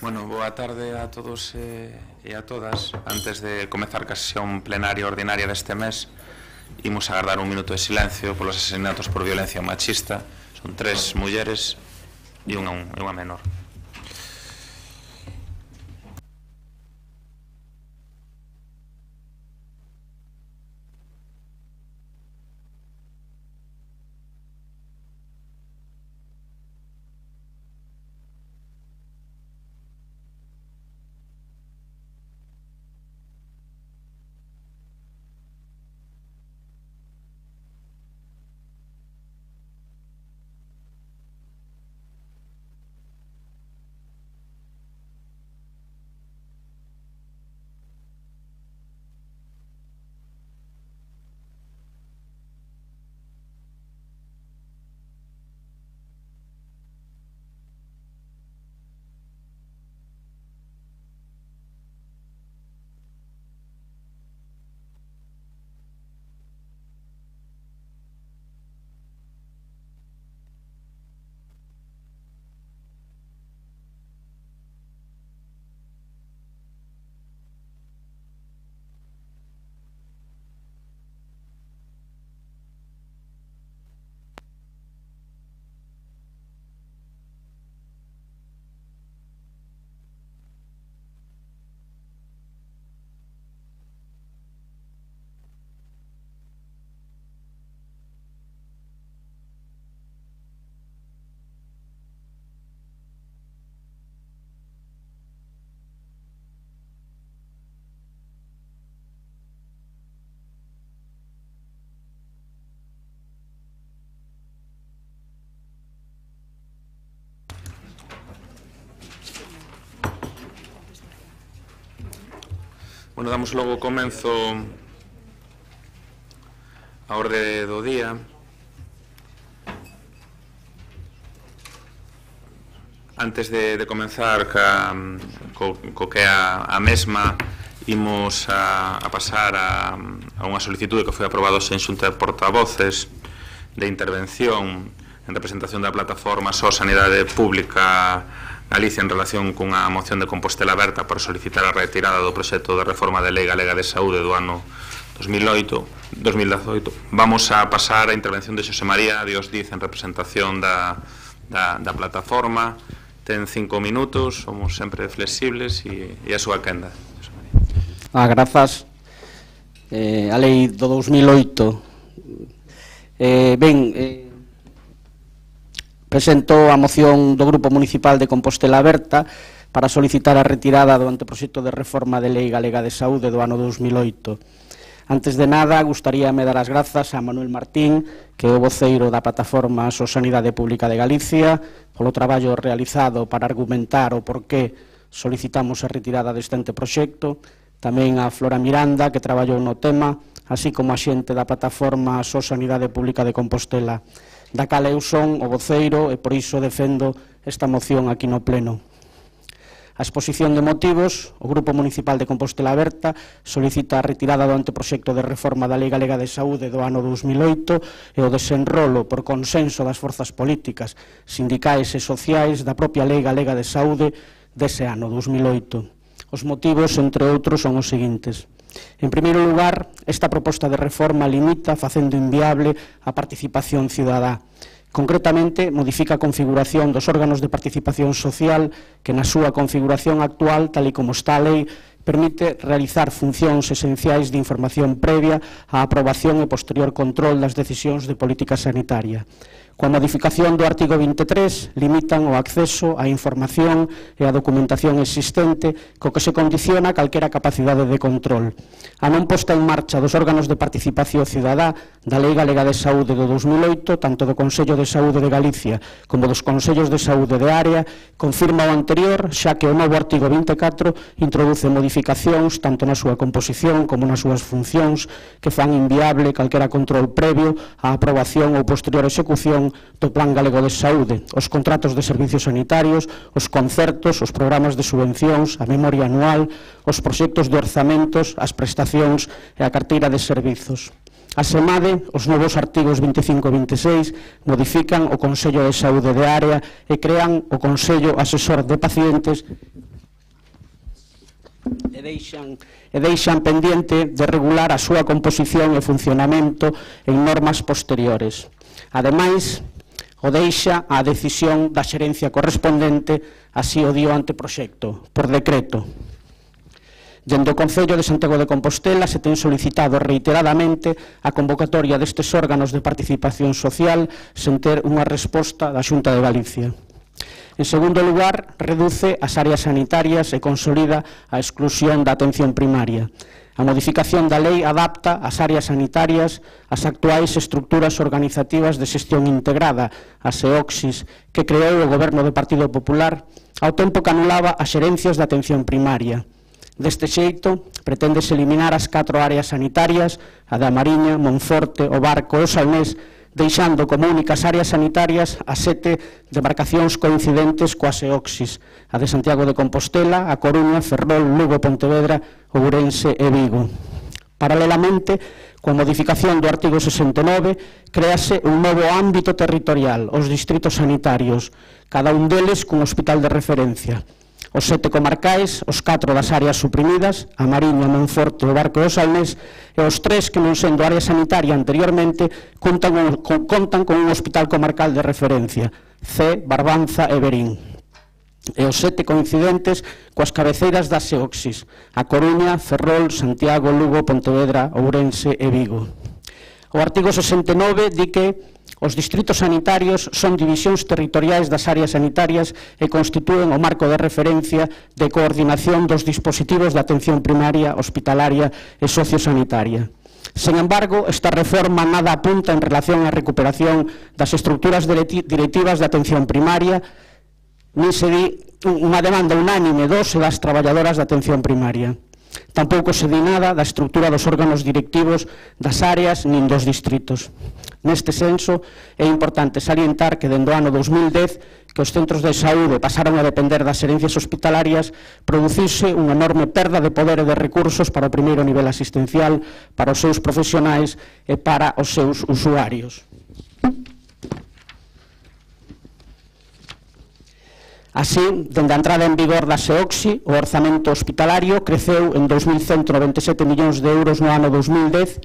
Bueno, boa tarde a todos e a todas. Antes de comezar a sesión plenaria ordinaria deste mes, imos agardar un minuto de silencio polos asesinatos por violencia machista. Son 3 mulleres e unha menor. Bueno, damos logo comenzo a orde do día. Antes de comenzar co que a mesma, imos a pasar a unha solicitude que foi aprobada en Xunta de Portavoces de intervención en representación da plataforma SO Sanidade Pública Galicia en relación cunha moción de Compostela Aberta para solicitar a retirada do proxecto de reforma de Lei Galega de Saúde do ano 2018. Vamos a pasar a intervención de Xosé María Dios Diz en representación da plataforma. Ten 5 minutos, somos sempre flexibles e a súa quenda. Grazas. A lei do 2008 presentou a moción do Grupo Municipal de Compostela Aberta para solicitar a retirada do anteproxecto de reforma de Lei Galega de Saúde do ano 2008. Antes de nada, gustaríame dar as grazas a Manuel Martín, que é o voceiro da plataforma SO Sanidade Pública de Galicia, polo traballo realizado para argumentar o porqué solicitamos a retirada deste anteproxecto, tamén a Flora Miranda, que traballou no tema, así como a xente da plataforma SO Sanidade Pública de Compostela, da cal eu son o voceiro e por iso defendo esta moción aquí no Pleno. A exposición de motivos, o Grupo Municipal de Compostela Aberta solicita a retirada do anteproxecto de reforma da Lei Galega de Saúde do ano 2008 e o desenrolo por consenso das forzas políticas, sindicais e sociais da propia Lei Galega de Saúde dese ano 2008. Os motivos, entre outros, son os seguintes. En primeiro lugar, esta proposta de reforma limita, facendo inviable a participación cidadá. Concretamente, modifica a configuración dos órganos de participación social que na súa configuración actual, tal e como está a lei, permite realizar funcións esenciais de información previa á aprobación e posterior control das decisións de política sanitaria. Coa modificación do artigo 23, limitan o acceso á información e á documentación existente co que se condiciona calquera capacidade de control. A non posta en marcha dos órganos de participación cidadá da Lei Galega de Saúde do 2008, tanto do Consello de Saúde de Galicia como dos Consellos de Saúde de área, confirma o anterior, xa que o novo artigo 24 introduce modificacións tanto na súa composición como nas súas funcións que fan inviable calquera control previo á aprobación ou posterior execución do Plan Galego de Saúde, os contratos de servicios sanitarios, os concertos, os programas de subvencións, a memoria anual, os proxectos de orzamentos, as prestacións e a carteira de servizos. Asemade, os novos artigos 25 e 26 modifican o Consello de Saúde de área e crean o Consello Asesor de Pacientes e deixan pendiente de regular a súa composición e funcionamento en normas posteriores. Ademais, o deixa a decisión da xerencia correspondente, así o dio anteproxecto, por decreto. Dende o Concello de Santiago de Compostela se ten solicitado reiteradamente a convocatoria destes órganos de participación social sen ter unha resposta da Xunta de Galicia. En segundo lugar, reduce as áreas sanitarias e consolida a exclusión da atención primaria. A modificación da lei adapta as áreas sanitarias ás actuais estructuras organizativas de xestión integrada, as EOXIS, que creou o Goberno do Partido Popular, ao tempo que anulaba as xerencias de atención primaria. Deste xeito, preténdese eliminar as 4 áreas sanitarias, a da Mariña, Monforte, o Barco e o Salnés, deixando como únicas áreas sanitarias as 7 demarcacións coincidentes coas EOXIS, a de Santiago de Compostela, a Coruña, Ferrol, Lugo, Pontevedra, Ourense e Vigo. Paralelamente, coa modificación do artigo 69, créase un novo ámbito territorial, os distritos sanitarios, cada un deles cun hospital de referencia. Os 7 comarcais, os 4 das áreas suprimidas, a Mariña, Monforte, o Barco e o Salnés, e os 3 que non sendo área sanitaria anteriormente contan con un hospital comarcal de referencia, C, Barbanza e Verín. E os 7 coincidentes coas cabeceiras das EOXIS, a Coruña, Ferrol, Santiago, Lugo, Pontevedra, Ourense e Vigo. O artigo 69 di que os distritos sanitarios son divisións territoriais das áreas sanitarias e constitúen o marco de referencia de coordinación dos dispositivos de atención primaria, hospitalaria e sociosanitaria. Sen embargo, esta reforma nada apunta en relación á recuperación das estructuras directivas de atención primaria, nin se di unha demanda unánime dos e das traballadoras de atención primaria. Tampouco se di nada da estructura dos órganos directivos das áreas nin dos distritos. Neste senso, é importante salientar que dende o ano 2010 que os centros de saúde pasaron a depender das xerencias hospitalarias, produciuse unha enorme perda de poder e de recursos para o primeiro nivel asistencial, para os seus profesionais e para os seus usuarios. Así, dende a entrada en vigor da SEOXI, o orzamento hospitalario creceu en 2.197 millóns de euros no ano 2010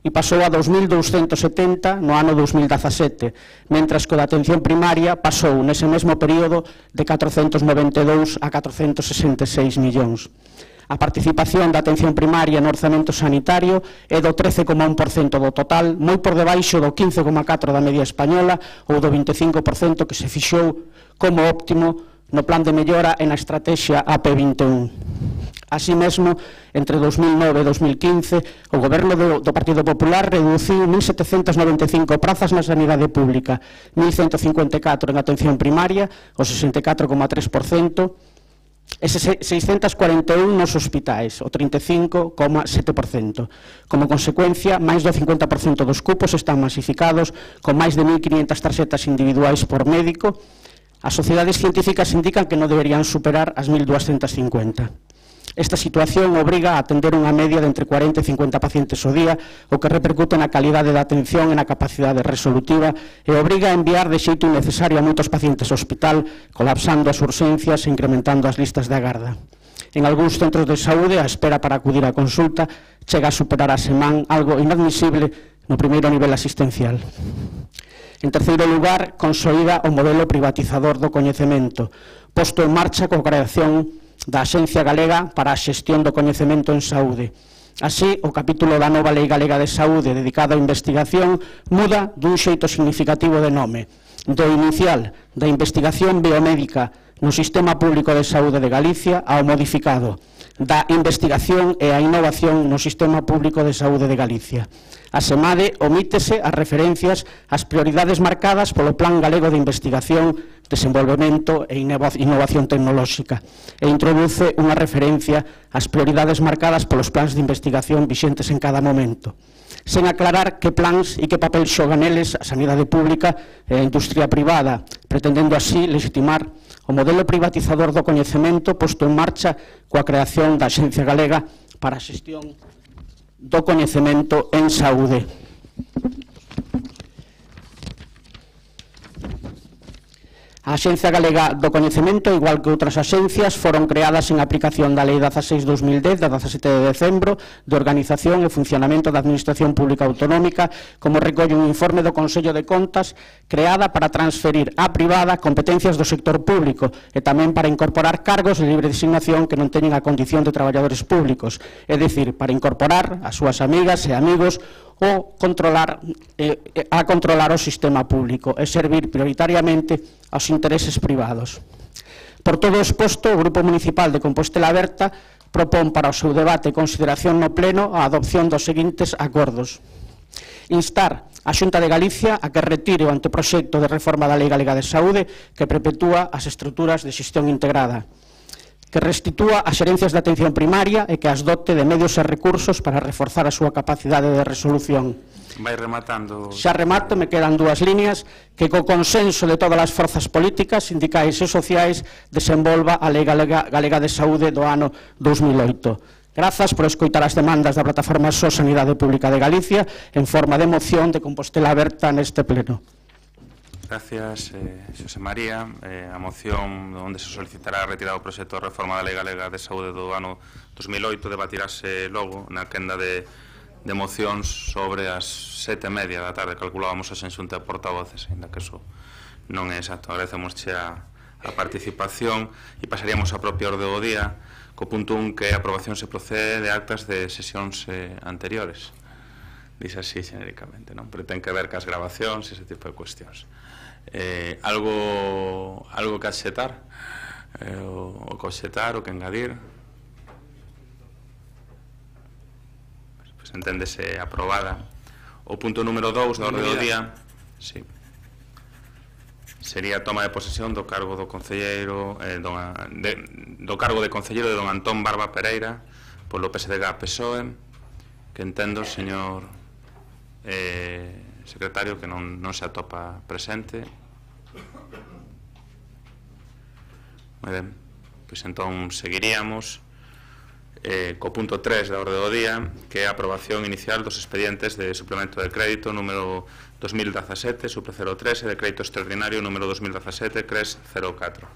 e pasou a 2.270 no ano 2017, mentras que o da atención primaria pasou nese mesmo período de 492 a 466 millóns. A participación da atención primaria no orzamento sanitario é do 13,1% do total, moi por debaixo do 15,4% da media española ou do 25% que se fixou como óptimo no plan de mellora e na estrategia AP21. Así mesmo, entre 2009 e 2015, o Goberno do Partido Popular reduciu 1.795 prazas na sanidade pública, 1.154 en atención primaria, o 64,3%, e 641 nos hospitais, o 35,7%. Como consecuencia, máis do 50% dos cupos están masificados, con máis de 1.500 tarxetas individuais por médico. As sociedades científicas indican que non deberían superar as 1.250. Esta situación obriga a atender unha media de entre 40 e 50 pacientes ao día, o que repercute na calidade da atención e na capacidade resolutiva e obriga a enviar de xeito innecesario a moitos pacientes ao hospital, colapsando as urxencias e incrementando as listas de agarda. En algúns centros de saúde, a espera para acudir á consulta chega a superar a semana, algo inadmisible no primeiro nivel asistencial. En terceiro lugar, consolida o modelo privatizador do coñecemento, posto en marcha coa creación da Axencia Galega para a Xestión do Coñecemento en Saúde. Así, o capítulo da nova Lei Galega de Saúde dedicado á investigación muda dun xeito significativo de nome, do inicial da investigación biomédica no Sistema Público de Saúde de Galicia ao modificado da investigación e a innovación no Sistema Público de Saúde de Galicia. Asemade, omítese as referencias ás prioridades marcadas polo Plan Galego de Investigación, Desenvolvemento e Innovación Tecnolóxica e introduce unha referencia ás prioridades marcadas polos plans de investigación vixentes en cada momento, sen aclarar que plans e que papel xogan eles a sanidade pública e a industria privada, pretendendo así legitimar o modelo privatizador do coñecemento posto en marcha coa creación da Axencia Galega para a Xestión do Coñecemento en Saúde. A Axencia Galega do Coñecemento, igual que outras axencias, foron creadas en aplicación da Lei 16/2010, da 17 de decembro, de Organización e Funcionamento da Administración Pública Autonómica, como recolle un informe do Consello de Contas, creada para transferir á privada competencias do sector público e tamén para incorporar cargos de libre designación que non teñen a condición de traballadores públicos, é dicir, para incorporar as súas amigas e amigos ou controlar o sistema público e servir prioritariamente aos intereses privados. Por todo o exposto, o Grupo Municipal de Compostela Aberta propón para o seu debate e consideración no Pleno a adopción dos seguintes acordos. Instar a Xunta de Galicia a que retire o anteproxecto de reforma da Lei Galega de Saúde que perpetúa as estruturas de xestión integrada, que restitúa as xerencias de atención primaria e que as dote de medios e recursos para reforzar a súa capacidade de resolución. Vai rematando. Xa remato, me quedan 2 líneas, que co consenso de todas as forzas políticas, sindicais e sociais desenvolva a Lei Galega de Saúde do ano 2008. Grazas por escoitar as demandas da Plataforma So Sanidade Pública de Galicia en forma de moción de Compostela Aberta neste pleno. Gracias, Xosé María. A moción onde se solicitará retirar o proxecto de reforma da Lei Galega de Saúde do ano 2008 debatirase logo na quenda de mocións sobre as 7:30 da tarde. Calculábamos a xunta de portavoces, ainda que eso non é exacto. Agradecemos a participación e pasaríamos a propia orde do día co punto 1, que a aprobación se procede de actas de sesións anteriores. Dice así xenéricamente, non? Pero ten que ver cas grabacións e ese tipo de cuestións. Algo que axetar, o que axetar, o que engadir. Pues enténdese aprobada. O punto número 2 da orde do día, sí, sería a toma de posesión do cargo do concelleiro, do cargo de concelleiro de don Antón Barba Pereira polo PSDG-PSOE, que entendo, señor secretario, que non se atopa presente. Moi ben, pois entón seguiríamos co punto 3 da orde do día, que é a aprobación inicial dos expedientes de suplemento de crédito número 2017, supre 03, e de crédito extraordinario número 2017, CRES 04.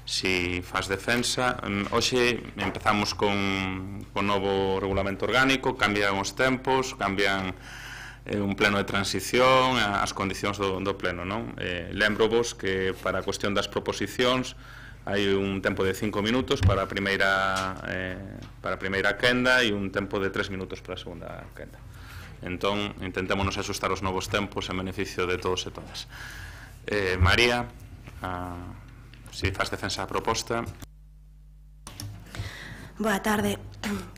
Si faz defensa, hoxe empezamos con novo regulamento orgánico, cambian os tempos, cambian un pleno de transición, as condicións do pleno, non? Lembro vos que para a cuestión das proposicións hai un tempo de 5 minutos para a primeira quenda e un tempo de 3 minutos para a segunda quenda. Entón, intentémonos axustar os novos tempos en beneficio de todos e todas. María, si faz defensa a proposta. Boa tarde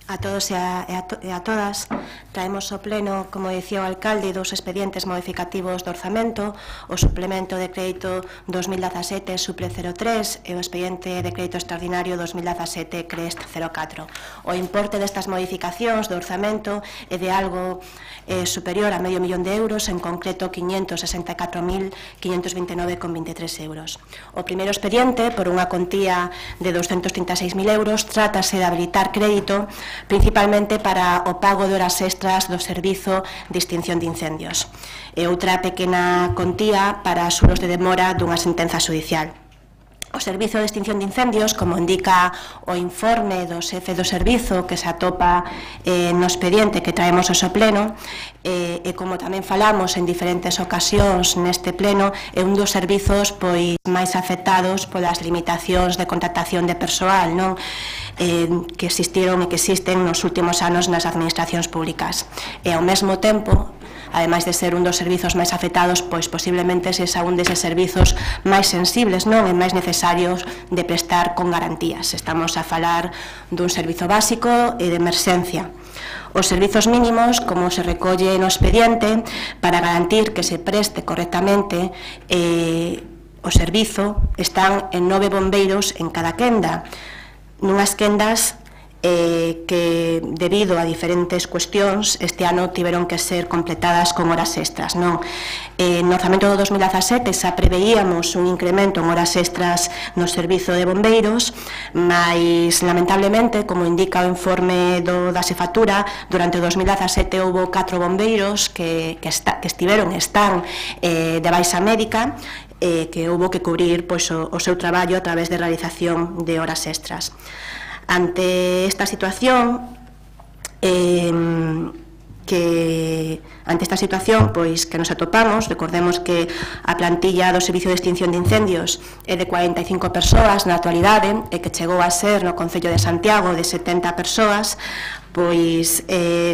a todos e a todas. Traemos ao pleno, como dicía o alcalde, dos expedientes modificativos do orzamento, o suplemento de crédito 2017 supre 03 e o expediente de crédito extraordinario 2017 CRES 04. O importe destas modificacións do orzamento é de algo superior a medio millón de euros, en concreto 564.529,23 euros. O primeiro expediente, por unha contía de 236.000 euros, trátase de habilitar crédito principalmente para o pago de horas extras do servizo de extinción de incendios e outra pequena contía para xuros de demora dunha sentenza xudicial. O Servizo de Extinción de Incendios, como indica o informe do xefe do servizo que se atopa no expediente que traemos ao pleno, e como tamén falamos en diferentes ocasións neste pleno, é un dos servizos máis afectados polas limitacións de contratación de persoal, non? Que existiron e que existen nos últimos anos nas administracións públicas. E ao mesmo tempo, ademais de ser un dos servizos máis afectados, pois posiblemente sexa un deses servizos máis sensibles, non, e máis necesarios de prestar con garantías. Estamos a falar dun servizo básico e de emerxencia. Os servizos mínimos, como se recolle no expediente, para garantir que se preste correctamente o servizo, están en 9 bombeiros en cada quenda, nunhas quendas que debido a diferentes cuestións este ano tiveron que ser completadas con horas extras, non? No orzamento do 2017 xa preveíamos un incremento en horas extras no servizo de bombeiros, mas lamentablemente, como indica o informe da Xefatura, durante o 2017 houve 4 bombeiros que están de baixa médica, que houve que cubrir o seu traballo a través de realización de horas extras. Ante esta situación, pois que nos atopamos, recordemos que a plantilla do Servicio de Extinción de Incendios é de 45 persoas na actualidade e que chegou a ser no Concello de Santiago de 70 persoas, pois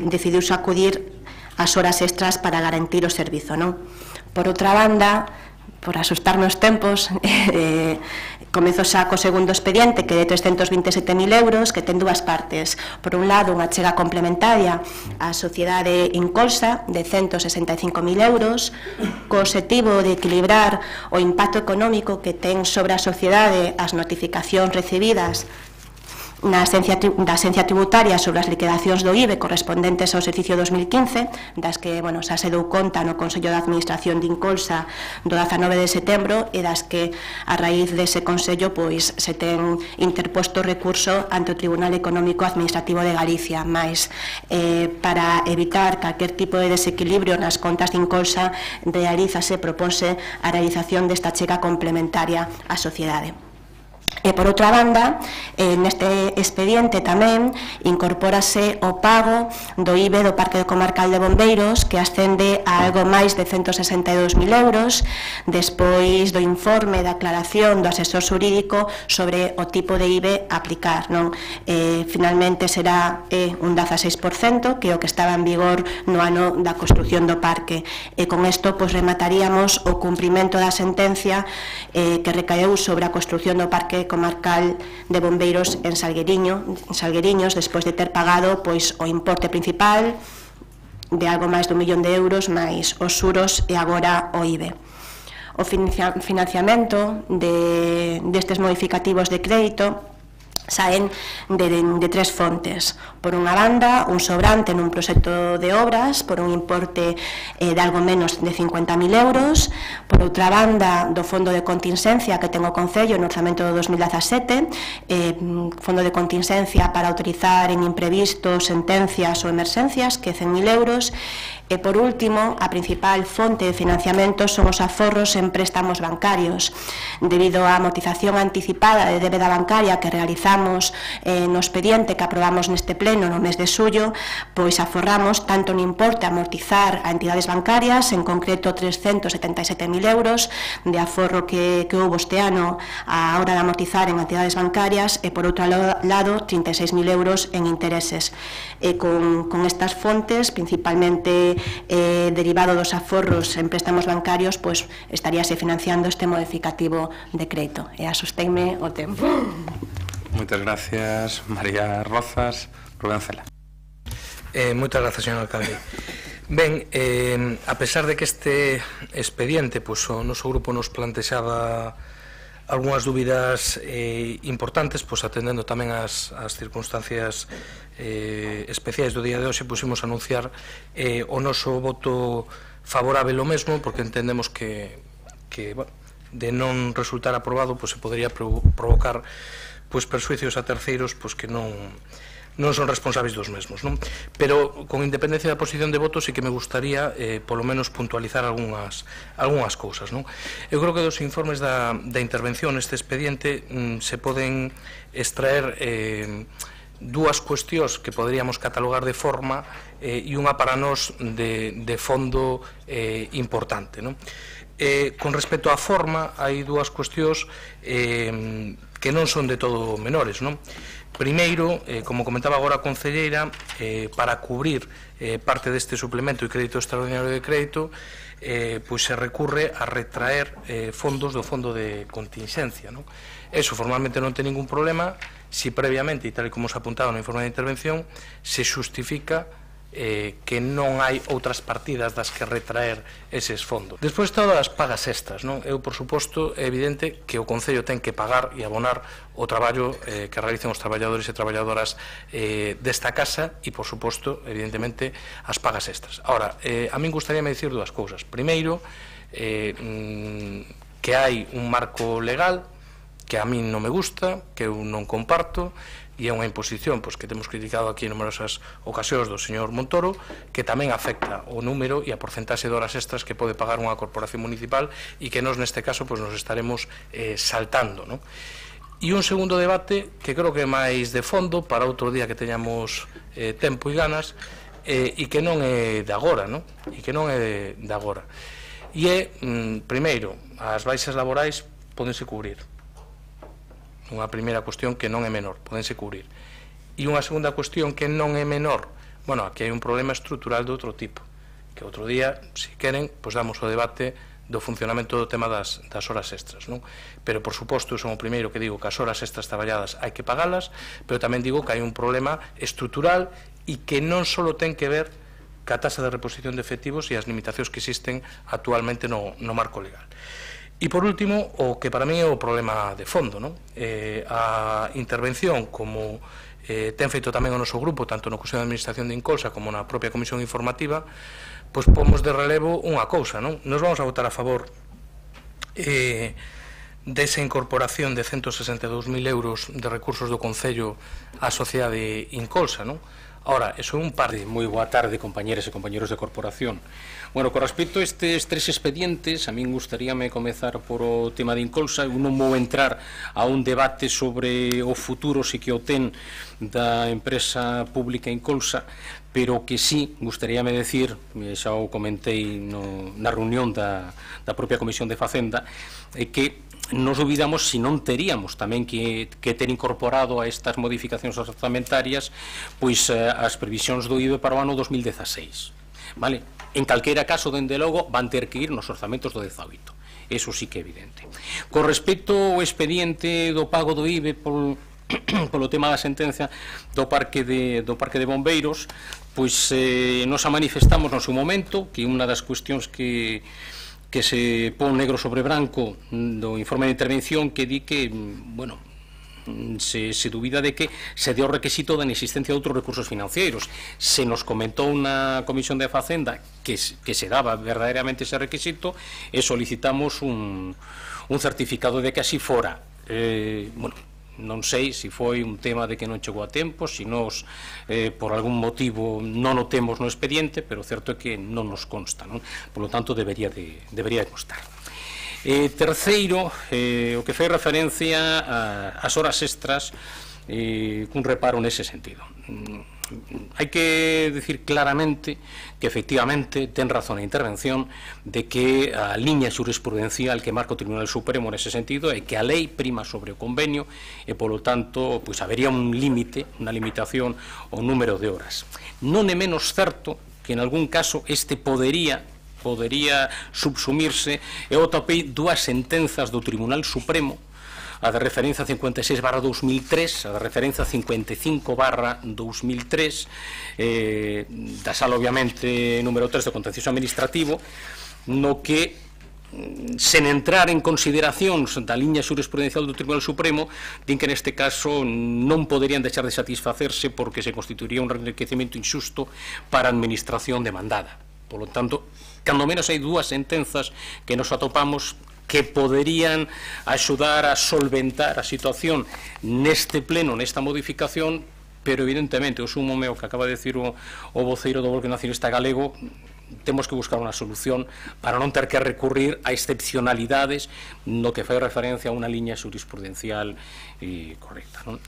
decidiuse acudir ás horas extras para garantir o servizo, non? Por outra banda, por asustarme os tempos, comezo xa co segundo expediente, que é de 327.000 euros, que ten dúas partes. Por un lado, unha achega complementaria á Sociedade Incolsa de 165.000 euros, co objetivo de equilibrar o impacto económico que ten sobre a sociedade as notificacións recibidas da Axencia Tributaria sobre as liquidacións do IBE correspondentes ao exercicio 2015, das que xa se deu conta no Consello de Administración de Incolsa do 19 de setembro e das que a raíz dese Consello se ten interposto recurso ante o Tribunal Económico Administrativo de Galicia, mas para evitar calquer tipo de desequilibrio nas contas de Incolsa propónse a realización desta achega complementaria á sociedade. E, por outra banda, neste expediente tamén incorpórase o pago do IBE do Parque Comarcal de Bombeiros, que ascende a algo máis de 162.000 euros, despois do informe da aclaración do asesor xurídico sobre o tipo de IBE a aplicar, non? Finalmente será un 16%, que é o que estaba en vigor no ano da construción do parque. E con isto remataríamos o cumprimento da sentencia que recaeu sobre a construción do Parque Comarcal de Bombeiros en Salgueriños, despois de ter pagado o importe principal de algo máis de 1 millón de euros, máis os xuros e agora o IBE. O financiamento destes modificativos de crédito saen de 3 fontes. Por unha banda, un sobrante nun proxecto de obras por un importe de algo menos de 50.000 euros. Por outra banda, do fondo de contingencia que ten o Concello no orzamento do 2017, fondo de contingencia para autorizar en imprevistos, sentencias ou emerxencias, que é 100.000 euros. E, por último, a principal fonte de financiamento son os aforros en préstamos bancarios. Debido á amortización anticipada de débeda bancaria que realizamos no expediente que aprobamos neste pleno no mes de xullo, pois aforramos tanto no importe a amortizar a entidades bancarias, en concreto 377.000 euros de aforro que houve este ano a hora de amortizar en entidades bancarias, e, por outro lado, 36.000 euros en intereses. Con estas fontes, principalmente derivado dos aforros en préstamos bancarios, estaríase financiando este modificativo de crédito. E asusteime o tempo. Moitas gracias, María Rozas. Rubén Cela. Moitas gracias, señor alcalde. Ben, a pesar de que este expediente, o noso grupo nos plantexaba algunhas dúbidas importantes, atendendo tamén as circunstancias especiais do día de hoxe, puximos a anunciar o noso voto favorável ao mesmo, porque entendemos que de non resultar aprobado se podería provocar perxuicios a terceiros que non son responsáveis dos mesmos, non? Pero con independencia da posición de voto, sí que me gustaría polo menos puntualizar algunhas cousas, non? Eu creo que dos informes da intervención neste expediente se poden extraer dúas cuestións que poderíamos catalogar de forma e unha para nós de fondo importante, non? Con respecto á forma, hai dúas cuestións que non son de todo menores, non? Primeiro, como comentaba agora a concelleira, para cubrir parte deste suplemento e crédito extraordinario de crédito, se recurre a retraer fondos do fondo de contingencia, non? Eso formalmente non ten ningún problema si previamente, e tal como se apuntaba no informe de intervención, se xustifica que non hai outras partidas das que retraer eses fondos. Despois todas as pagas extras, non? Eu, por suposto, é evidente que o Concello ten que pagar e abonar o traballo que realicen os traballadores e traballadoras desta casa e, por suposto, evidentemente, as pagas extras. Ahora, a min gustaríame dicir dúas cousas. Primeiro, que hai un marco legal que a min non me gusta, que eu non comparto, e é unha imposición que temos criticado aquí en numerosas ocasións do señor Montoro, que tamén afecta o número e a porcentaxe de horas extras que pode pagar unha corporación municipal e que nós neste caso nos estaremos saltando, non? E un segundo debate que creo que é máis de fondo para outro día que teñamos tempo e ganas, e que non é de agora, non? E que non é de agora. E é, primeiro, as baixas laborais pódense cubrir. Unha primeira cuestión que non é menor, podense cubrir. E unha segunda cuestión que non é menor, bueno, aquí hai un problema estrutural de outro tipo, que outro día, se queren, damos o debate do funcionamento do tema das horas extras, non? Pero, por suposto, son o primeiro que digo que as horas extras traballadas hai que pagalas, pero tamén digo que hai un problema estrutural e que non só ten que ver ca taxa de reposición de efectivos e as limitacións que existen actualmente no marco legal. E, por último, o que para mí é o problema de fondo, non? A intervención, como ten feito tamén o noso grupo, tanto no Consello de Administración de Incolsa como na propia Comisión Informativa, pois pomos de relevo unha cousa, non? Nos vamos a votar a favor desa incorporación de 162.000 euros de recursos do Concello á sociedade Incolsa, non? Ahora, eso é un par de... Moi boa tarde, compañeras e compañeros de corporación. Bueno, con respecto a estes tres expedientes, a min gustaríame comezar por o tema de Incolsa. Eu non vou entrar a un debate sobre o futuro si que o ten da empresa pública Incolsa, pero que sí, gustaríame decir, xa o comentei na reunión da propia Comisión de Facenda, que nos olvidamos si non teríamos tamén que ter incorporado a estas modificacións orzamentarias pois as previsións do IBE para o ano 2016, vale? En calquera caso, dende logo, van ter que ir nos orzamentos do 18, eso sí que é evidente. Con respecto ao expediente do pago do IBE polo tema da sentencia do parque de bombeiros, pois nos a manifestamos no seu momento que unha das cuestións que se pon negro sobre branco do informe de intervención que di que, bueno, se dubida de que se deu o requisito da inexistencia de outros recursos financeiros. Se nos comentou na Comisión de Facenda que se daba verdadeiramente ese requisito e solicitamos un certificado de que así fora. Bueno, non sei se foi un tema de que non chegou a tempo, se nos por algún motivo non o temos no expediente, pero o certo é que non nos consta, non? Por lo tanto debería de constar. Terceiro, o que fai referencia ás horas extras, cun reparo nese sentido. Hai que dicir claramente que efectivamente ten razón a intervención de que a liña xurisprudencial que marca o Tribunal Supremo nese sentido é que a lei prima sobre o convenio e, polo tanto, pois habería un límite, unha limitación ao número de horas. Non é menos certo que en algún caso este podería subsumirse e o topei dúas sentenzas do Tribunal Supremo, a de referencia 56/2003, a de referencia 55/2003, da sala, obviamente, número 3 do Contencioso Administrativo, no que, sen entrar en consideracións da liña xurisprudencial do Tribunal Supremo, din que neste caso non poderían deixar de satisfacerse porque se constituiría un enriquecemento injusto para a administración demandada. Por lo tanto, cando menos hai dúas sentenzas que nos atopamos que poderían axudar a solventar a situación neste pleno, nesta modificación, pero evidentemente o sumo meu que acaba de decir o voceiro do Bloque Nacionalista Galego, temos que buscar unha solución para non ter que recurrir a excepcionalidades no que fai referencia a unha liña jurisprudencial correcta, non?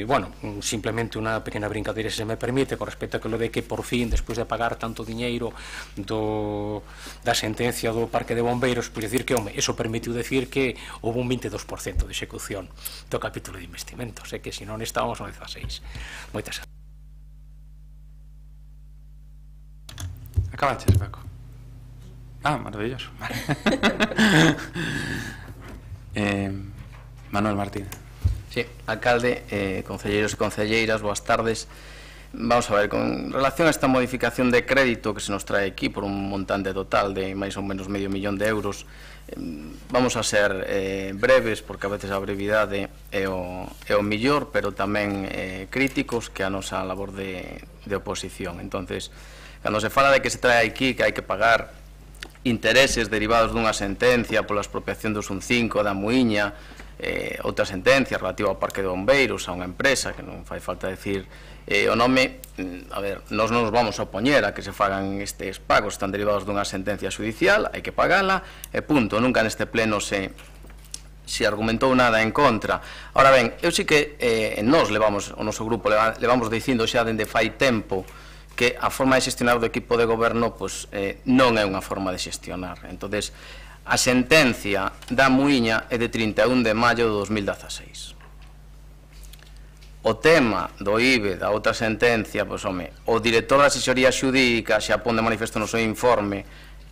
Bueno, simplemente unha pequena brincadeira, se me permite, con respecto a que lo de que por fin, despois de pagar tanto diñeiro da sentencia do Parque de Bombeiros, pois decir que, home, eso permitiu decir que houve un 22% de execución do capítulo de investimentos, que se non estábamos no 16. Moitas gracias. Acabaches, Paco. Maravilloso. Manuel Martínez. Sí, alcalde, concelleiros e concelleiras, boas tardes. Vamos a ver, con relación a esta modificación de crédito que se nos trae aquí por un montante total de máis ou menos medio millón de euros, vamos a ser breves, porque a veces a brevidade é o millor, pero tamén críticos que a nosa labor de oposición. Entonces, cando se fala de que se trae aquí que hai que pagar intereses derivados dunha sentencia pola expropiación dos 1.5 da Muiña, outra sentencia relativa ao Parque de Bombeiros, a unha empresa, que non fai falta decir o nome, a ver, nós non nos vamos a opoñer a que se fagan estes pagos, están derivados dunha sentencia judicial, hai que pagala, e punto, nunca neste pleno se argumentou nada en contra. Ahora ben, eu sí que nós levamos, o noso grupo levamos dicindo xa dende fai tempo que a forma de xestionar do equipo de goberno non é unha forma de xestionar. Entonces, a sentencia da Muiña é de 31 de maio de 2016. O tema do IBE, da outra sentencia, o director da asesoría xurídica xa pon de manifesto no seu informe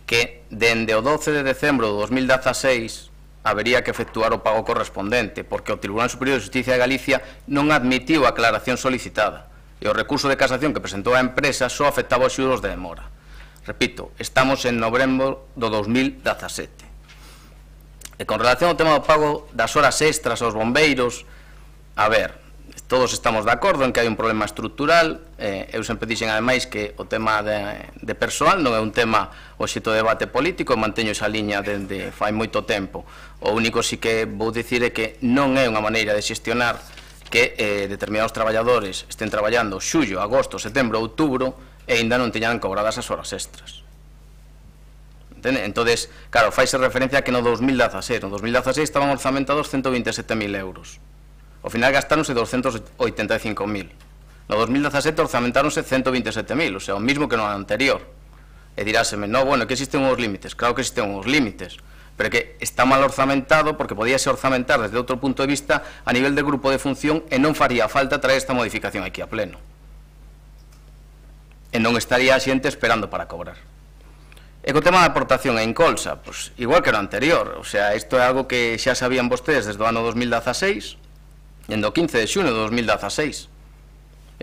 que dende o 12 de decembro de 2016 habería que efectuar o pago correspondente, porque o Tribunal Superior de Justicia de Galicia non admitiu a aclaración solicitada. E o recurso de casación que presentou a empresa só afectaba os xuros de demora. Repito, estamos en novembro do 2017. E con relación ao tema do pago das horas extras aos bombeiros, a ver, todos estamos de acordo en que hai un problema estructural. Eu sempre dixen, ademais, que o tema de persoal non é un tema obxecto de debate político, e manteño esa liña dende fai moito tempo. O único sí que vou dicir é que non é unha maneira de xestionar que determinados traballadores estén traballando xullo, agosto, setembro, outubro e ainda non teñan cobradas as horas extras. Entón, claro, faise referencia a que no 2016 estaban orzamentados 127.000 euros. Ao final gastáronse 285.000. No 2017 orzamentáronse 127.000, o sea, o mismo que no ano anterior. E diráseme, no, bueno, que existen uns límites. Claro que existen uns límites, pero que está mal orzamentado porque podíase orzamentar desde outro punto de vista a nivel de grupo de función e non faría falta traer esta modificación aquí a pleno. E non estaría a xente esperando para cobrar. E co tema da aportación a Incolsa, pois igual que no anterior, o sea, isto é algo que xa sabían vostedes desde o ano 2016, dende o 15 de xuño de 2016.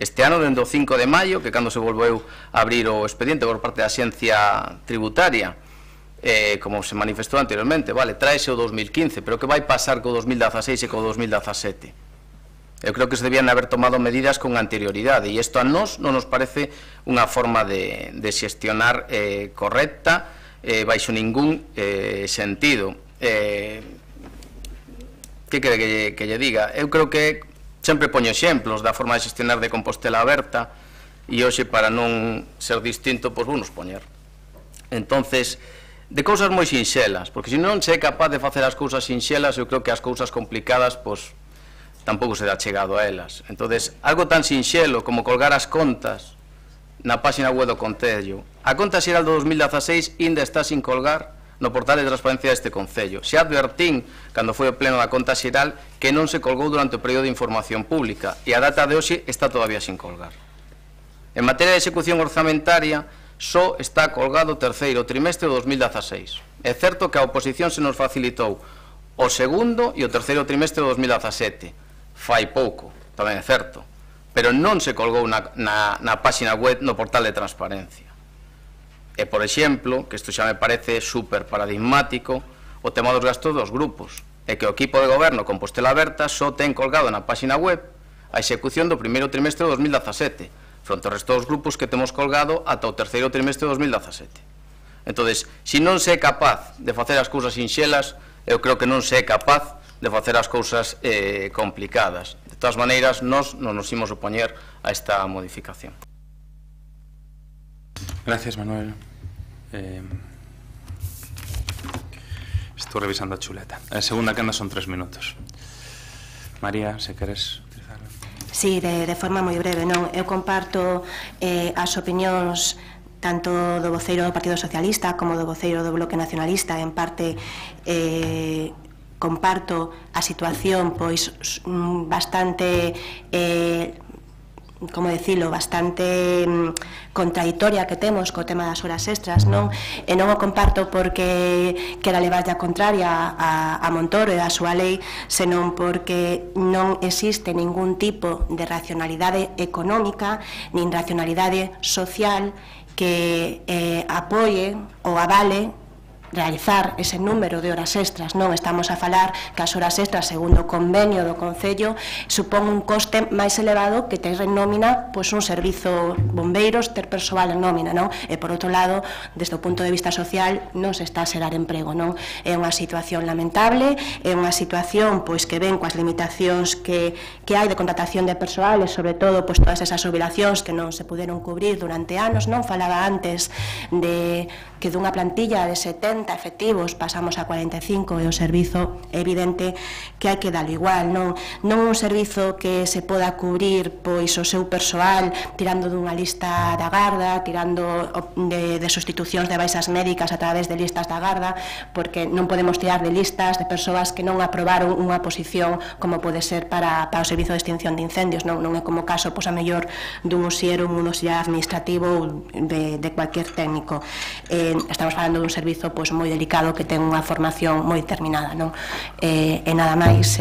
Este ano, dende o 5 de maio, que cando se volveu a abrir o expediente por parte da Axencia Tributaria, como se manifestou anteriormente, vale, traese o 2015, pero que vai pasar co 2016 e co 2017? Eu creo que se debían haber tomado medidas con anterioridade, e isto a nós non nos parece unha forma de xestionar correcta, baixo ningún sentido. Que quere que lle diga? Eu creo que sempre poño exemplos da forma de xestionar de Compostela Aberta, e hoxe, para non ser distinto, pois vou nos poñer. Entonces, de cousas moi sinxelas, porque se non se é capaz de facer as cousas sinxelas, eu creo que as cousas complicadas, pois, tampouco se dá chegado a elas. Entonces, algo tan sinxelo como colgar as contas na página web do Concello. A conta xeral do 2016 ainda está sin colgar no portal de transparencia deste Concello. Se advertín, cando foi o pleno da conta xeral, que non se colgou durante o período de información pública, e a data de hoxe está todavía sin colgar. En materia de execución orzamentaria, só está colgado o terceiro trimestre do 2016. É certo que a oposición se nos facilitou o segundo e o terceiro trimestre do 2017. Fai pouco, tamén é certo, pero non se colgou na página web no portal de transparencia. E, por exemplo, que isto xa me parece super paradigmático, o tema dos gastos dos grupos, é que o equipo de goberno Compostela Aberta só ten colgado na página web a execución do primeiro trimestre do 2017, fronte ao resto dos grupos que temos colgado ata o terceiro trimestre de 2017. Entón, se non se é capaz de facer as cousas sinxelas, eu creo que non se é capaz de facer as cousas complicadas. De todas maneiras, nós non nos imos opoñer a esta modificación. Gracias, Manuel. Estou revisando a chuleta. A segunda quenda son 3 minutos. María, se queres... Sí, de forma moi breve, non? Eu comparto as opinións tanto do voceiro do Partido Socialista como do voceiro do Bloque Nacionalista. En parte comparto a situación pois bastante como decilo, bastante contradictoria que temos co tema das horas extras, non? E non o comparto porque quera levarlle a contraria a Montoro e a súa lei, senón porque non existe ningún tipo de racionalidade económica nin racionalidade social que apoie ou avale realizar ese número de horas extras. Non estamos a falar que as horas extras, segundo o convenio do Concello, supón un coste máis elevado que ter en nómina pois un servizo bombeiros, ter persoal en nómina, non? E por outro lado, desde o punto de vista social, non se está a xerar emprego, non? É unha situación lamentable, é unha situación pois que ven coas limitacións que hai de contratación de persoal e sobre todo pois todas esas jubilacións que non se puderon cubrir durante anos, non? Falaba antes de que dunha plantilla de 70 efectivos pasamos a 45 e o servizo é evidente que hai que darlo igual, non un servizo que se poda cubrir pois o seu persoal tirando dunha lista da Garda, tirando de sustitucións de baixas médicas a través de listas da Garda, porque non podemos tirar de listas de persoas que non aprobaron unha posición como pode ser para o servizo de extinción de incendios, non é como caso pois a mellor dun usiero, un auxiliar administrativo de cualquier técnico. Estamos falando dun servizo pois moi delicado que ten unha formación moi determinada, non? E nada máis,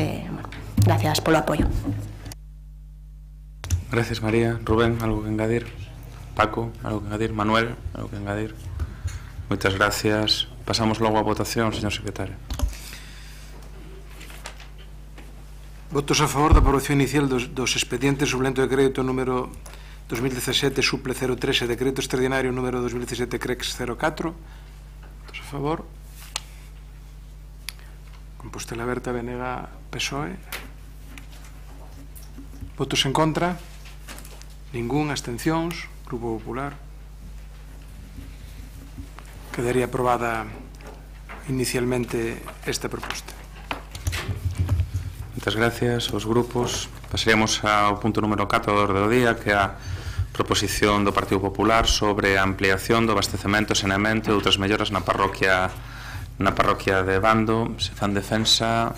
gracias polo apoio. Gracias, María. Rubén, algo que engadir? Paco, algo que engadir? Manuel, algo que engadir? Moitas gracias. Pasamos logo a votación, señor secretario. Votos a favor da aprobación inicial dos expedientes suplente de crédito número 2017 suple 03 e decreto extraordinario número 2017 CREX 04. Votos a favor. Compostela Aberta, Benega, PSOE. Votos en contra. Ningún. Abstencións. Grupo Popular. Quedaría aprobada inicialmente esta proposta. Moitas gracias aos grupos. Pasaríamos ao punto número 4 do orde do día, que é a proposición do Partido Popular sobre a ampliación do abastecemento, saneamento e outras melloras na parroquia de Bando. Se fan defensa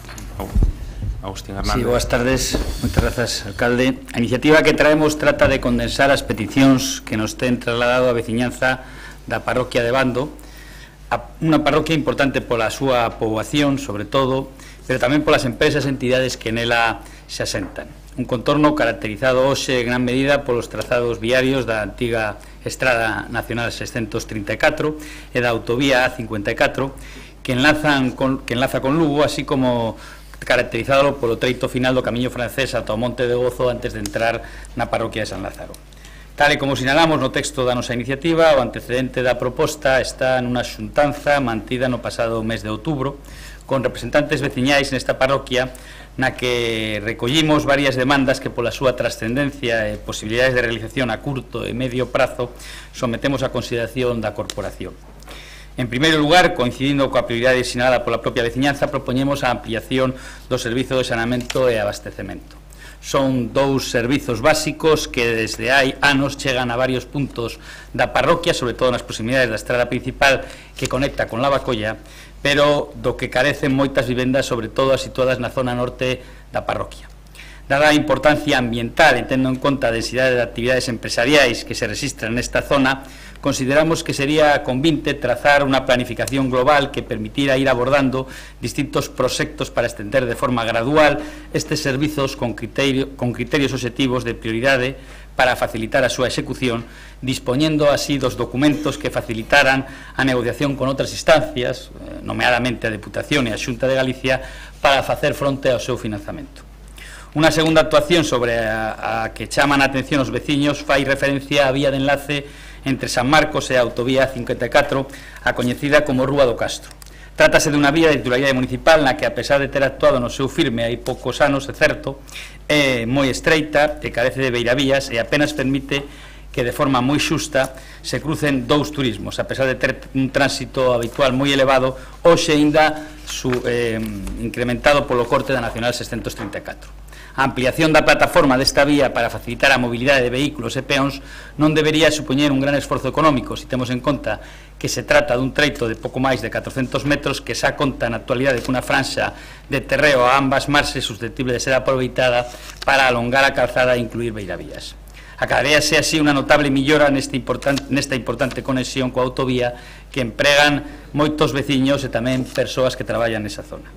Agustín Hernández. Sí, boas tardes, moitas grazas, alcalde. A iniciativa que traemos trata de condensar as peticións que nos ten trasladado a veciñanza da parroquia de Bando, unha parroquia importante pola súa poboación, sobre todo, pero tamén polas empresas e entidades que nela se asentan. Un contorno caracterizado hoxe en gran medida polos trazados viarios da antiga Estrada Nacional 634 e da autovía A54 que enlaza con Lugo, así como caracterizado polo treito final do camiño francés ata o Monte de Gozo antes de entrar na parroquia de San Lázaro. Tal e como sinalamos no texto da nosa iniciativa, o antecedente da proposta está nunha xuntanza mantida no pasado mes de outubro con representantes veciñais nesta parroquia na que recollimos varias demandas que pola súa trascendencia e posibilidades de realización a curto e medio prazo sometemos a consideración da corporación. En primeiro lugar, coincidindo coa prioridade sinalada pola propia veciñanza, propoñemos a ampliación do servizo de saneamento e abastecemento. Son dous servizos básicos que desde hai anos chegan a varios puntos da parroquia, sobre todo nas proximidades da estrada principal que conecta con Lavacolla, pero do que carecen moitas vivendas, sobre todo as situadas na zona norte da parroquia. Dada a importancia ambiental e tendo en conta a densidade de actividades empresariais que se registran nesta zona, consideramos que sería convinte trazar unha planificación global que permitira ir abordando distintos proxectos para estender de forma gradual estes servizos con criterios obxectivos de prioridade para facilitar a súa execución, dispoñendo así dos documentos que facilitaran a negociación con outras instancias, nomeadamente a Deputación e a Xunta de Galicia, para facer fronte ao seu financiamento. Unha segunda actuación sobre a que chaman a atención os veciños fai referencia á vía de enlace entre San Marcos e a autovía 54, a coñecida como Rúa do Castro. Trátase dunha vía de titularidade municipal na que, a pesar de ter actuado no seu firme hai poucos anos, é certo, é moi estreita e carece de beiravías e apenas permite que de forma moi xusta se crucen dous turismos, a pesar de ter un tránsito habitual moi elevado, hoxe ainda incrementado polo corte da Nacional 634. A ampliación da plataforma desta vía para facilitar a mobilidade de vehículos e peóns non debería supoñer un gran esforzo económico, se temos en conta que se trata dun treito de pouco máis de 400 metros que xa conta na actualidade cunha franxa de terreo a ambas marxes susceptible de ser aproveitada para alongar a calzada e incluir beiravías. Acadaríase así unha notable millora nesta importante conexión coa autovía que empregan moitos veciños e tamén persoas que traballan nesa zona.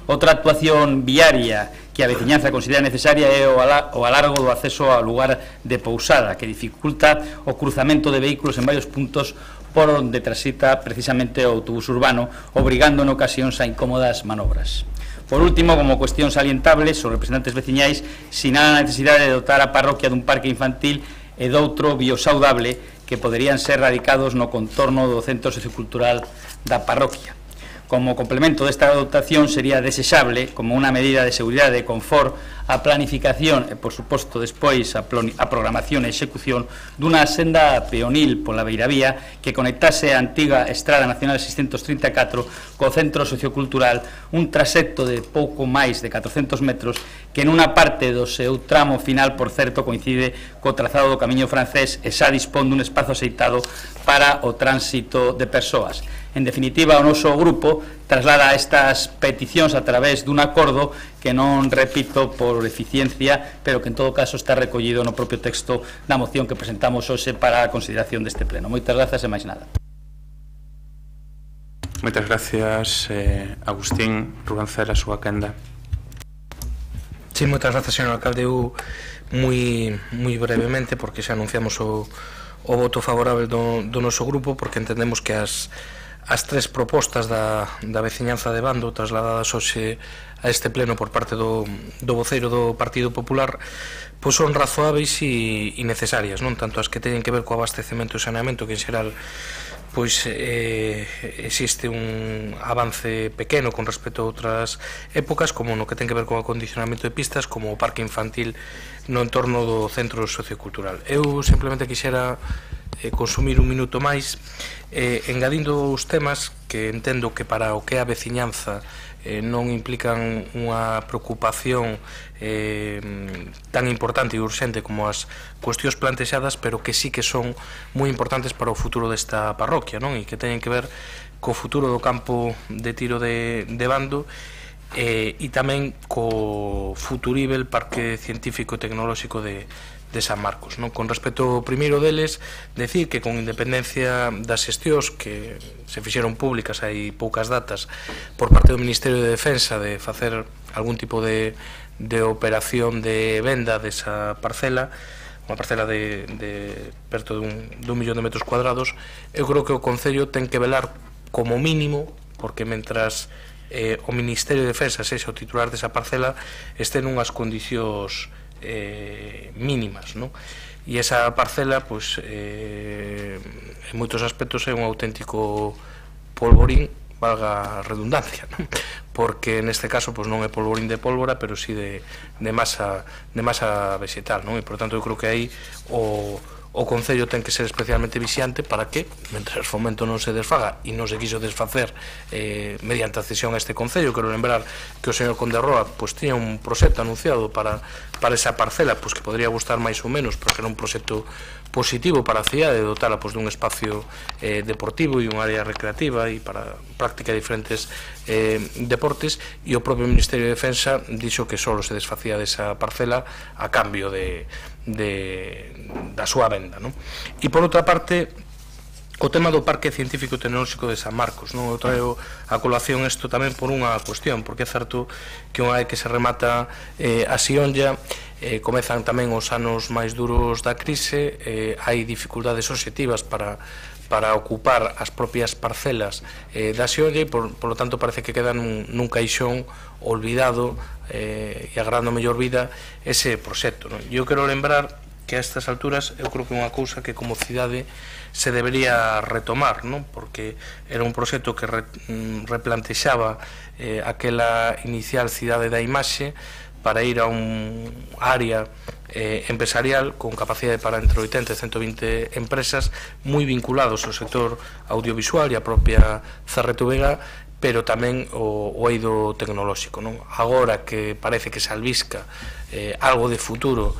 Outra actuación viaria que a veciñanza considera necesaria é o alargo do acceso ao lugar de Pousada, que dificulta o cruzamento de vehículos en varios puntos por onde transita precisamente o autobús urbano, obrigando en ocasións a incómodas manobras. Por último, como cuestión salientable, os representantes veciñais sinalan a necesidade de dotar a parroquia dun parque infantil e doutro biosaudable que poderían ser radicados no contorno do centro sociocultural da parroquia. Como complemento desta dotación sería desexable, como unha medida de seguridade e confort, a planificación e, por suposto, despois a programación e execución dunha senda peonil pola beiravía que conectase a antiga Estrada Nacional 634 co centro sociocultural, un trasecto de pouco máis de 400 metros que nunha parte do seu tramo final, por certo, coincide co trazado do camiño francés e xa dispón dun espazo aceitado para o tránsito de persoas. En definitiva, o noso grupo traslada estas peticións a través dun acordo que non repito por eficiencia, pero que en todo caso está recollido no propio texto da moción que presentamos hoxe para a consideración deste pleno. Moitas grazas e máis nada. Moitas gracias, Agustín. Rugancera, a súa quenda. Sí, moitas grazas, señor alcalde. Eu moi brevemente, porque xa anunciamos o voto favorable do noso grupo, porque entendemos que as tres propostas da veciñanza de Bando trasladadas hoxe a este pleno por parte do voceiro do Partido Popular pois son razoáveis e necesarias, non tanto as que teñen que ver co abastecemento e saneamento, que en xeral pois existe un avance pequeno con respecto a outras épocas, como no que ten que ver co acondicionamento de pistas, como o parque infantil no entorno do centro sociocultural. Eu simplemente quixera consumir un minuto máis engadindo os temas que entendo que para o que é a veciñanza non implican unha preocupación tan importante e urxente como as cuestións plantexadas, pero que sí que son moi importantes para o futuro desta parroquia, non? E que teñen que ver co futuro do campo de tiro de Bando e tamén co futurível parque científico e tecnolóxico de San Marcos, non? Con respecto ao primeiro deles, decir que con independencia das xestións que se fixeron públicas hai poucas datas por parte do Ministerio de Defensa de facer algún tipo de operación de venda desa parcela, unha parcela de perto dun millón de metros cuadrados, eu creo que o Concello ten que velar como mínimo, porque mentras o Ministerio de Defensa sexa o titular desa parcela, este nunhas condicións mínimas, non? E esa parcela, pois, en moitos aspectos é un auténtico polvorín, valga a redundancia, non? Porque neste caso pois non é polvorín de pólvora, pero sí de masa vegetal, non? E por tanto eu creo que aí o Concello ten que ser especialmente vixiante para que, mentre o fomento non se desfaga e non se quiso desfacer mediante a cesión a este Concello, quero lembrar que o señor Conde Roa pois tiña un proxecto anunciado para esa parcela, pois que podría gustar máis ou menos, porque era un proxecto positivo para a cidade, dotala pois dun espacio deportivo e unha área recreativa e para práctica de diferentes deportes, e o propio Ministerio de Defensa dixo que só se desfacía desa parcela a cambio da súa venda, non? E por outra parte, o tema do Parque Científico e Tecnolóxico de San Marcos, non? Eu traio a colación isto tamén por unha cuestión, porque é certo que unha vez que se remata a Sionlla, comezan tamén os anos máis duros da crise, hai dificultades obxectivas para ocupar as propias parcelas da Sionlla e, por lo tanto, parece que queda nun caixón olvidado e agardando mellor vida ese proxecto, non? Eu quero lembrar que a estas alturas eu creo que é unha cousa que como cidade se debería retomar, non? Porque era un proxecto que replantexaba aquela inicial cidade da imaxe para ir a un área empresarial con capacidade para entre 80 e 120 empresas moi vinculados ao sector audiovisual e a propia CRTVG, pero tamén o eido tecnolóxico, non? Agora que parece que se albisca algo de futuro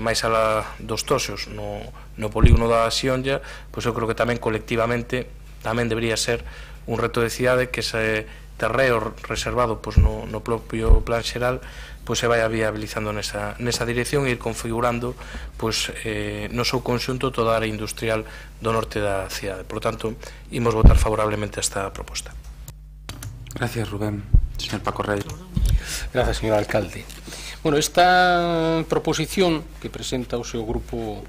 máis alá dos Toxos no polígono da Sionlla, pois eu creo que tamén colectivamente tamén debería ser un reto de cidade que ese terreo reservado pois no propio plan xeral pois se vai viabilizando nesa dirección e ir configurando pois no seu conxunto toda a área industrial do norte da cidade. Por tanto, imos votar favorablemente a esta proposta. Gracias, Rubén. Señor Paco Reyes. Gracias, señor alcalde. Bueno, esta proposición que presenta o seu grupo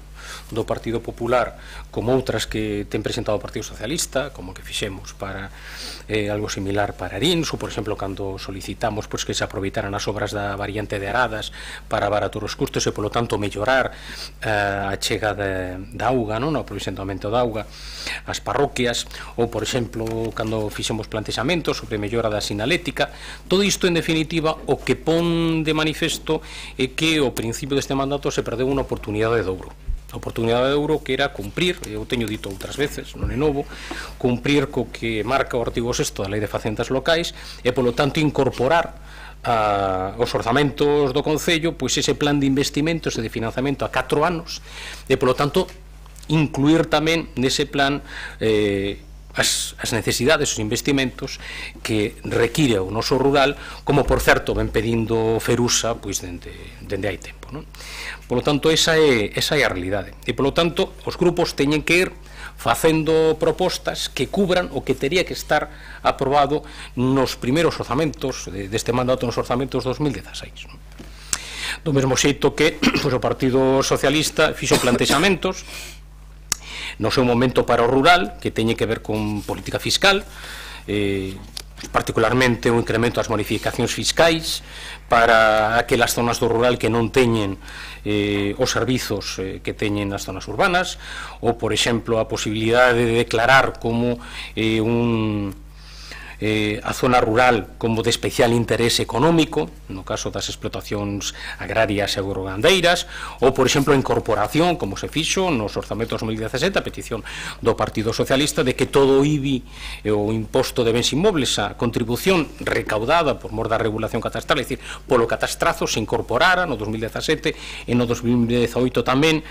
do Partido Popular, como outras que ten presentado o Partido Socialista, como que fixemos para algo similar para Arins, ou, por exemplo, cando solicitamos pois, que se aproveitaran as obras da variante de Aradas para abaratar os custos e, polo tanto, mellorar a chega da auga, non? O aprovisionamento da auga ás parroquias, ou, por exemplo, cando fixemos plantexamentos sobre mellora da sinalética. Todo isto, en definitiva, o que pon de manifesto é que ao principio deste mandato se perdeu unha oportunidade de ouro. A oportunidade de ouro que era cumprir, eu teño dito outras veces, non é novo, cumprir co que marca o artigo 6º da Lei de Facendas Locais e, polo tanto, incorporar aos orzamentos do Concello pois ese plan de investimentos e de financiamento a 4 anos e, polo tanto, incluir tamén nese plan as necesidades, os investimentos que require o noso rural, como, por certo, ven pedindo Ferusa pois dende hai tempo, non? Polo tanto, esa é a realidade. E, polo tanto, os grupos teñen que ir facendo propostas que cubran o que tería que estar aprobado nos primeiros orzamentos deste mandato, nos orzamentos 2016. Do mesmo xeito que pois, o Partido Socialista fixo plantexamentos no seu momento para o rural, que teñe que ver con política fiscal, particularmente o incremento das bonificacións fiscais para aquelas zonas do rural que non teñen os servizos que teñen nas zonas urbanas, ou, por exemplo, a posibilidade de declarar como a zona rural como de especial interese económico, no caso das explotacións agrarias e agrogandeiras, ou, por exemplo, a incorporación, como se fixo nos orzamentos 2017, a petición do Partido Socialista de que todo o IBI, o imposto de bens inmobles, a contribución recaudada por mor da regulación catastral, é dicir, polo catastrazo, se incorporara no 2017 e no 2018 tamén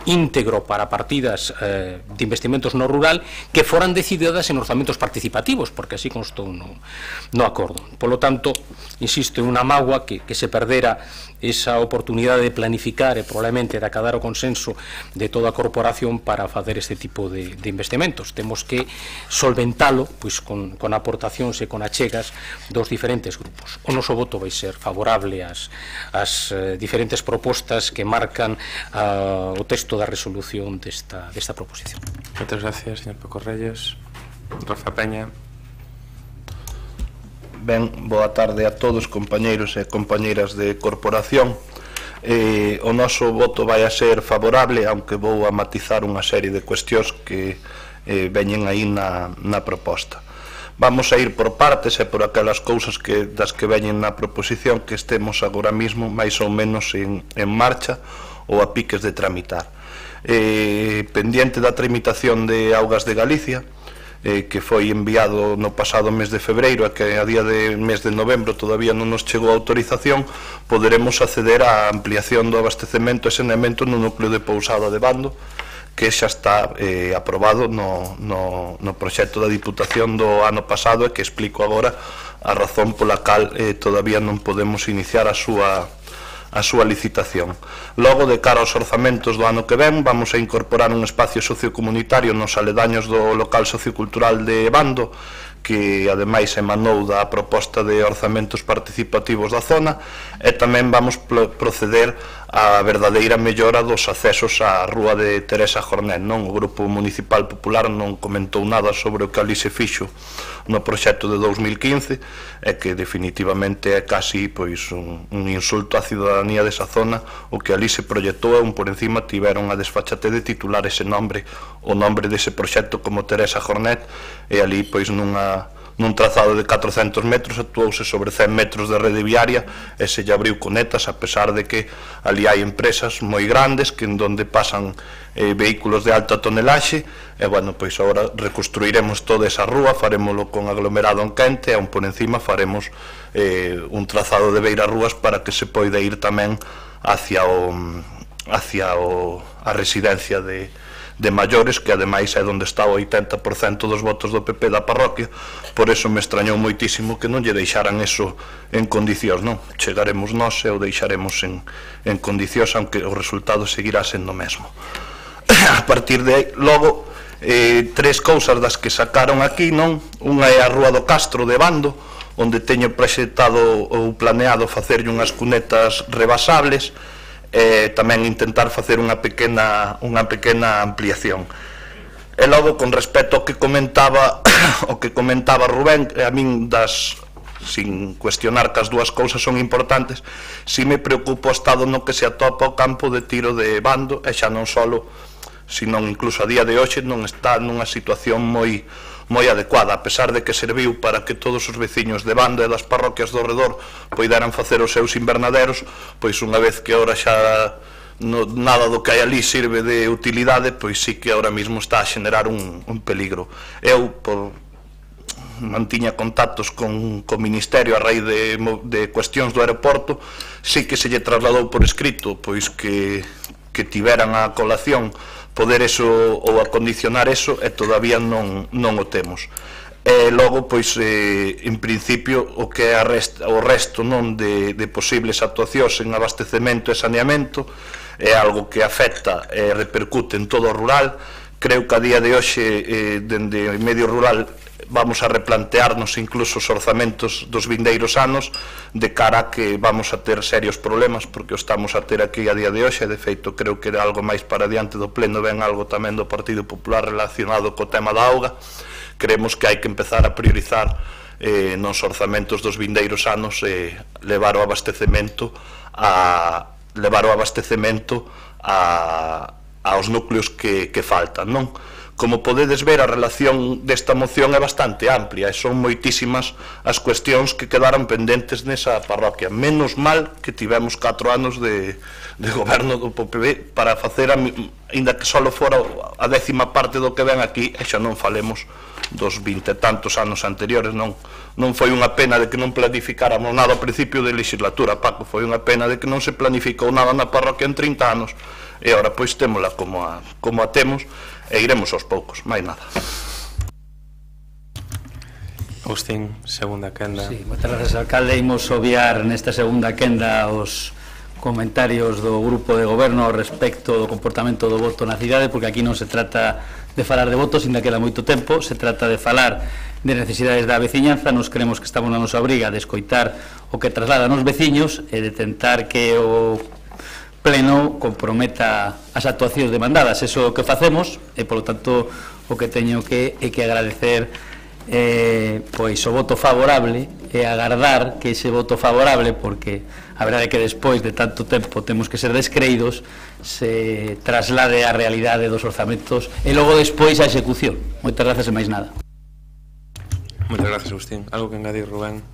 íntegro para partidas de investimentos no rural que foran decididas en orzamentos participativos, porque así constou no acordo. Polo tanto, insisto, en unha mágoa que se perdera esa oportunidade de planificar e probablemente de acadar o consenso de toda a corporación para facer este tipo de investimentos. Temos que solventalo pois, con aportacións e con achegas dos diferentes grupos. O noso voto vai ser favorable ás diferentes propostas que marcan o texto da resolución desta proposición. Moitas gracias, señor Paco Reyes. Rafa Peña. Ben, boa tarde a todos, compañeiros e compañeiras de corporación. O noso voto vai a ser favorable, aunque vou a matizar unha serie de cuestións que veñen aí na proposta. Vamos a ir por partes e por aquelas cousas das que veñen na proposición que estemos agora mesmo máis ou menos en marcha ou a piques de tramitar. Pendiente da tramitación de Augas de Galicia, que foi enviado no pasado mes de febreiro e que a día de mes de novembro todavía non nos chegou a autorización, poderemos acceder á ampliación do abastecemento e saneamento no núcleo de Pousada de Bando, que xa está aprobado no proxecto da Diputación do ano pasado e que explico agora a razón pola cal todavía non podemos iniciar a súa licitación. Logo, de cara aos orzamentos do ano que ven, vamos a incorporar un espacio sociocomunitario nos aledaños do local sociocultural de Bando, que ademais emanou da proposta de orzamentos participativos da zona, e tamén vamos proceder á verdadeira mellora dos accesos á rúa de Teresa Jornet. O Grupo Municipal Popular non comentou nada sobre o que ali se fixo no proxecto de 2015 e que definitivamente é casi un insulto á cidadanía desa zona. O que ali se proyectou e un por encima tiveron a desfachate de titular ese nombre, o nombre dese proxecto como Teresa Jornet, e ali nun trazado de 400 metros actuouse sobre 100 metros de rede viaria e se lle abriu conetas, a pesar de que ali hai empresas moi grandes que en donde pasan vehículos de alta tonelaxe e, bueno, pois agora reconstruiremos toda esa rúa, farémolo con aglomerado en quente e por encima faremos un trazado de beirarrúas para que se poida ir tamén hacia a residencia de de maiores, que ademais é onde está o 80% dos votos do PP da parroquia. Por eso me extrañou moitísimo que non lle deixaran eso en condicións, non? Chegaremos nós e o deixaremos en condicións, aunque o resultado seguirá sendo o mesmo. A partir de aí, logo, tres cousas das que sacaron aquí, non? Unha é a Rúa do Castro de Bando, onde teño proxectado ou planeado facerlle unhas cunetas rebasables, e tamén intentar facer unha pequena ampliación. E logo, con respecto ao que comentaba Rubén, a min sin cuestionar que as dúas cousas son importantes, si me preocupa o estado no que se atopa o campo de tiro de Bando, e xa non só, senón incluso a día de hoxe non está nunha situación moi adecuada, a pesar de que serviu para que todos os veciños de Bando e das parroquias do redor poideran facer os seus invernaderos, pois unha vez que ahora xa nada do que hai ali sirve de utilidade, pois sí que ahora mismo está a xenerar un peligro. Eu, mantiña contactos con o Ministerio a raíz de cuestións do aeroporto, sí que se lle trasladou por escrito pois que tiveran a colación poder eso ou acondicionar eso, e todavía non o temos. E logo, pois, en principio, o que é o resto non de posibles actuacións en abastecemento e saneamento é algo que afecta e repercute en todo o rural. Creo que a día de hoxe, dende o medio rural, vamos a replantearnos incluso os orzamentos dos vindeiros anos, de cara a que vamos a ter serios problemas, porque o estamos a ter aquí a día de hoxe. De feito, creo que algo máis para diante do pleno ven algo tamén do Partido Popular relacionado co tema da auga. Creemos que hai que empezar a priorizar nos orzamentos dos vindeiros anos levar o abastecemento aos núcleos que faltan, non? Como podedes ver, a relación desta moción é bastante amplia e son moitísimas as cuestións que quedaron pendentes nesa parroquia. Menos mal que tivemos 4 anos de goberno do PPB para facer, ainda que só fora a 10ª parte do que ven aquí, e xa non falemos dos 20 e tantos anos anteriores. Non foi unha pena de que non planificáramos nada ao principio de legislatura, Paco, foi unha pena de que non se planificou nada na parroquia en 30 anos, e agora pois témola como a temos, e iremos aos poucos, máis nada. Agustín, segunda quenda. Sí, moitas gracias, alcalde. Imos obviar nesta segunda quenda os comentarios do grupo de goberno ao respecto do comportamento do voto na cidade, porque aquí non se trata de falar de votos, ainda queda moito tempo, se trata de falar de necesidades da veciñanza. Nos creemos que estamos na nosa obriga de escoitar o que trasladan os veciños e de tentar que o pleno comprometa as actuacións demandadas. Eso é o que facemos, e polo tanto o que teño que agradecer pois o voto favorable e agardar que ese voto favorable, porque a verdade é que despois de tanto tempo temos que ser descreídos, se traslade a realidade dos orzamentos e logo despois a execución. Moitas gracias e máis nada. Moitas gracias, Agustín. Algo que engadir, Rubén?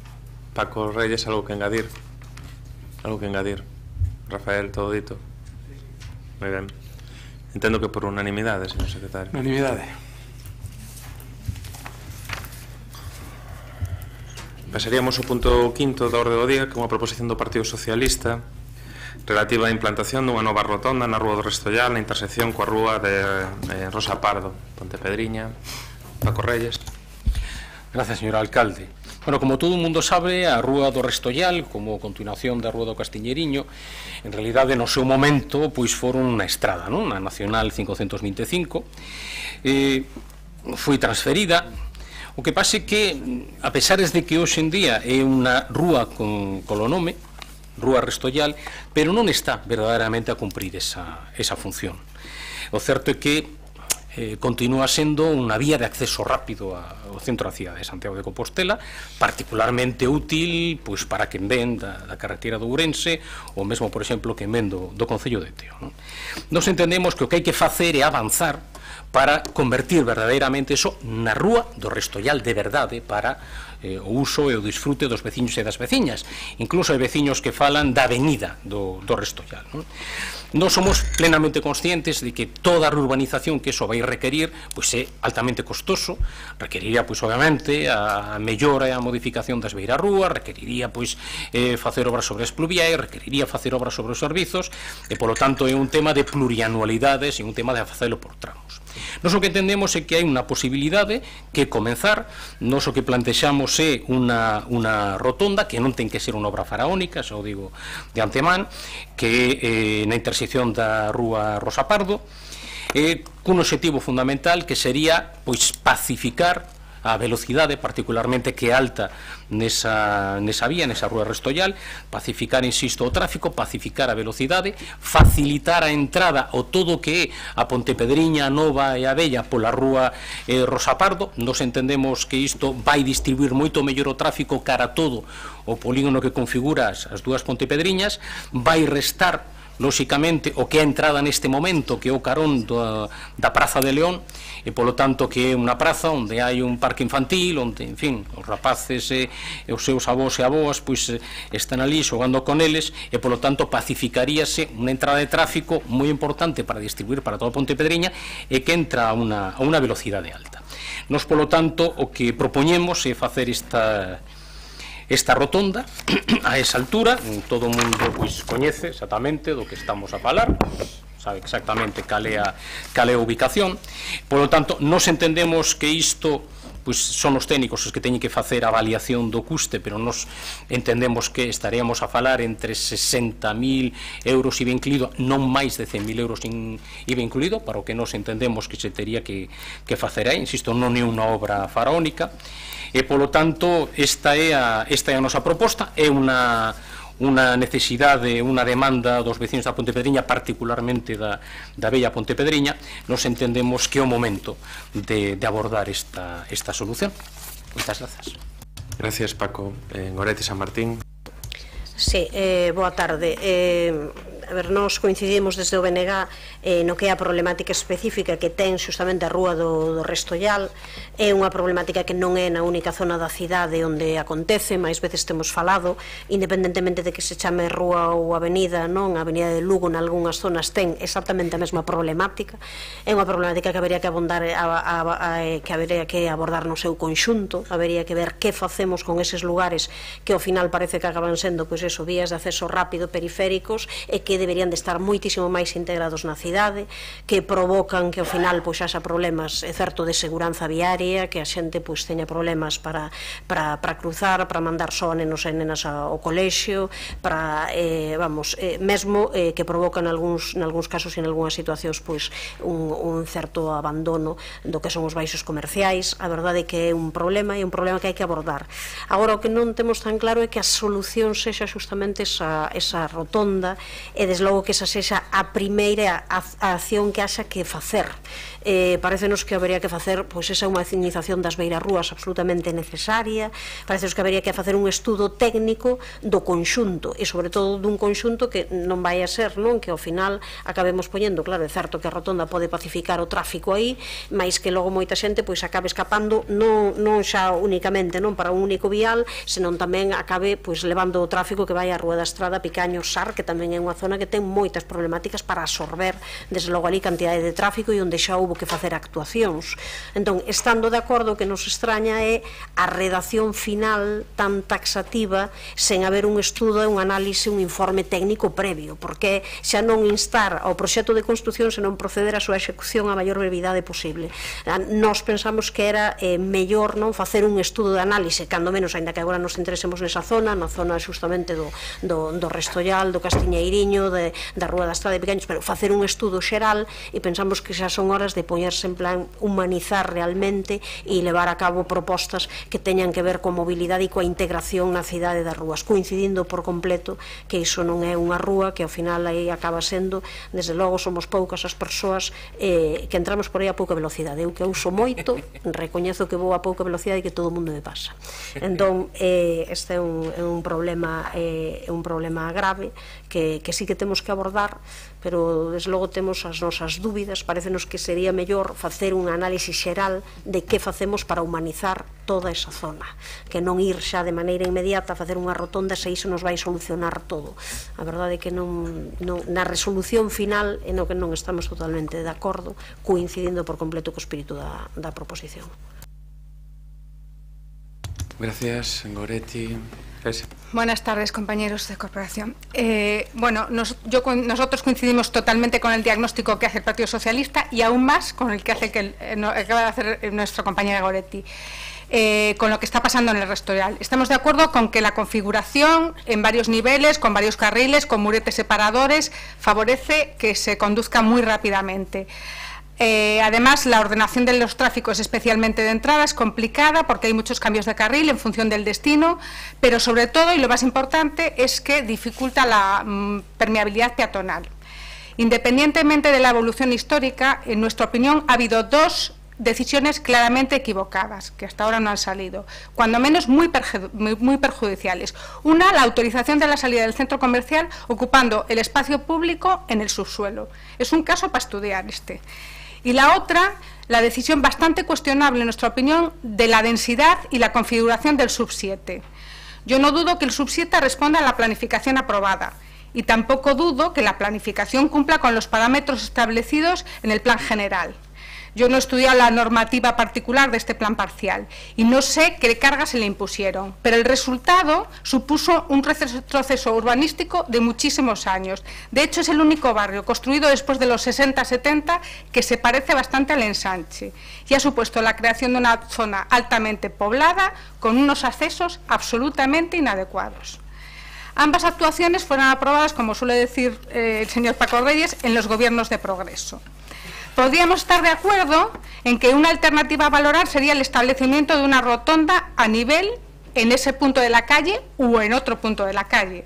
Paco Reyes, algo que engadir? Algo que engadir? Rafael, todo dito? Moi ben. Entendo que por unanimidade, señor secretario. Unanimidade. Pasaríamos ao punto 5º da orde do día, que é unha proposición do Partido Socialista relativa á implantación dunha nova rotonda na Rúa do Restollal, na intersección coa Rúa de Rosa Pardo, Pontepedriña. Paco Reyes. Gracias, señor alcalde. Bueno, como todo o mundo sabe, a Rúa do Restollal, como continuación da Rúa do Castiñeriño, en realidade no seu momento pois foron unha estrada, non? Na Nacional 525, foi transferida. O que pasa é que, a pesar de que hoxe en día é unha rúa con o nome, Rúa Restollal, pero non está verdadeiramente a cumprir esa función. O certo é que continúa sendo unha vía de acceso rápido ao centro da cidade de Santiago de Compostela, particularmente útil pois para quen ven da carretera do Ourense, ou mesmo, por exemplo, quen ven do Concello de Teo. Nos entendemos que o que hai que facer é avanzar para convertir verdadeiramente eso na rúa do Restollal de verdade para o uso e o disfrute dos veciños e das veciñas. Incluso hai veciños que falan da avenida do Restollal, non? Nós somos plenamente conscientes de que toda a urbanización que eso vai requerir pois é altamente costoso, requeriría pois obviamente a mellora e a modificación das beirarrúas, requeriría pois facer obras sobre as pluviais, requeriría facer obras sobre os servizos e polo tanto é un tema de plurianualidades e un tema de facelo por tramos. Nós o que entendemos é que hai unha posibilidade que comenzar, nós o que plantexamos é unha rotonda que non ten que ser unha obra faraónica, xa o digo de antemán, que na intersección da rúa Rosa Pardo, cun obxectivo fundamental que sería pois pacificar a velocidade, particularmente que é alta nesa vía, nesa rúa Restollal, pacificar, insisto, o tráfico, pacificar a velocidade, facilitar a entrada o todo que é a Pontepedriña, a Nova e a Bella pola rúa Rosa Pardo. Nos entendemos que isto vai distribuir moito mellor o tráfico cara a todo o polígono que configura as dúas Pontepedriñas, vai restar lóxicamente o que é a entrada neste momento, que é o carón da Praza de León, e polo tanto que é unha praza onde hai un parque infantil, onde, en fin, os rapaces e os seus avós e aboas pois están ali xogando con eles, e polo tanto pacificaríase unha entrada de tráfico moi importante para distribuir para toda Pontepedriña e que entra a unha velocidade alta. Nos, polo tanto, o que propoñemos é facer esta rotonda a esa altura, todo o mundo pois coñece exactamente do que estamos a falar, sabe exactamente cal é a ubicación. Polo tanto, nos entendemos que isto pois son os técnicos os que teñen que facer a avaliación do custe, pero nos entendemos que estaríamos a falar entre 60.000 euros IVA incluído, non máis de 100.000 euros IVA incluído, para o que nos entendemos que se tería que facer aí. Insisto, non é unha obra faraónica, e polo tanto esta é a nosa proposta. É unha necesidade, unha demanda dos vecinos da Pontepedriña, particularmente da Bella Pontepedriña. Nos entendemos que é o momento de abordar esta solución. Moitas grazas. Gracias, Paco. Goretti, San Martín. Sí, boa tarde. A ver, nós coincidimos desde o BNG no que é a problemática específica que ten xustamente a rúa do Restollal. É unha problemática que non é na única zona da cidade onde acontece, máis veces temos falado, independentemente de que se chame rúa ou avenida, non? A avenida de Lugo, en algunhas zonas, ten exactamente a mesma problemática. É unha problemática que habería que abordar no seu conxunto, habería que ver que facemos con eses lugares que ao final parece que acaban sendo pois eso, vías de acceso rápido, periféricos, e que deberían de estar moitísimo máis integrados na cidade, que provocan que ao final pois haxa problemas, é certo, de seguranza viaria, que a xente pois teña problemas para cruzar, para mandar só a nenos e nenas ao colexio, para, mesmo que provocan nalgúns casos e en algunhas situacións pois un certo abandono do que son os baixos comerciais. A verdade é que é un problema, e un problema que hai que abordar. Agora, o que non temos tan claro é que a solución sexa justamente esa rotonda, e desde logo que esa sexa a primeira acción que haxa que facer. Parecenos que habería que facer pois esa humanización das beirarrúas absolutamente necesaria, parecenos que habería que facer un estudo técnico do conxunto, e sobre todo dun conxunto que non vai a ser, non, que ao final acabemos poñendo, claro, é certo que a rotonda pode pacificar o tráfico aí, mais que logo moita xente pois acabe escapando non xa únicamente non para un único vial, senón tamén acabe pois levando o tráfico que vai á Rúa da Estrada, Picaño, Sar, que tamén é unha zona que ten moitas problemáticas para absorber desde logo ali cantidade de tráfico, e onde xa houve que facer actuacións. Entón, estando de acordo, o que nos extraña é a redacción final tan taxativa sen haber un estudo, un análise, un informe técnico previo, porque xa non instar ao proxecto de construción, senón proceder a súa execución a maior brevidade posible. Nós pensamos que era mellor non facer un estudo de análise, cando menos, aínda que agora nos interesemos nesa zona, na zona justamente do Restollal, do Castiñeiriño, da Rúa da Estrada de Picaños, pero facer un estudo xeral, e pensamos que xa son horas de poñerse en plan humanizar realmente e levar a cabo propostas que teñan que ver coa mobilidade e coa integración na cidade das rúas, coincidindo por completo que iso non é unha rúa, que ao final aí acaba sendo, desde logo somos poucas as persoas que entramos por aí a pouca velocidade. Eu que uso moito, recoñezo que vou a pouca velocidade e que todo o mundo me pasa. Entón, este é un problema grave que sí que que temos que abordar, pero desde logo temos as nosas dúbidas. Parecenos que sería mellor facer un análisis xeral de que facemos para humanizar toda esa zona, que non ir xa de maneira inmediata a facer unha rotonda se iso nos vai solucionar todo. A verdade é que na resolución final en o que non estamos totalmente de acordo, coincidindo por completo co espírito da proposición. Gracias, Goretti. Buenas tardes, compañeros de corporación. Nosotros coincidimos totalmente con el diagnóstico que hace el Partido Socialista y aún más con el que acaba de hacer nuestra compañera Goretti, con lo que está pasando en el Restorial. Estamos de acuerdo con que la configuración en varios niveles, con varios carriles, con muretes separadores, favorece que se conduzca muy rápidamente. Además, la ordenación de los tráficos, especialmente de entrada, es complicada porque hay muchos cambios de carril en función del destino, pero sobre todo, y lo más importante, es que dificulta la permeabilidad peatonal. Independientemente de la evolución histórica, en nuestra opinión, ha habido dos decisiones claramente equivocadas, que hasta ahora no han salido, cuando menos muy perjudiciales. Una, la autorización de la salida del centro comercial ocupando el espacio público en el subsuelo. Es un caso para estudiar este. Y la otra, la decisión bastante cuestionable, en nuestra opinión, de la densidad y la configuración del sub-7. Yo no dudo que el sub-7 responda a la planificación aprobada y tampoco dudo que la planificación cumpla con los parámetros establecidos en el plan general. Yo no he estudiado la normativa particular de este plan parcial y no sé qué cargas se le impusieron, pero el resultado supuso un retroceso urbanístico de muchísimos años. De hecho, es el único barrio construido después de los 60-70 que se parece bastante al ensanche y ha supuesto la creación de una zona altamente poblada con unos accesos absolutamente inadecuados. Ambas actuaciones fueron aprobadas, como suele decir el señor Paco Reyes, en los gobiernos de progreso. Podríamos estar de acuerdo en que una alternativa a valorar sería el establecimiento de una rotonda a nivel en ese punto de la calle o en otro punto de la calle.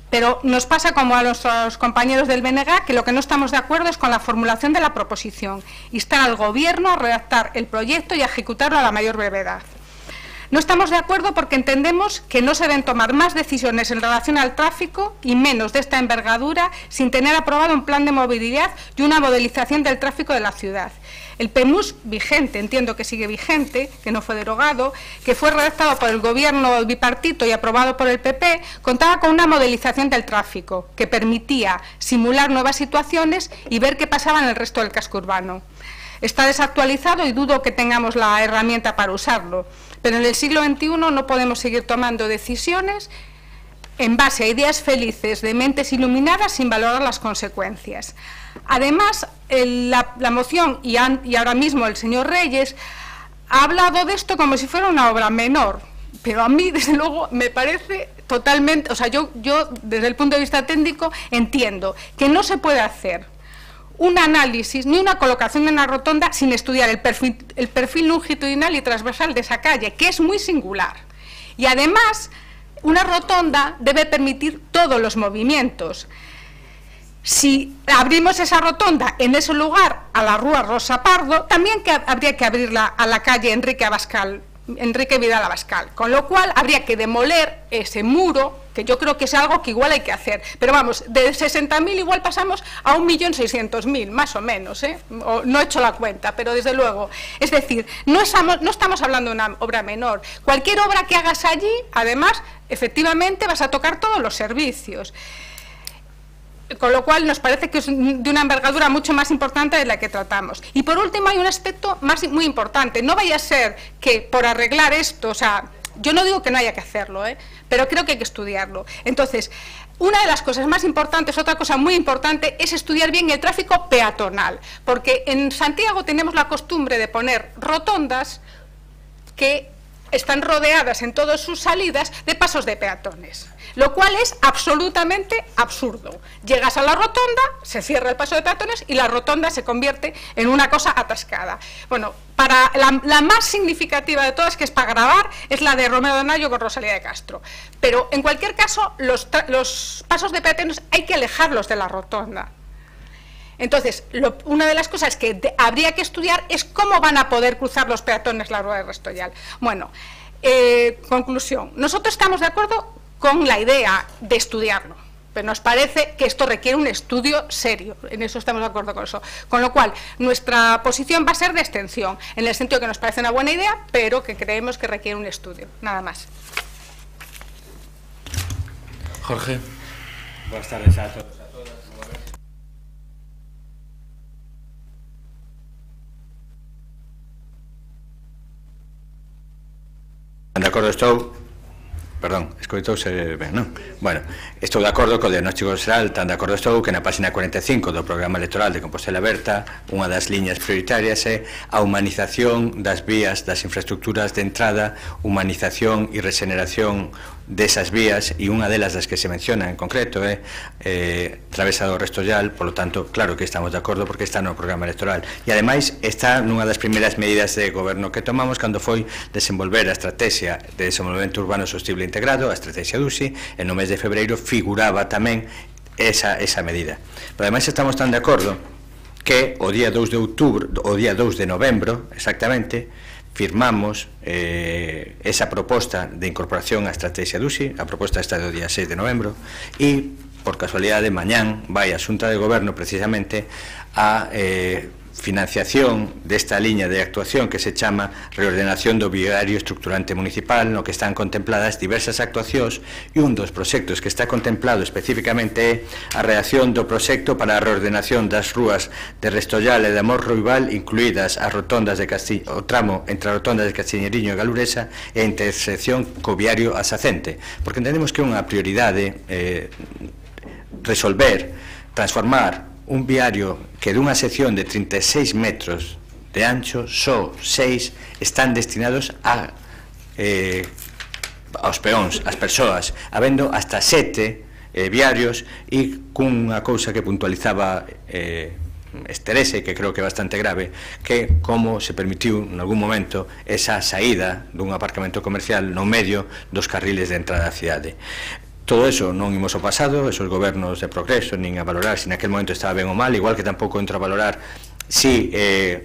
Pero nos pasa como a nuestros compañeros del BNG, que lo que no estamos de acuerdo es con la formulación de la proposición, instar al Gobierno a redactar el proyecto y a ejecutarlo a la mayor brevedad. No estamos de acuerdo porque entendemos que no se deben tomar más decisiones en relación al tráfico y menos de esta envergadura sin tener aprobado un plan de movilidad y una modelización del tráfico de la ciudad. El PEMUS vigente, entiendo que sigue vigente, que no fue derogado, que fue redactado por el Gobierno bipartito y aprobado por el PP, contaba con una modelización del tráfico que permitía simular nuevas situaciones y ver qué pasaba en el resto del casco urbano. Está desactualizado y dudo que tengamos la herramienta para usarlo. Pero en el siglo XXI no podemos seguir tomando decisiones en base a ideas felices de mentes iluminadas sin valorar las consecuencias. Además, la moción y ahora mismo el señor Reyes ha hablado de esto como si fuera una obra menor, pero a mí, desde luego, me parece totalmente... O sea, yo desde el punto de vista técnico entiendo que no se puede hacer un análisis ni una colocación en una rotonda sin estudiar el perfil longitudinal y transversal de esa calle, que es muy singular. Y además, una rotonda debe permitir todos los movimientos. Si abrimos esa rotonda en ese lugar a la Rúa Rosa Pardo, también habría que abrirla a la calle Enrique Vidal Abascal, con lo cual habría que demoler ese muro, que yo creo que es algo que igual hay que hacer, pero vamos, de 60.000 igual pasamos a 1.600.000, más o menos, no he hecho la cuenta, pero desde luego, es decir, no estamos hablando de una obra menor. Cualquier obra que hagas allí, además, efectivamente vas a tocar todos los servicios. Con lo cual nos parece que es de una envergadura mucho más importante de la que tratamos. Y por último hay un aspecto muy importante. No vaya a ser que por arreglar esto, o sea, yo no digo que no haya que hacerlo, pero creo que hay que estudiarlo. Entonces, una de las cosas más importantes, otra cosa muy importante, es estudiar bien el tráfico peatonal. Porque en Santiago tenemos la costumbre de poner rotondas que están rodeadas en todas sus salidas de pasos de peatones, lo cual es absolutamente absurdo. Llegas a la rotonda, se cierra el paso de peatones y la rotonda se convierte en una cosa atascada. Bueno, para la más significativa de todas, que es para grabar, es la de Romero Donayo con Rosalía de Castro. Pero en cualquier caso, los pasos de peatones hay que alejarlos de la rotonda. Entonces, una de las cosas que habría que estudiar es cómo van a poder cruzar los peatones la Rúa de Restorial. Bueno, conclusión. Nosotros estamos de acuerdo con la idea de estudiarlo, pero nos parece que esto requiere un estudio serio, en eso estamos de acuerdo con eso. Con lo cual, nuestra posición va a ser de abstención, en el sentido que nos parece una buena idea, pero que creemos que requiere un estudio, nada más. Jorge. Buenas tardes a todos. De acordo estou, perdón, escoitouse ben, non? Bueno, estou de acordo co diagnóstico xeral, tan de acordo estou que na página 45 do programa electoral de Compostela Aberta unha das liñas prioritarias é a humanización das vías, das infraestructuras de entrada, humanización e regeneración desas vías, e unha delas das que se menciona en concreto é Travesa do Restollal, polo tanto, claro que estamos de acordo porque está no programa electoral, e ademais está nunha das primeiras medidas de goberno que tomamos cando foi desenvolver a estrategia de desenvolvemento urbano sostible integrado, a estrategia DUSI, e no mes de febreiro figuraba tamén esa medida. Pero ademais estamos tan de acordo que o día 2 de outubro, o día 2 de novembro, exactamente, firmamos esa proposta de incorporación á estrategia DUSI, a proposta está do día 6 de novembro, e, por casualidade, mañán vai a Xunta de Goberno precisamente a financiación desta liña de actuación que se chama Reordenación do Viario Estructurante Municipal, no que están contempladas diversas actuacións, e un dos proxectos que está contemplado especificamente é a redacción do proxecto para a reordenación das rúas de Restollal e de Amor Ruibal, incluídas as rotondas de o tramo entre as rotondas de Castiñeriño e Galuresa e a intersección co viario asacente, porque entendemos que é unha prioridade resolver, transformar un viario que dunha sección de 36 metros de ancho, só 6 están destinados aos peóns, ás persoas, habendo hasta 7 viarios, e cunha cousa que puntualizaba Esterese, que creo que é bastante grave, que como se permitiu en algún momento esa saída dun aparcamento comercial no medio dos carriles de entrada á cidade. Todo eso non imos ao pasado, esos gobernos de progreso, nin a valorar se naquele momento estaba ben ou mal, igual que tampouco entro a valorar si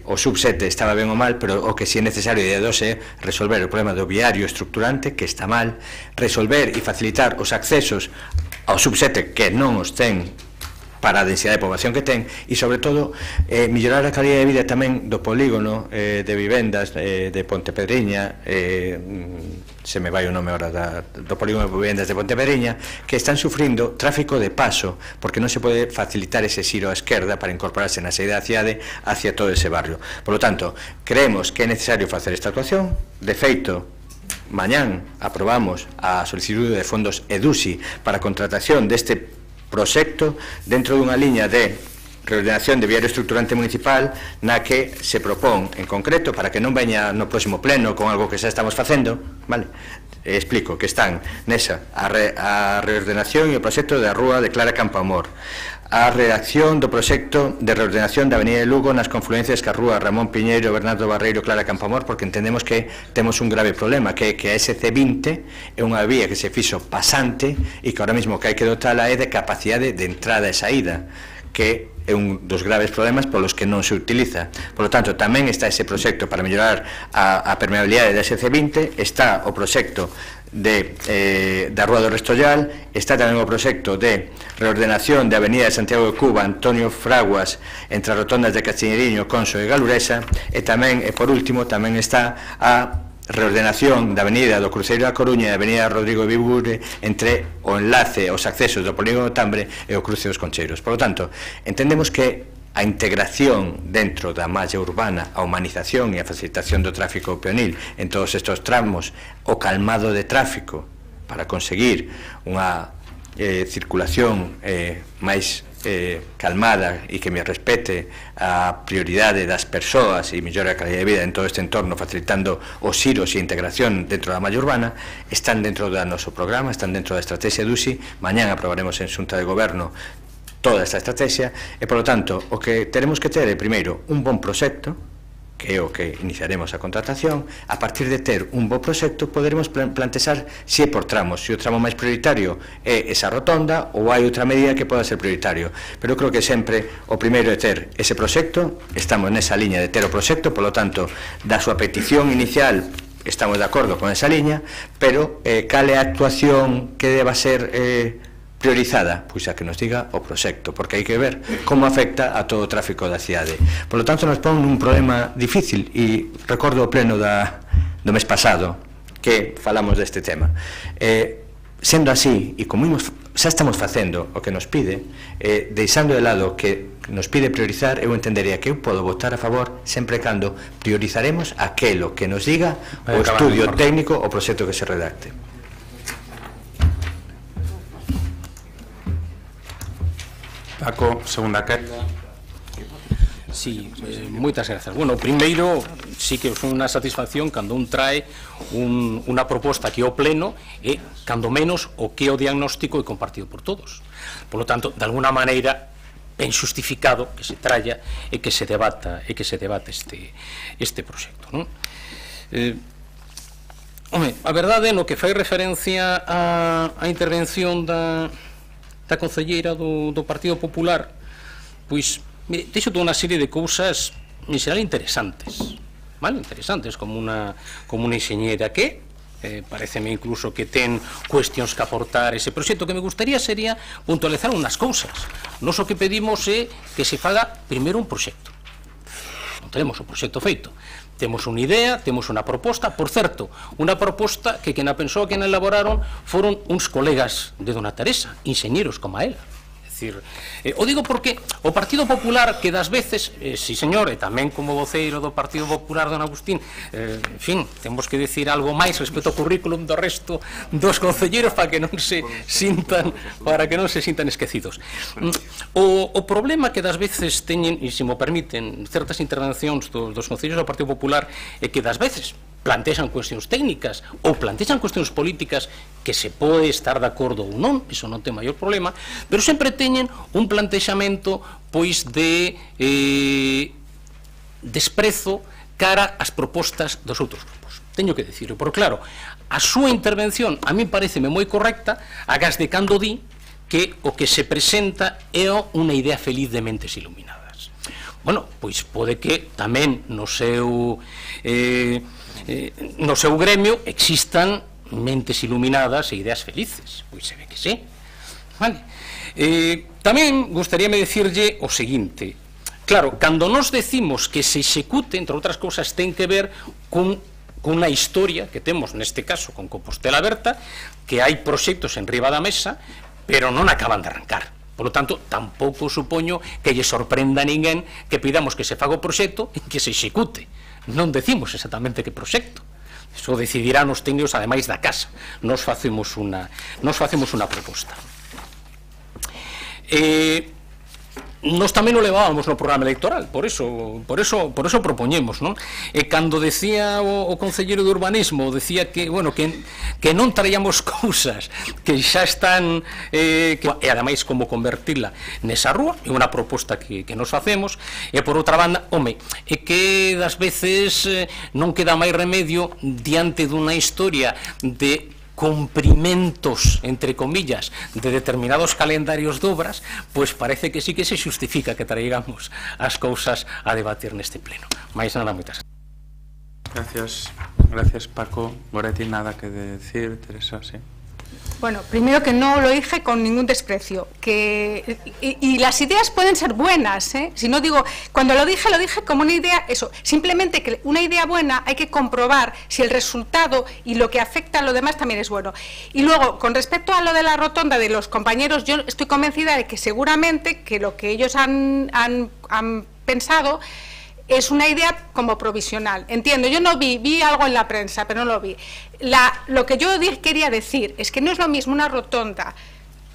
o sub 7 estaba ben ou mal, pero o que si é necesario de dos é resolver o problema do viario estructurante, que está mal, resolver e facilitar os accesos ao sub 7 que non os ten para a densidade de población que ten, e sobre todo mellorar a calidad de vida tamén do polígono de vivendas de Pontepedriña, se me vai o nome ahora do polígono de vivendas de Pontepedriña, que están sufrindo tráfico de paso porque non se pode facilitar ese xiro á esquerda para incorporarse na saída da cidade hacia todo ese barrio. Por lo tanto, creemos que é necesario facer esta actuación. De feito, mañán aprobamos a solicitude de fondos EDUSI para a contratación deste proxecto dentro dunha liña de reordenación de viario estructurante municipal na que se propón en concreto, para que non veña no próximo pleno con algo que xa estamos facendo, vale? Explico que están nesa a reordenación e o proxecto da rúa de Clara Campoamor, a redacción do proxecto de reordenación da Avenida de Lugo nas confluencias ca rúa Ramón Piñeiro, Bernardo Barreiro, Clara Campoamor, porque entendemos que temos un grave problema, que é que a SC20 é unha vía que se fixo pasante e que ahora mesmo que hai que dotala é de capacidade de entrada e saída, que é un dos graves problemas polos que non se utiliza. Por lo tanto, tamén está ese proxecto para mellorar a permeabilidade da SC20, está o proxecto da Rúa do Restollal, está tamén o proxecto de reordenación da Avenida de Santiago de Cuba, Antonio Fraguas, entre as rotondas de Castiñeriño, Conso e Galuresa, e tamén, e por último, tamén está a reordenación da Avenida do Cruceiro da Coruña e a Avenida Rodrigo Vibure entre o enlace aos accesos do polígono Tambre e o cruce dos Concheiros. Por lo tanto, entendemos que a integración dentro da malla urbana, a humanización e a facilitación do tráfico peonil en todos estes tramos, o calmado de tráfico para conseguir unha circulación máis calmada e que me respete a prioridade das persoas e mellora a calidad de vida en todo este entorno, facilitando os xiros e a integración dentro da malla urbana, están dentro do noso programa, están dentro da estrategia DUSI. Mañán aprobaremos en Xunta de Goberno toda esta estrategia e, por lo tanto, o que teremos que ter é, primeiro, un bon proxecto, que é o que iniciaremos a contratación. A partir de ter un bo proxecto, poderemos plantexar se é por tramos, se o tramo máis prioritario é esa rotonda ou hai outra medida que poda ser prioritario. Pero eu creo que sempre o primeiro é ter ese proxecto, estamos nesa liña de ter o proxecto, por lo tanto, da súa petición inicial estamos de acordo con esa liña, pero cal é a actuación que deba ser priorizada, pois a que nos diga o proxecto, porque hai que ver como afecta a todo o tráfico da cidade. Por lo tanto, nos pon un problema difícil, e recordo o pleno do mes pasado que falamos deste tema. Sendo así, e como xa estamos facendo o que nos pide, deixando de lado que nos pide priorizar, eu entendería que eu podo votar a favor sempre cando priorizaremos aquelo que nos diga o estudio técnico o proxecto que se redacte. Paco, segunda carga. Sí, moitas grazas. Bueno, primeiro, sí que é unha satisfacción cando un trae unha proposta que é o pleno e, cando menos, o que é o diagnóstico é compartido por todos. Por lo tanto, de alguna maneira, ben justificado que se tralla e que se debata este proxecto, non? A verdade, no que fai referencia á intervención da concelleira do Partido Popular, pois deixo toda unha serie de cousas en xeral interesantes, como unha enxeñera que pareceme incluso que ten cuestións que aportar ese proxecto. Que me gustaría sería puntualizar unhas cousas. Nos o que pedimos é que se faga primeiro un proxecto. Non tenemos o proxecto feito, temos unha idea, temos unha proposta. Por certo, unha proposta que quen a pensou, quen a elaboraron foron uns colegas de Dona Teresa, enxeñeros como a ela. O digo porque o Partido Popular, que das veces, si señor, e tamén como voceiro do Partido Popular, don Agustín, en fin, temos que decir algo máis respecto ao currículum do resto dos concelleiros para que non se sintan esquecidos. O problema que das veces teñen, e se mo permiten, certas intervencións dos concelleiros do Partido Popular, é que das veces plantexan cuestións técnicas ou plantexan cuestións políticas que se pode estar de acordo ou non, iso non ten maior problema, pero sempre teñen un plantexamento pois de desprezo cara ás propostas dos outros grupos. Teño que dicirlo, porque claro, a súa intervención a mí pareceme moi correcta, agás de cando di que o que se presenta é unha idea feliz de mentes iluminadas. Bueno, pois pode que tamén no seu gremio existan mentes iluminadas e ideas felices, pois se ve que sí. Tamén gustaríame dicirlle o seguinte: claro, cando nos decimos que se execute, entre outras cousas, ten que ver cunha historia que temos neste caso con Compostela Aberta, que hai proxectos en riba da mesa, pero non acaban de arrancar. Por lo tanto, tampouco supoño que lle sorprenda a ninguén que pidamos que se faga o proxecto e que se execute. Non decimos exactamente que proxecto, iso decidirán os técnicos ademais da casa. Nos facemos unha proposta. Nos tamén o levábamos no programa electoral, por eso propoñemos, non? E cando decía o concelleiro de urbanismo, decía que, bueno, que non traíamos cousas que xa están, e ademais como convertila nesa rúa, é unha proposta que nos facemos, e por outra banda, é que das veces non queda máis remedio diante dunha historia de cumprimentos, entre comillas, de determinados calendarios de obras, pois parece que sí que se justifica que traigamos as cousas a debatir neste pleno. Mais nada, moitas gracias. Gracias, Paco. Goretti, nada que decir. Teresa, sí. Bueno, primero que no lo dije con ningún desprecio, y las ideas pueden ser buenas, ¿eh? Si no digo, cuando lo dije como una idea, eso, simplemente que una idea buena hay que comprobar si el resultado y lo que afecta a lo demás también es bueno. Y luego, con respecto a lo de la rotonda de los compañeros, yo estoy convencida de que seguramente que lo que ellos han pensado es una idea como provisional. Entiendo, yo no vi algo en la prensa, pero no lo vi. Lo que yo quería decir es que no es lo mismo una rotonda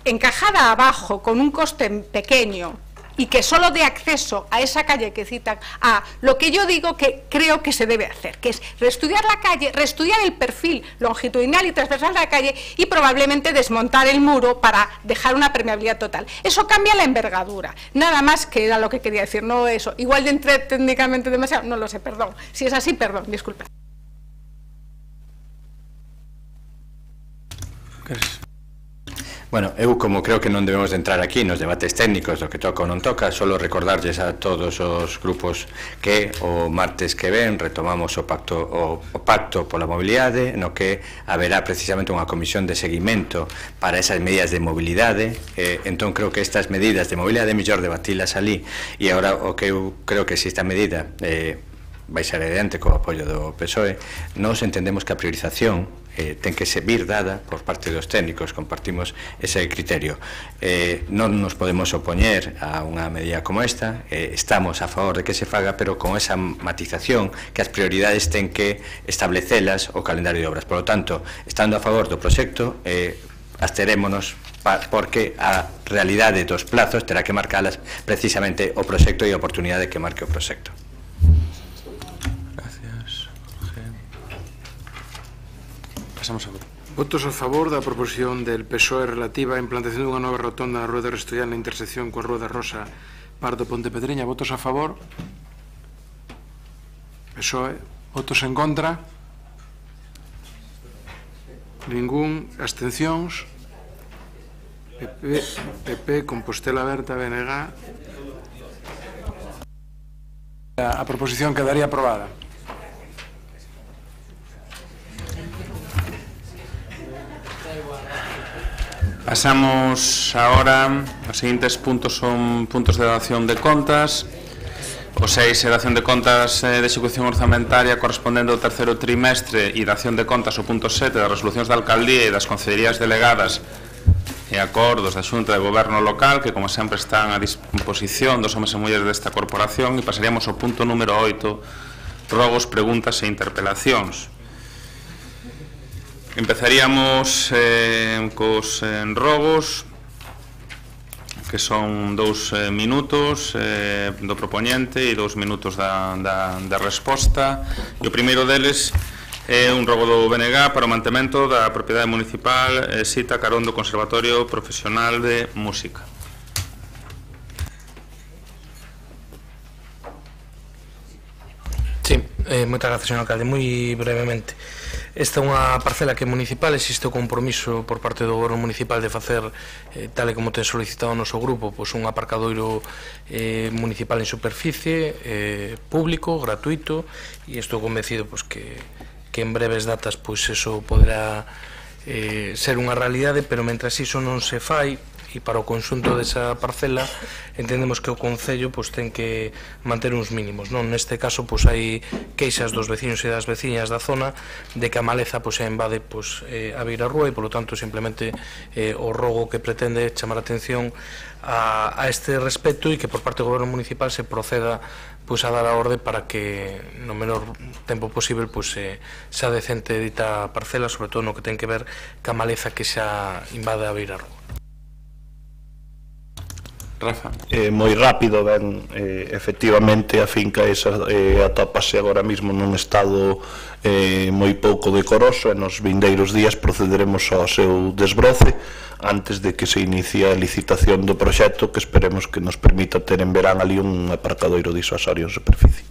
encajada abajo con un coste pequeño y que solo dé acceso a esa calle que citan, a lo que yo digo que creo que se debe hacer, que es reestudiar la calle, reestudiar el perfil longitudinal y transversal de la calle y probablemente desmontar el muro para dejar una permeabilidad total. Eso cambia la envergadura, nada más, que era lo que quería decir, no eso. Igual de entré técnicamente demasiado, no lo sé, perdón. Si es así, perdón, disculpe. Bueno, eu como creo que non debemos de entrar aquí nos debates técnicos do que toca ou non toca, solo recordarlles a todos os grupos que o martes que ven retomamos o pacto pola mobilidade, no que haberá precisamente unha comisión de seguimento para esas medidas de mobilidade. Entón creo que estas medidas de mobilidade é mellor debatilas ali, e agora o que eu creo que se esta medida vai ser adiante co apoio do PSOE, nos entendemos que a priorización ten que ser dada por parte dos técnicos, compartimos ese criterio. Non nos podemos opoñer a unha medida como esta, estamos a favor de que se faga, pero con esa matización que as prioridades ten que establecelas o calendario de obras. Por lo tanto, estando a favor do proxecto, absterémonos porque a realidade dos plazos terá que marcalas precisamente o proxecto e a oportunidade que marque o proxecto. Votos a favor da proposición del PSOE relativa á implantación dunha nova rotonda na Rúa de Restollán na intersección coa Rúa da Rosa Pardo Pontepedreña. Votos a favor? PSOE. Votos en contra? Ningún. Abstencións? PP, Compostela Aberta, BNG. A proposición quedaría aprobada. Pasamos ahora, os seguintes puntos son puntos de dación de contas. O 6 é dación de contas de execución orzamentaria correspondendo ao terceiro trimestre e dación de contas o punto 7 das resolucións da alcaldía e das concellerías delegadas e acordos da Xunta de Goberno local, que como sempre están a disposición dos homes e mulleres desta corporación, e pasaríamos ao punto número 8, rogos, preguntas e interpelacións. Empezaríamos cos rogos, que son 2 minutos do propoñente e 2 minutos da resposta. E o primeiro deles é un rogo do BNG para o mantemento da propiedade municipal Sita carón do Conservatorio Profesional de Música. Sí, moitas gracias, señor alcalde. Moi brevemente, esta é unha parcela que é municipal, existe o compromiso por parte do goberno municipal de facer, tal e como ten solicitado o noso grupo, pois un aparcadoiro municipal en superficie, público, gratuito, e estou convencido pois que en breves datas pois eso poderá ser unha realidade, pero mentras iso non se fai, e para o conxunto desa parcela entendemos que o Concello pois ten que manter uns mínimos, non? Neste caso pois hai queixas dos veciños e das veciñas da zona de que a maleza pois invade pois a beira rúa, e polo tanto simplemente o rogo que pretende chamar a atención a este respecto, e que por parte do goberno municipal se proceda pois a dar a orde para que no menor tempo posible pois xa decente dita parcela, sobre todo no que ten que ver ca maleza que xa invade a beira rúa. Rafa. Moi rápido, ben, efectivamente a finca esa atópase agora mesmo nun estado moi pouco decoroso, e nos vindeiros días procederemos ao seu desbroce antes de que se inicie a licitación do proxecto, que esperemos que nos permita ter en verán ali un aparcadoiro disuasorio en superficie.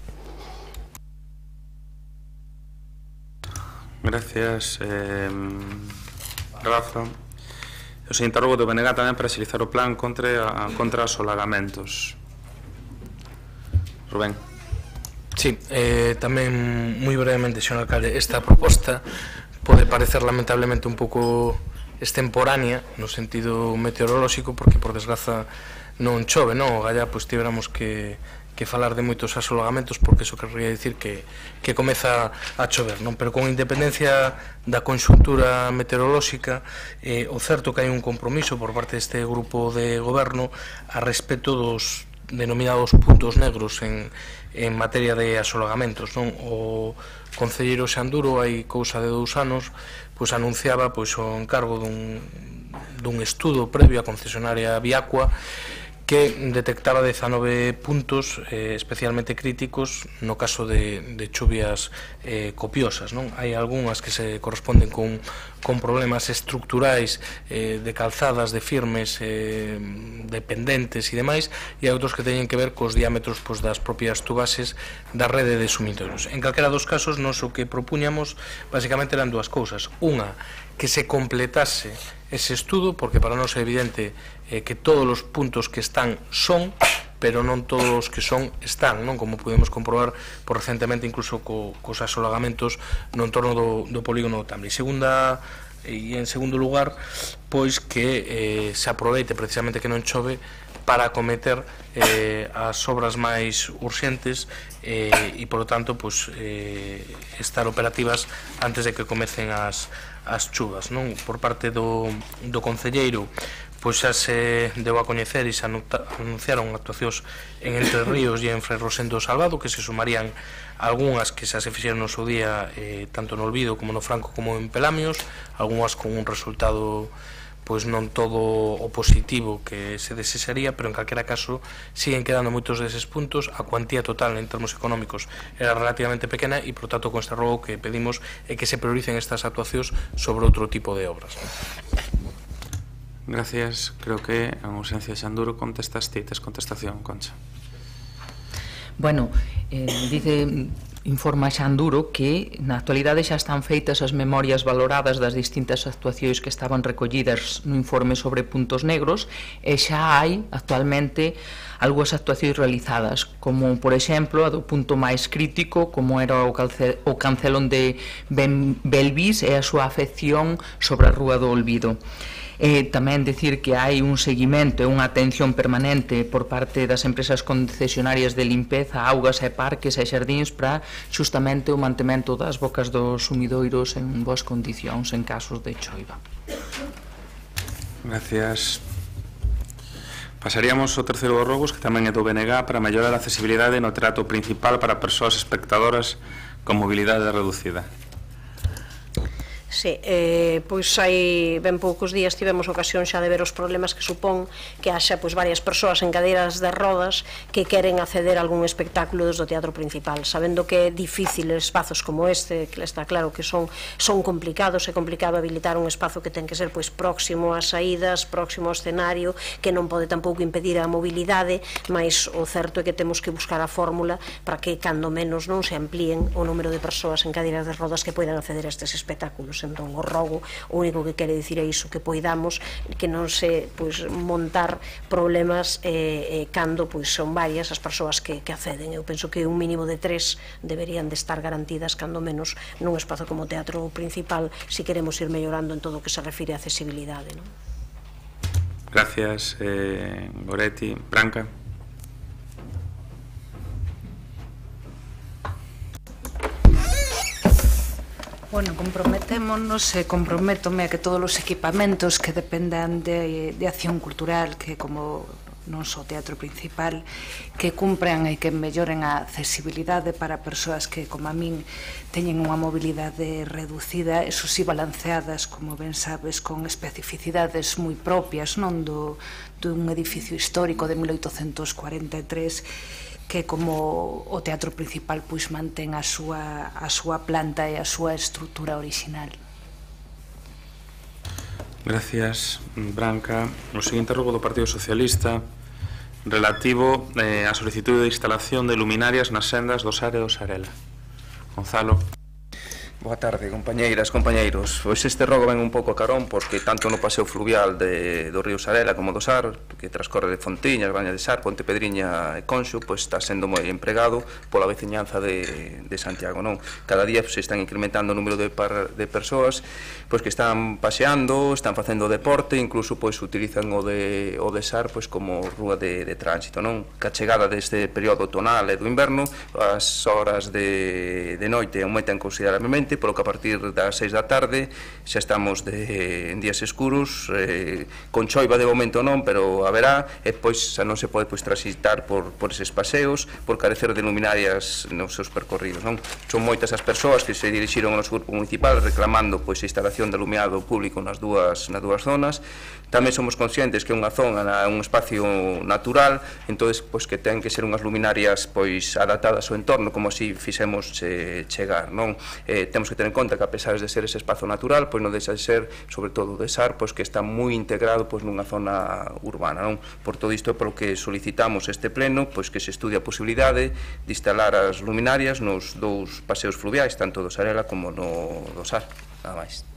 Gracias, Rafa. O seguinte rogo do BNG tamén para axilizar o plan contra os solagamentos. Rubén. Sí, tamén moi brevemente, señor alcalde, esta proposta pode parecer lamentablemente un pouco extemporánea no sentido meteorolóxico, porque por desgraza non chove, non? O gallá pois tiveramos que falar de moitos asolagamentos, porque iso querría dicir que comeza a chover, non? Pero con independencia da conxuntura meteorolóxica, o certo que hai un compromiso por parte deste grupo de goberno a respecto dos denominados puntos negros en materia de asolagamentos, non? O concelleiro Xanduro hai cousa de 2 anos pois anunciaba pois o encargo dun estudo previo á concesionaria Viacua, que detectaba 19 puntos especialmente críticos no caso de chuvias copiosas, non? Hai algunhas que se corresponden con problemas estructurais de calzadas, de firmes, de pendentes e demais, e hai outros que teñen que ver cos diámetros pois, das propias tubases da rede de sumitorios. En calquera dos casos, nos o que propuñamos basicamente eran 2 cousas. Unha, que se completase ese estudo, porque para nós é evidente que todos os puntos que están son, pero non todos os que son están, non? Como podemos comprobar recentemente incluso cos asolagamentos no entorno do polígono do Tambre. E en segundo lugar, pois que se aproveite precisamente que non chove para acometer as obras máis urxentes e, polo tanto, pois, estar operativas antes de que comecen as chuvas, non? Por parte do concelleiro, pois xa se deu a coñecer e se anunciaron actuacións en Entre Ríos e en Fray Rosendo Salvado, que se sumarían algunhas que xa se fixeron no seu día tanto no Olvido como no Franco como en Pelamios, algunhas con un resultado pois non todo o positivo que se desexaría, pero en calquera caso siguen quedando moitos deses puntos. A cuantía total en termos económicos era relativamente pequena e, por tanto, con este rogo que pedimos é que se prioricen estas actuacións sobre outro tipo de obras. Gracias. Creo que en ausencia de Xanduro contestaste, tes contestación, Concha. Bueno, informa Xanduro que na actualidade xa están feitas as memorias valoradas das distintas actuacións que estaban recollidas no informe sobre puntos negros e xa hai actualmente algunhas actuacións realizadas, como por exemplo a do punto máis crítico, como era o cancelón de Belvis e a súa afección sobre a Rúa do Olvido. Tamén decir que hai un seguimento e unha atención permanente por parte das empresas concesionarias de limpeza, augas e parques e xardíns para xustamente o mantemento das bocas dos sumidoiros en boas condicións en casos de choiva. Gracias. Pasaríamos ao terceiro dos rogos, que tamén é do BNG, para mellorar a accesibilidade no trato principal para persoas espectadoras con mobilidade reducida. Sí, pois hai ben poucos días tivemos ocasión xa de ver os problemas que supón que haxa pois varias persoas en cadeiras de rodas que queren acceder a algún espectáculo desde o teatro principal, sabendo que é difícil espazos como este, que está claro que son complicados, é complicado habilitar un espazo que ten que ser pois próximo ás saídas, próximo ao escenario, que non pode tampouco impedir a mobilidade, mas o certo é que temos que buscar a fórmula para que cando menos non se amplíen o número de persoas en cadeiras de rodas que poidan acceder a estes espectáculos. Entón, o rogo o único que quere dicir é iso, que poidamos, que non se montar problemas cando son varias as persoas que acceden. Eu penso que un mínimo de 3 deberían de estar garantidas cando menos nun espazo como o teatro principal, si queremos ir mellorando en todo o que se refire a accesibilidade. Gracias, Goretti. Branca. Bueno, comprometémonos e comprométome a que todos os equipamentos que dependan de acción cultural, que como non só teatro principal, que cumpran e que melloren a accesibilidade para persoas que, como a min, teñen unha mobilidade reducida, eso si balanceadas, como ben sabes, con especificidades moi propias, non dun edificio histórico de 1843, que como o teatro principal pois mantén a súa planta e a súa estrutura orixinal. Gracias, Branca. O seguinte rogo do Partido Socialista relativo á solicitude de instalación de luminarias nas sendas do Sar e do Sarela. Gonzalo. Boa tarde, compañeiras, compañeiros. Pois este rogo ven un pouco a carón porque tanto no paseo fluvial do río Sarela como do Sar, que transcorre de Fontiñas, Baña de Sar, Ponte Pedriña e Conxo, pois está sendo moi empregado pola veciñanza de Santiago, non? Cada día se están incrementando o número de persoas pois que están paseando, están facendo deporte, incluso pois utilizan o de Sar pois como rúa de tránsito, non? Que a chegada deste período outonal e do inverno, as horas de noite aumentan considerablemente, polo que a partir das 6 da tarde xa estamos en días escuros, con choiva de momento non, pero haberá, e pois xa non se pode transitar por eses paseos por carecer de luminarias nos seus percorridos, non? Son moitas as persoas que se dirixiron ao noso grupo municipal reclamando pois a instalación de alumiado público nas dúas zonas. Tamén somos conscientes que é unha zona, un espacio natural, entonces pois que ten que ser unhas luminarias pois adaptadas ao entorno, como así fixemos chegar, non? Temos que ter en conta que a pesar de ser ese espazo natural, pois non deixa de ser, sobre todo de Sar, pois que está moi integrado pois nunha zona urbana, non? Por todo isto é polo que solicitamos este pleno, pois que se estudie a posibilidade de instalar as luminarias nos dous paseos fluviais, tanto do Sarela como do Sar, nada máis.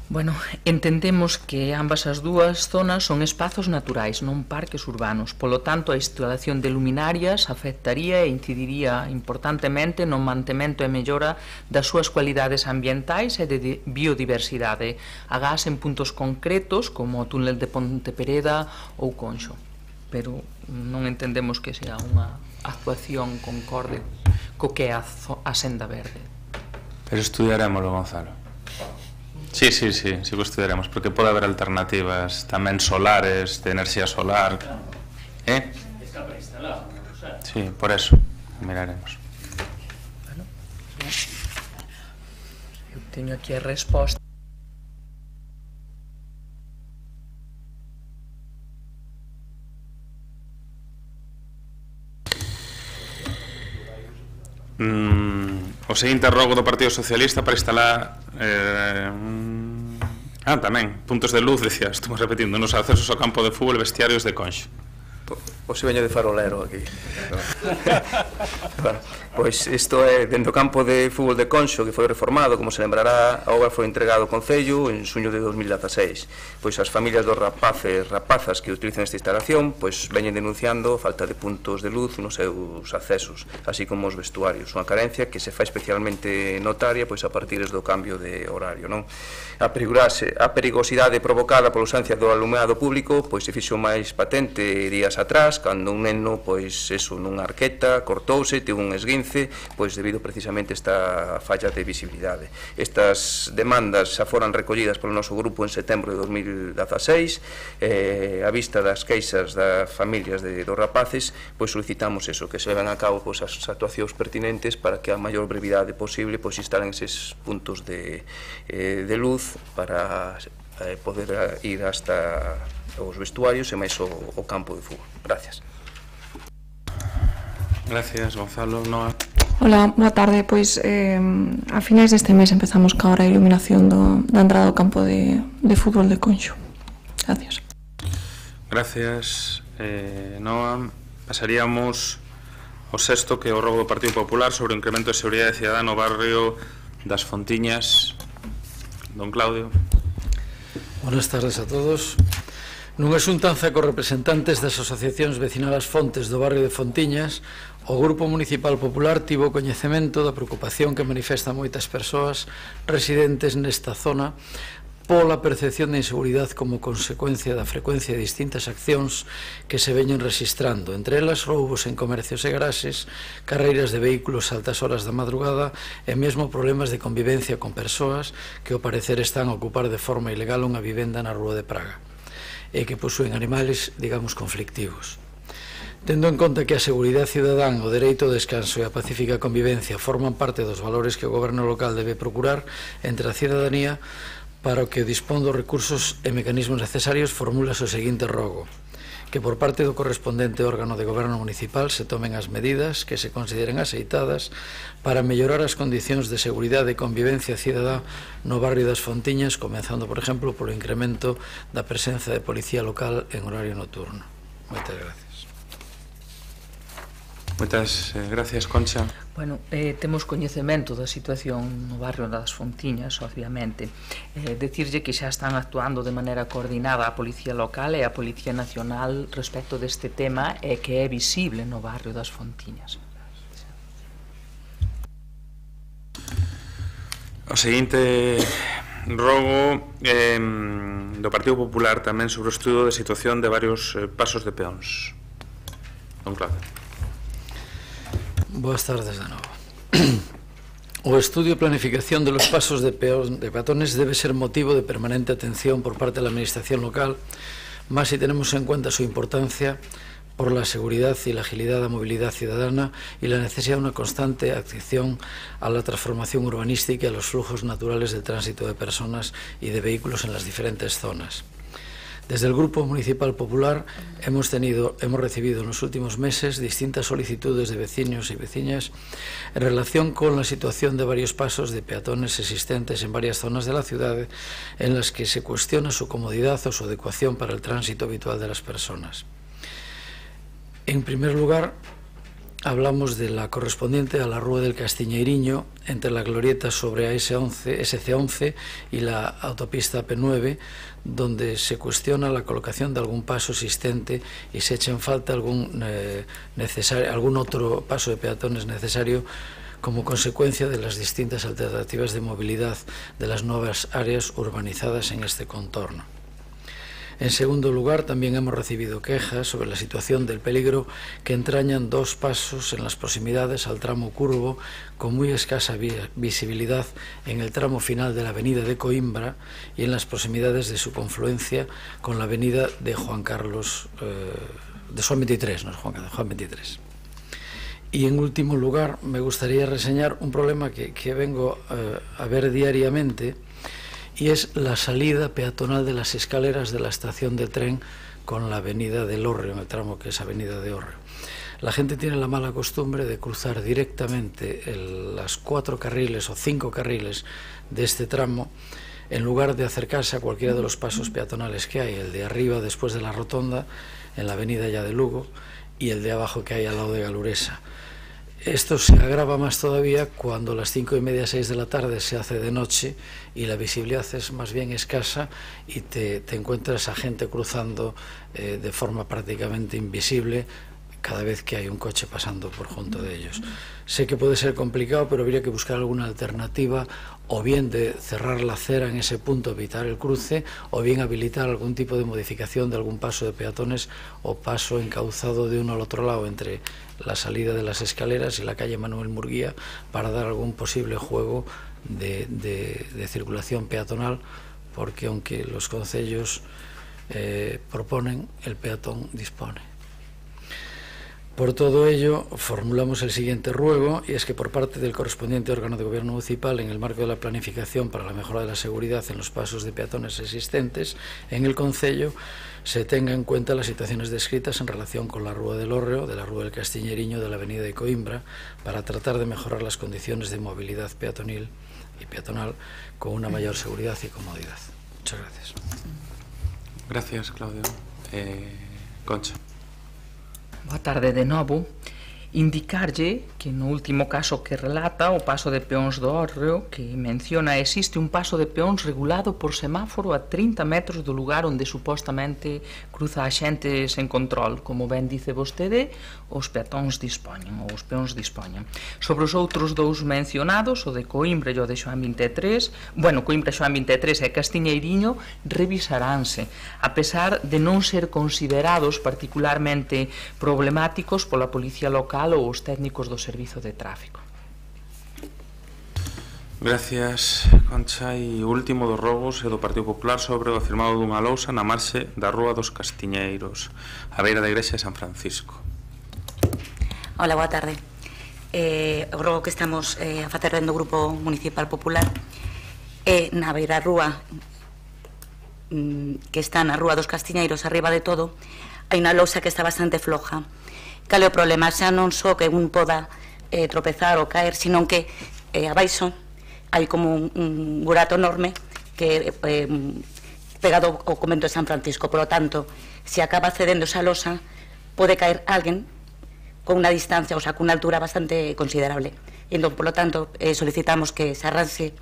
Bueno, entendemos que ambas as dúas zonas son espazos naturais, non parques urbanos. Polo tanto, a instalación de luminarias afectaría e incidiría importantemente no mantemento e mellora das súas cualidades ambientais e de biodiversidade, agás en puntos concretos como o túnel de Pontepereda ou Conxo. Pero non entendemos que sea unha actuación concorde co que é a senda verde. Pero estudiarémoslo, Gonzalo. Sí que estudiaremos, porque pode haber alternativas tamén solares, de enerxía solar. Está preinstalado. Sí, por eso, miraremos. Eu teño aquí a resposta. O seguinte rogo do Partido Socialista para instalar tamén, puntos de luz, decía, estamos repetindo, nos accesos ao campo de fútbol e vestiarios de Conxo. Pois veño de farolero aquí. Bueno, pois isto é dentro do campo de fútbol de Conxo, que foi reformado, como se lembrará, a obra foi entregado ao Concello en xuño de 2016. Pois as familias dos rapazas que utilizan esta instalación pois veñen denunciando falta de puntos de luz nos seus accesos, así como os vestuarios, unha carencia que se fai especialmente notaria pois a partir do cambio de horario, non? A perigosidade provocada pola ausencia do alumeado público pois se fixo máis patente días atrás, cando un neno, pois, eso, nunha arqueta, cortouse, tivo un esguince, pois, debido precisamente a esta falla de visibilidade. Estas demandas xa foran recollidas polo noso grupo en setembro de 2016, a vista das queixas das familias dos rapaces, pois, solicitamos eso, que se levan a cabo pois, as actuacións pertinentes para que a maior brevidade posible pois, instalen eses puntos de luz para poder ir hasta os vestuarios e máis o campo de fútbol. Gracias. Gracias, Gonzalo. Noa. Hola, boa tarde. Pois a finais deste mes empezamos ca hora a iluminación da entrada ao campo de fútbol de Conxo. Gracias. Gracias, Noa. Pasaríamos ao sexto, que é o rogo do Partido Popular sobre o incremento de seguridade cidadá no barrio das Fontiñas. Don Claudio. Buenas tardes a todos. Nunha xuntanza cos representantes das asociacións vecinalas Fontes do barrio de Fontiñas, o Grupo Municipal Popular tivo coñecemento da preocupación que manifestan moitas persoas residentes nesta zona pola percepción de inseguridade como consecuencia da frecuencia de distintas accións que se veñen registrando, entre elas roubos en comercios e garaxes, carreiras de vehículos a altas horas da madrugada e mesmo problemas de convivencia con persoas que ao parecer están a ocupar de forma ilegal unha vivenda na Rúa de Praga e que posúen animales, digamos, conflictivos. Tendo en conta que a seguridade cidadán, o dereito ao descanso e a pacífica convivencia forman parte dos valores que o goberno local debe procurar entre a cidadanía, para o que dispón dos recursos e mecanismos necesarios formulas o seguinte rogo: que por parte do correspondente órgano de goberno municipal se tomen as medidas que se consideren axeitadas para mellorar as condicións de seguridade e convivencia cidadá no barrio das Fontiñas, comenzando, por exemplo, polo incremento da presenza de policía local en horario nocturno. Moitas gracias. Moitas gracias, Concha. Bueno, temos coñecemento da situación no barrio das Fontiñas, obviamente. Decirlle que xa están actuando de maneira coordinada a Policía Local e a Policía Nacional respecto deste tema e que é visible no barrio das Fontiñas. O seguinte rogo do Partido Popular tamén sobre o estudo de situación de varios pasos de peóns. Don Claudio. Boas tardes de novo. O estudio e planificación de los pasos de peatones debe ser motivo de permanente atención por parte de la administración local, más si tenemos en cuenta su importancia por la seguridad y la agilidad de la movilidad ciudadana y la necesidad de una constante atención a la transformación urbanística y a los flujos naturales del tránsito de personas y de vehículos en las diferentes zonas. Desde el Grupo Municipal Popular hemos recibido en los últimos meses distintas solicitudes de vecinos y vecinas en relación con la situación de varios pasos de peatones existentes en varias zonas de la ciudad en las que se cuestiona su comodidad o su adecuación para el tránsito habitual de las personas. En primer lugar, hablamos de la correspondiente a la Rúa del Castiñeiriño, entre la glorieta sobre SC11 y la autopista P9, donde se cuestiona la colocación de algún paso existente y se echa en falta algún otro paso de peatones necesario como consecuencia de las distintas alternativas de movilidad de las nuevas áreas urbanizadas en este contorno. En segundo lugar, también hemos recibido quejas sobre la situación del peligro que entrañan dos pasos en las proximidades al tramo curvo con muy escasa visibilidad en el tramo final de la avenida de Coimbra y en las proximidades de su confluencia con la avenida de Juan 23, no es Juan 23. Y en último lugar, me gustaría reseñar un problema que vengo a ver diariamente, y es la salida peatonal de las escaleras de la estación de tren con la avenida del Hórreo, en el tramo que es avenida de Hórreo. La gente tiene la mala costumbre de cruzar directamente las 4 carriles o 5 carriles de este tramo en lugar de acercarse a cualquiera de los pasos peatonales que hay, el de arriba después de la rotonda en la avenida ya de Lugo y el de abajo que hay al lado de Galuresa. Esto se agrava más todavía cuando a las 5:30, 6 de la tarde se hace de noche y la visibilidad es más bien escasa y te encuentras a gente cruzando de forma prácticamente invisible cada vez que hay un coche pasando por junto de ellos. Sé que puede ser complicado, pero habría que buscar alguna alternativa, o bien de cerrar la acera en ese punto, evitar el cruce, o bien habilitar algún tipo de modificación de algún paso de peatones o paso encauzado de uno al otro lado entre la salida de las escaleras y la calle Manuel Murguía para dar algún posible juego de circulación peatonal, porque aunque los concellos proponen, el peatón dispone. Por todo ello, formulamos el siguiente ruego, y es que por parte del correspondiente órgano de gobierno municipal, en el marco de la planificación para la mejora de la seguridad en los pasos de peatones existentes en el concello, se tenga en cuenta las situaciones descritas en relación con la Rúa del Hórreo, de la Rúa del Castiñeiriño, de la avenida de Coimbra, para tratar de mejorar las condiciones de movilidad peatonal y peatonal con una mayor seguridad y comodidad. Muchas gracias. Gracias, Claudio. Concha. Boa tarde de novo. Indicarlle que no último caso que relata, o paso de peóns do Hórreo, que menciona existe un paso de peóns regulado por semáforo a 30 metros do lugar onde supostamente cruza a xente sen control. Como ben dice vostede, os peatóns dispoñen, ou os peóns dispoñen. Sobre os outros dous mencionados, o de Coimbra e o de Xoán 23, Coimbra, Xoán 23 e Castiñeiriño, revisaránse, a pesar de non ser considerados particularmente problemáticos pola policía local ou os técnicos do Servizo de Tráfico. Gracias, Concha. E o último dos robos é do Partido Popular sobre o afirmado dunha lousa na marxe da Rúa dos Castiñeiros, a beira da Igrexa de San Francisco. Hola, boa tarde. O rogo que estamos a facer dentro do Grupo Municipal Popular é na beira rúa que está na Rúa dos Castiñeiros, arriba de todo, hai unha lousa que está bastante floja. Cal é o problema? Xa non só que un poda tropezar ou caer, senón que abaixo hai como un burato enorme que pegado ao convento de San Francisco. Por lo tanto, se acaba cedendo esa losa, pode caer alguén con unha distancia, o sea, con unha altura bastante considerable. Entón, por lo tanto, solicitamos que se arranxe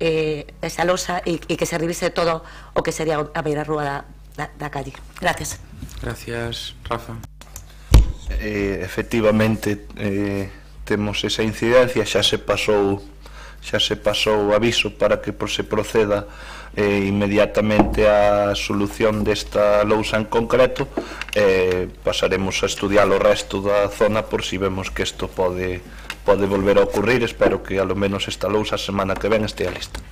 esa losa e que se revise todo o que sería a beira rúa da calle. Gracias. Gracias, Rafa. Efectivamente, temos esa incidencia, xa se pasou o aviso para que se proceda inmediatamente a solución desta lousa en concreto. Pasaremos a estudiar o resto da zona por si vemos que isto pode volver a ocurrir. Espero que ao menos esta lousa a semana que ven estea lista.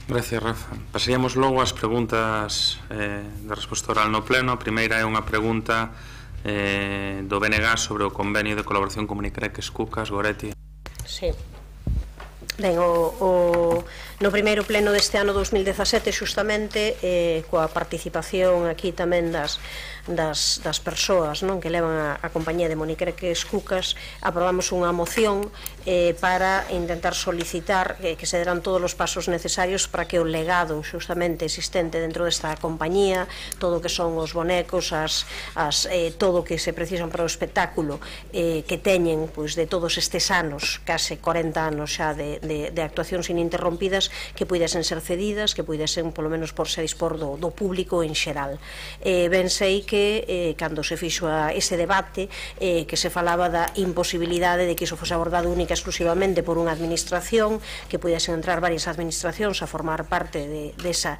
Gracias, Rafa. Pasaríamos logo ás preguntas de resposta oral no pleno. A primeira é unha pregunta do BNG sobre o convenio de colaboración con Unicreques Cucas. Goretti. Sí. Ben, o No primeiro pleno deste ano 2017, xustamente, coa participación aquí tamén das persoas que levan a compañía de Monicreques Cucas, aprobamos unha moción para intentar solicitar que se deran todos os pasos necesarios para que o legado xustamente existente dentro desta compañía, todo o que son os bonecos, todo o que se precisan para o espectáculo que teñen de todos estes anos, case 40 anos xa de actuacións ininterrompidas, que puidesen ser cedidas, que puidesen polo menos porse a dispor do público en xeral. Ben sei que cando se fixo ese debate que se falaba da imposibilidade de que iso fose abordado única e exclusivamente por unha administración, que puidesen entrar varias administracións a formar parte desa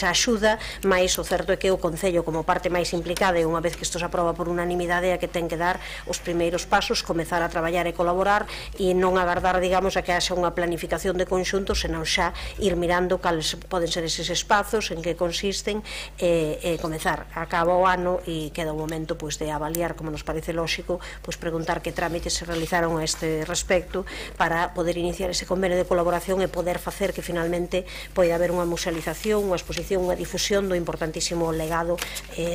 axuda, mas o certo é que o Concello, como parte máis implicada, e unha vez que isto se aproba por unanimidade, é a que ten que dar os primeiros pasos, comezar a traballar e colaborar e non agardar, digamos, a que haxa unha planificación de conxunto, senón xa ir mirando cales poden ser eses espazos, en que consisten, e comezar a cabo o ano e queda o momento de avaliar, como nos parece lóxico, preguntar que trámites se realizaron a este respecto para poder iniciar ese convenio de colaboración e poder facer que finalmente poida haber unha musealización, unha exposición, unha difusión do importantísimo legado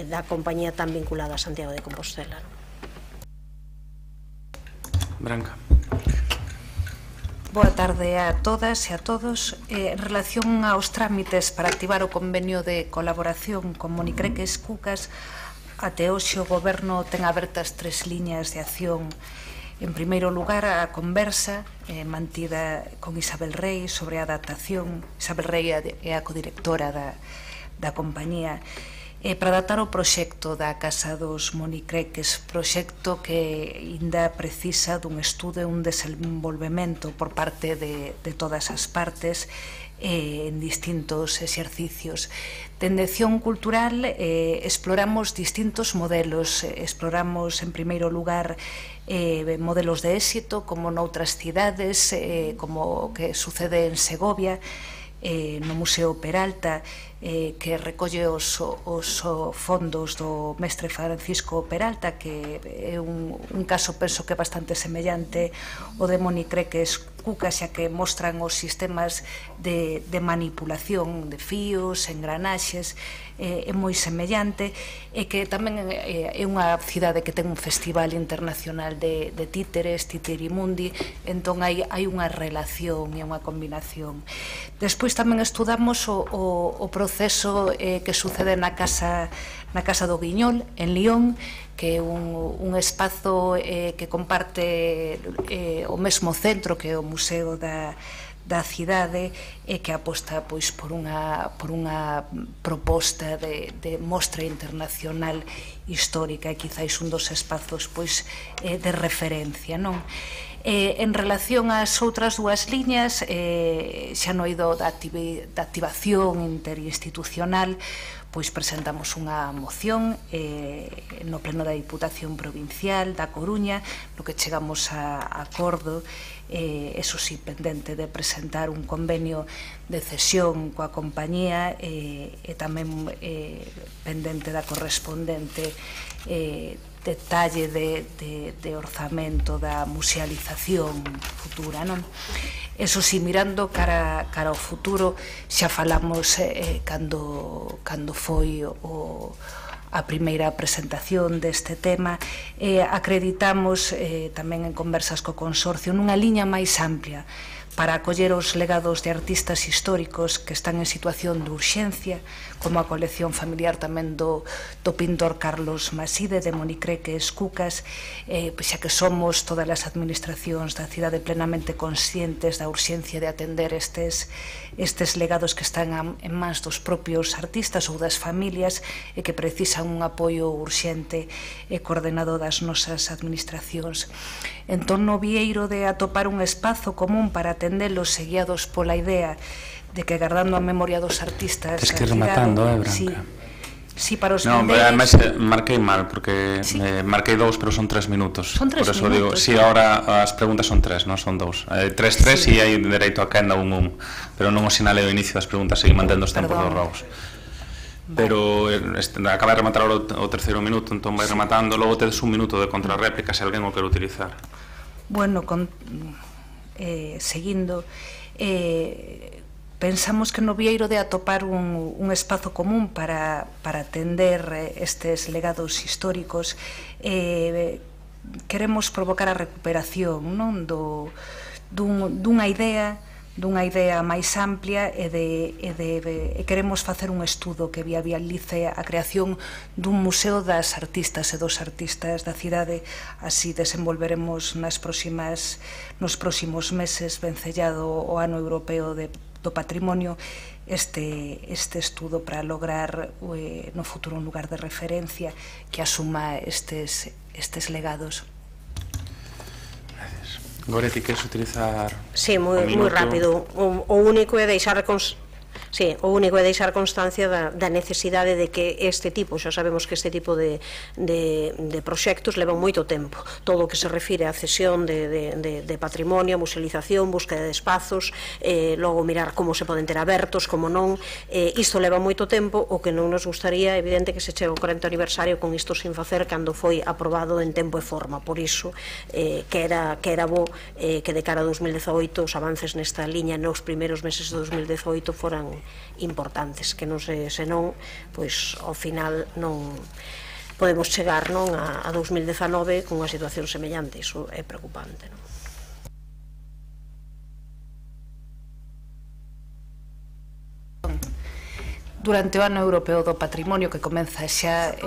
da compañía tan vinculada a Santiago de Compostela. Branca. Boa tarde a todas e a todos. En relación aos trámites para activar o convenio de colaboración con Monicreques Cucas, até hoxe o Goberno ten abertas 3 liñas de acción. En primeiro lugar, a conversa mantida con Isabel Rey sobre a adaptación. Isabel Rey é a codirectora da compañía, para adaptar o proxecto da Casa dos Monicreques, proxecto que ainda precisa dun estudo e un desenvolvemento por parte de todas as partes en distintos exercicios. Dende Acción Cultural exploramos distintos modelos, exploramos en primeiro lugar modelos de éxito como noutras cidades, como que sucede en Segovia, no Museo Peralta, que recolle os fondos do mestre Francisco Peralta, que é un caso, penso que é bastante semellante o de Monicreques Cucas, xa que mostran os sistemas de manipulación de fíos, engranaxes, é moi semellante, e que tamén é unha cidade que ten un festival internacional de títeres, Titirimundi, entón hai unha relación e unha combinación. Despois tamén estudamos o proceso que sucede na Casa do Guiñol, en Lión, que é un espazo que comparte o mesmo centro que é o Museo da cidade, e que aposta por unha proposta de mostra internacional histórica, e quizáis un dos espazos de referencia, non? En relación ás outras dúas liñas, xa no eido da activación interinstitucional, presentamos unha moción no pleno da Diputación Provincial da Coruña, no que chegamos a acordo, eso sí, pendente de presentar un convenio de cesión coa compañía, e tamén pendente da correspondente detalle de orzamento da musealización futura, non? Eso si, mirando cara ao futuro, xa falamos cando foi a primeira presentación deste tema, acreditamos tamén en conversas co Consorcio nunha liña máis amplia para acoller os legados de artistas históricos que están en situación de urxencia, como a colección familiar tamén do pintor Carlos Maside, de Monicreques Cucas, xa que somos todas as administracións da cidade plenamente conscientes da urxencia de atender estes legados que están en mans dos propios artistas ou das familias, e que precisan un apoio urxente e coordenado das nosas administracións. Entón, no vieiro de atopar un espazo común para atendelos, seguiados pola idea de que, guardando a memoria dos artistas... Tens que ir rematando, Branca. Sí, para os non, además marquei mal, porque marquei 2, pero son 3 minutos. Son 3 minutos. Por eso minutos. digo, sí, ahora as preguntas son 3, non son 2. 3 e hai dereito a quenda 1-1, pero non o sinalei o inicio das preguntas, segui mantendo os tempos dos raos. Pero acaba de rematar o terceiro minuto, entón vai rematando, logo tedes un minuto de contrarréplica se alguén o quere utilizar. Bueno, seguindo, pensamos que no Vieiro de atopar un espazo común para atender estes legados históricos, queremos provocar a recuperación dunha idea máis amplia e queremos facer un estudo que viabilice a creación dun museo das artistas e dos artistas da cidade. Así desenvolveremos nos próximos meses, vencellado o Ano Europeo do Patrimonio, este estudo para lograr no futuro un lugar de referencia que asuma estes legados. Goretti, queres utilizar? Sí, moi rápido. O único é deixar constancia da necesidade de que este tipo, xa sabemos que este tipo de proxectos levan moito tempo. Todo o que se refire á cesión de patrimonio, musealización, búsqueda de espazos, logo mirar como se poden ter abertos, como non. Isto leva moito tempo, o que non nos gustaría, evidente, que se chegue o 40 aniversario con isto sin facer cando foi aprobado en tempo e forma. Por iso, que era bo que de cara a 2018 os avances nesta liña nos primeiros meses de 2018 foran importantes, que non se, senón, pois ao final non podemos chegar a 2019 con unha situación semellante. Iso é preocupante, non? Durante o Ano Europeo do Patrimonio, que comeza xa,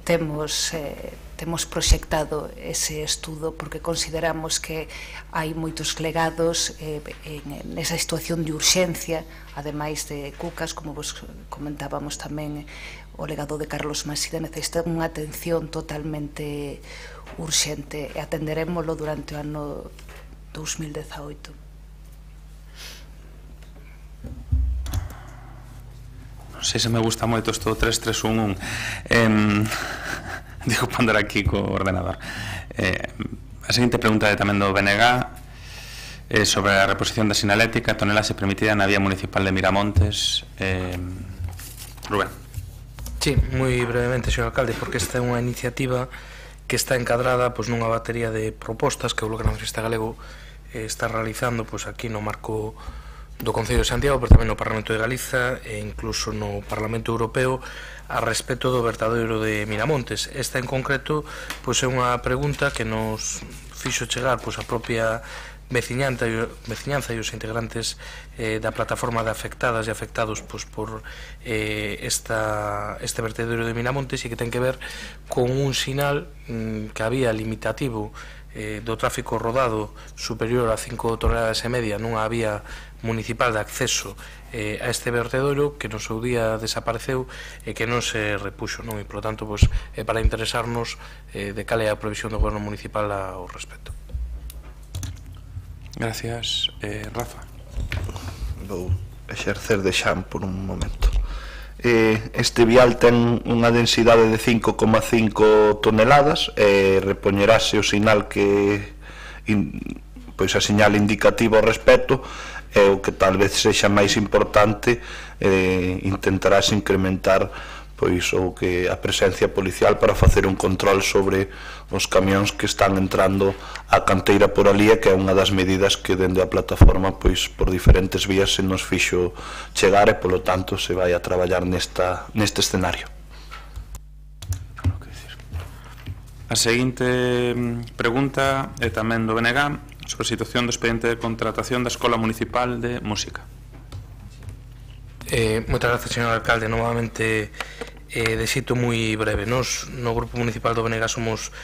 temos proxectado ese estudo porque consideramos que hai moitos legados nesa situación de urxencia, ademais de Cucas, como vos comentábamos tamén, o legado de Carlos Maside necesita unha atención totalmente urxente e atenderémoslo durante o ano 2018. Non sei se me gusta moito isto 3-3-1-1. Digo pandar aquí co ordenador. A seguinte pregunta é tamén do BNG, sobre a reposición da sinalética, tonelase permitida na vía municipal de Miramontes. Rubén. Sí, moi brevemente, señor alcalde, porque esta é unha iniciativa que está encadrada nunha batería de propostas que o Bloque Nacionalista Galego está realizando aquí no marco do Concello de Santiago, pero tamén no Parlamento de Galiza e incluso no Parlamento Europeo a respecto do vertadoiro de Miramontes. Esta en concreto é unha pregunta que nos fixo chegar a propia veciñanza e os integrantes da plataforma de afectadas e afectados por este vertedero de Miramontes, e que ten que ver con un sinal que había limitativo do tráfico rodado superior a 5 toneladas e media nunha vía municipal de acceso a este vertedoiro, que no seu día desapareceu e que non se repuxo, e, por lo tanto, é para interesarnos de cal é a previsión do goberno municipal ao respecto. Gracias. Rafa. Vou exercer de Xam por un momento. Este vial ten unha densidade de 5,5 toneladas e repoñerase o sinal que a señal indicativa ao respecto, e o que tal vez sexa máis importante, intentarás incrementar a presencia policial para facer un control sobre os camións que están entrando á canteira por ali, que é unha das medidas que dende a plataforma por diferentes vías se nos fixo chegar, e polo tanto se vai a traballar neste escenario. A seguinte pregunta é tamén do BNG, sobre a situación do expediente de contratación da Escola Municipal de Música. Moitas gracias, señor alcalde. Novamente, de xeito moi breve, nos no Grupo Municipal do BNG somos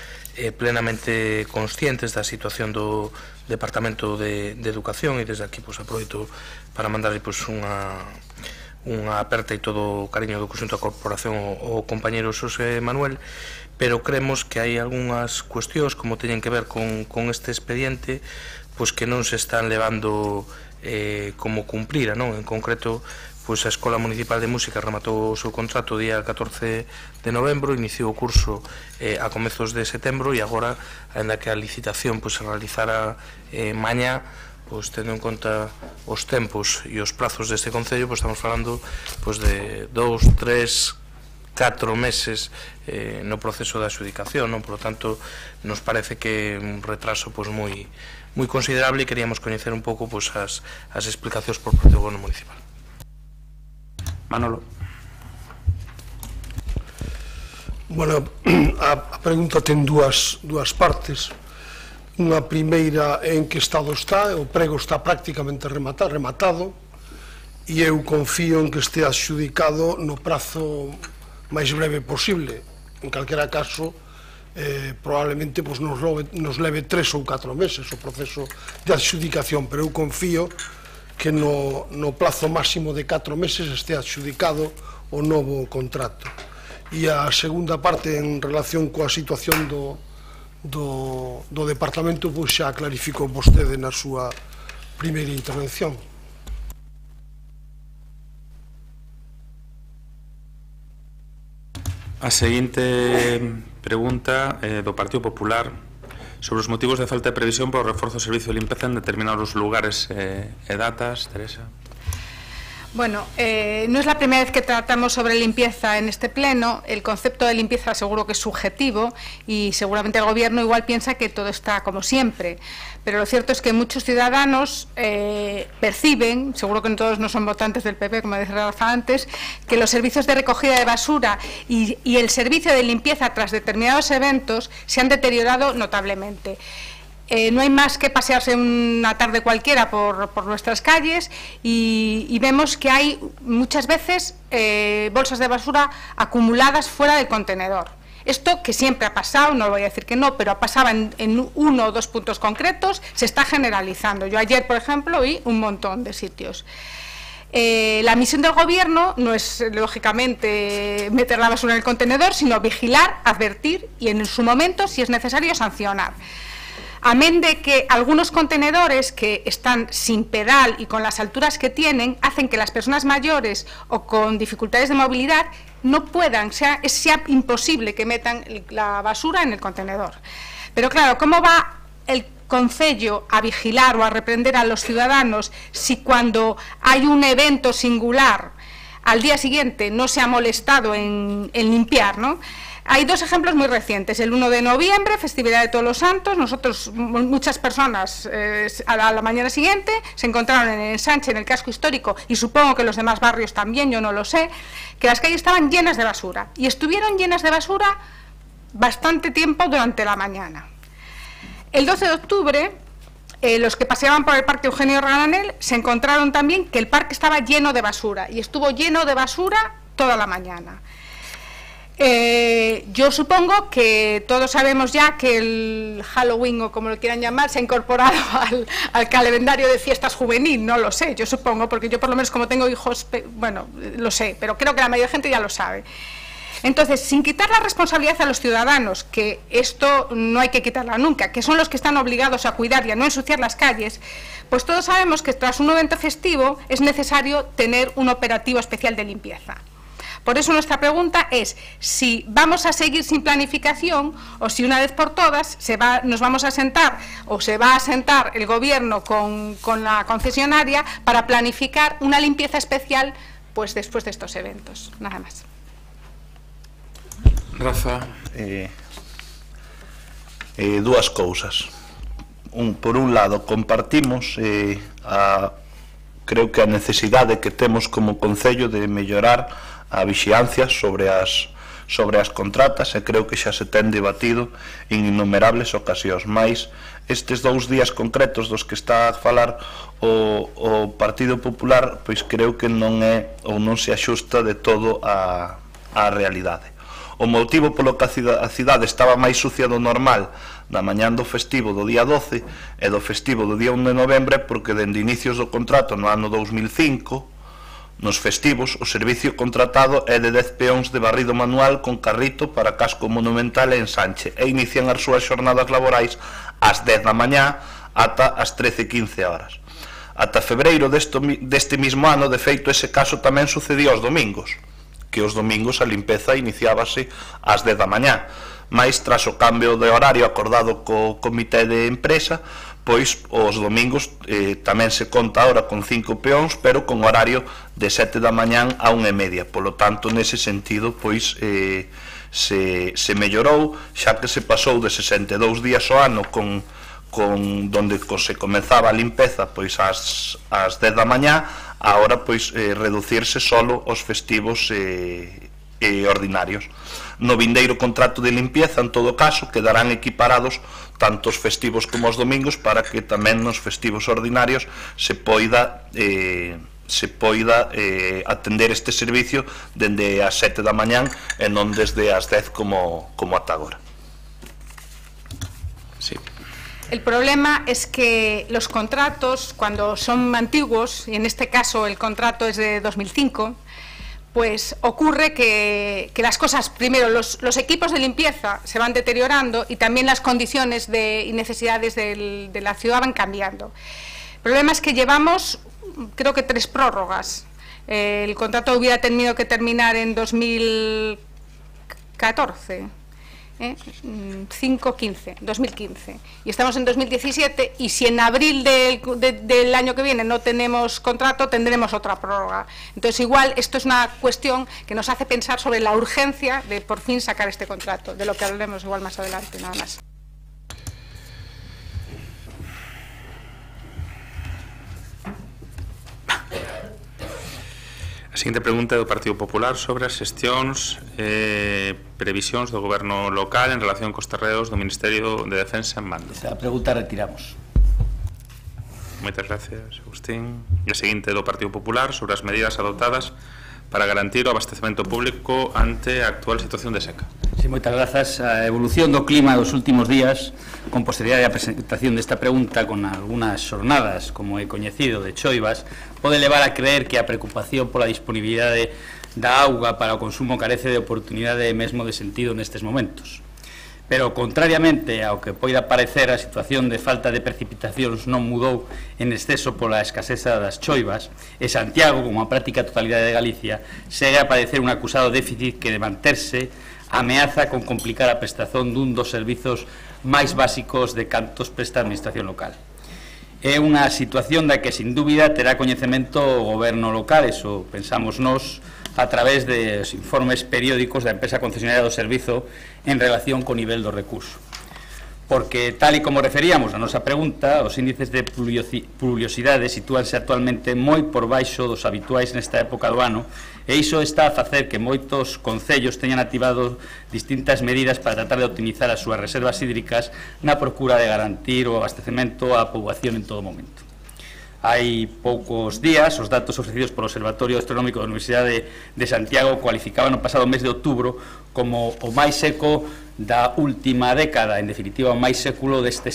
plenamente conscientes da situación do Departamento de Educación, e desde aquí aproveito para mandarle unha aperta e todo o cariño do conxunto da corporación ao compañeiro Xosé Manuel, pero creemos que hai algunhas cuestións como teñen que ver con este expediente que non se están levando como cumplira, non? En concreto, a Escola Municipal de Música rematou o seu contrato o día 14 de novembro, iniciou o curso a comezos de setembro, e agora, ainda que a licitación se realizara mañá, tendo en conta os tempos e os prazos deste Concello, estamos falando de 2, 3, 4 meses no proceso de adxudicación, non? Por lo tanto, nos parece que é un retraso moi considerable e queríamos coñecer un pouco as explicacións por parte do Goberno Municipal. Manolo. Bueno, a pregunta ten dúas partes. Unha primeira en que estado está, o prego está prácticamente rematado, e eu confío en que este adxudicado no prazo máis breve posible. En calquera caso, probablemente nos leve 3 ou 4 meses o proceso de adxudicación, pero eu confío que no plazo máximo de 4 meses este adxudicado o novo contrato. E a segunda parte, en relación coa situación do departamento, pois xa clarificou vostede na súa primeira intervención. A seguinte pregunta do Partido Popular sobre os motivos de falta de previsión para o reforzo do servicio de limpeza en determinados lugares e datas. Teresa. Bueno, no es la primera vez que tratamos sobre limpieza en este pleno. El concepto de limpieza seguro que es subjetivo y seguramente el Gobierno igual piensa que todo está como siempre. Pero lo cierto es que muchos ciudadanos perciben, seguro que todos no son votantes del PP, como decía Rafa antes, que los servicios de recogida de basura y el servicio de limpieza tras determinados eventos se han deteriorado notablemente. No hay más que pasearse una tarde cualquiera por nuestras calles y vemos que hay muchas veces bolsas de basura acumuladas fuera del contenedor. Esto que siempre ha pasado, no voy a decir que no, pero ha pasado en 1 o 2 puntos concretos, se está generalizando. Yo ayer, por ejemplo, vi un montón de sitios. La misión del Gobierno no es, lógicamente, meter la basura en el contenedor, sino vigilar, advertir y, en su momento, si es necesario, sancionar. Amén de que algunos contenedores que están sin pedal y con las alturas que tienen hacen que las personas mayores o con dificultades de movilidad no puedan, sea imposible que metan la basura en el contenedor. Pero claro, ¿cómo va el Concello a vigilar o a reprender a los ciudadanos si cuando hay un evento singular al día siguiente no se ha molestado en limpiar, ¿no? Hay 2 ejemplos muy recientes. El 1 de noviembre, festividad de Todos los Santos, muchas personas a la mañana siguiente se encontraron en el ensanche, en el casco histórico, y supongo que los demás barrios también, yo no lo sé, que las calles estaban llenas de basura. Y estuvieron llenas de basura bastante tiempo durante la mañana. El 12 de octubre, los que paseaban por el Parque Eugenio Granel se encontraron también que el parque estaba lleno de basura, y estuvo lleno de basura toda la mañana. Yo supongo que todos sabemos ya que el Halloween, o como lo quieran llamar, se ha incorporado al calendario de fiestas juvenil, no lo sé, yo supongo, porque yo por lo menos como tengo hijos, bueno, lo sé, pero creo que la mayoría de gente ya lo sabe. Entonces, sin quitar la responsabilidad a los ciudadanos, que esto no hay que quitarla nunca, que son los que están obligados a cuidar y a no ensuciar las calles, pues todos sabemos que tras un evento festivo es necesario tener un operativo especial de limpieza. Por eso nuestra pregunta es si vamos a seguir sin planificación o si una vez por todas nos vamos a sentar o se va a sentar el Gobierno con la concesionaria para planificar una limpieza especial pues después de estos eventos. Nada más. Rafa. Dúas cousas. Por un lado, compartimos creo que a necesidade que temos como Concello de mellorar a vixiancia sobre as contratas, e creo que xa se ten debatido en innumerables ocasións, mais estes 2 días concretos dos que está a falar o Partido Popular, pois creo que non é ou non se axusta de todo á realidade. O motivo polo que a cidade estaba máis sucia do normal na mañán do festivo do día 12 e do festivo do día 1 de novembro, porque dende inicios do contrato no ano 2005 nos festivos, o servicio contratado é de 10 peóns de barrido manual con carrito para casco monumental e ensanche, e inician as súas xornadas laborais ás 10 da mañá ata as 13:15 horas. Ata febreiro deste mismo ano, de feito, ese caso tamén sucedía aos domingos, que os domingos a limpeza iniciábase ás 10 da mañá, mais tras o cambio de horario acordado co comité de empresa, pois os domingos tamén se conta ahora con 5 peóns, pero con horario de 7 da mañán a 1:30. Polo tanto, nese sentido, pois se mellorou, xa que se pasou de 62 días ao ano donde se comenzaba a limpeza pois ás 10 da mañá, agora pois reducirse solo os festivos ordinarios. No vindeiro contrato de limpieza, en todo caso, quedarán equiparados tanto os festivos como os domingos, para que tamén nos festivos ordinarios se poida atender este servicio dende as 7 da mañán e non desde as 10 como ata agora. Sí. El problema es que los contratos, cuando son antiguos, y en este caso el contrato es de 2005, pues ocurre que las cosas, primero, los equipos de limpieza se van deteriorando y también las condiciones y necesidades de la ciudad van cambiando. El problema es que llevamos, creo que 3 prórrogas. El contrato hubiera tenido que terminar en 2014. 2015, y estamos en 2017, y si en abril del año que viene no tenemos contrato, tendremos otra prórroga. Entonces, igual, esto es una cuestión que nos hace pensar sobre la urgencia de por fin sacar este contrato, de lo que hablaremos igual más adelante, nada más. A seguinte pregunta é do Partido Popular sobre as xestións previsións do goberno local en relación cos terreos do Ministerio de Defensa en Mando. Esa pregunta retiramos. Moitas gracias, Agustín. E a seguinte do Partido Popular sobre as medidas adoptadas para garantir o abastecemento público ante a actual situación de seca. Sí, moitas grazas. A evolución do clima dos últimos días, con posterioridade á presentación desta pregunta, con algunhas xornadas, como é coñecido, de choivas, pode levar a creer que a preocupación pola disponibilidade da auga para o consumo carece de oportunidade e mesmo de sentido nestes momentos. Pero, contrariamente ao que poida parecer, a situación de falta de precipitacións non mudou en exceso pola escaseza das choivas, e Santiago, como a práctica totalidade de Galicia, segue a padecer un acusado déficit que, de manterse, ameaza con complicar a prestación dun dos servizos máis básicos de cantos presta a administración local. É unha situación da que, sin dúbida, terá coñecemento o goberno local, eso pensamos nós, a través dos informes periódicos da empresa concesionaria do servizo en relación co nivel do recurso. Porque, tal e como referíamos na nosa pregunta, os índices de pluviosidade sitúanse actualmente moi por baixo dos habituais nesta época do ano, e iso está a facer que moitos concellos teñan activado distintas medidas para tratar de optimizar as súas reservas hídricas na procura de garantir o abastecemento á poboación en todo momento. Hai poucos días, os datos ofrecidos polo Observatorio Astronómico da Universidade de Santiago cualificaban o pasado mes de outubro como o máis seco da última década, en definitiva, o máis seco deste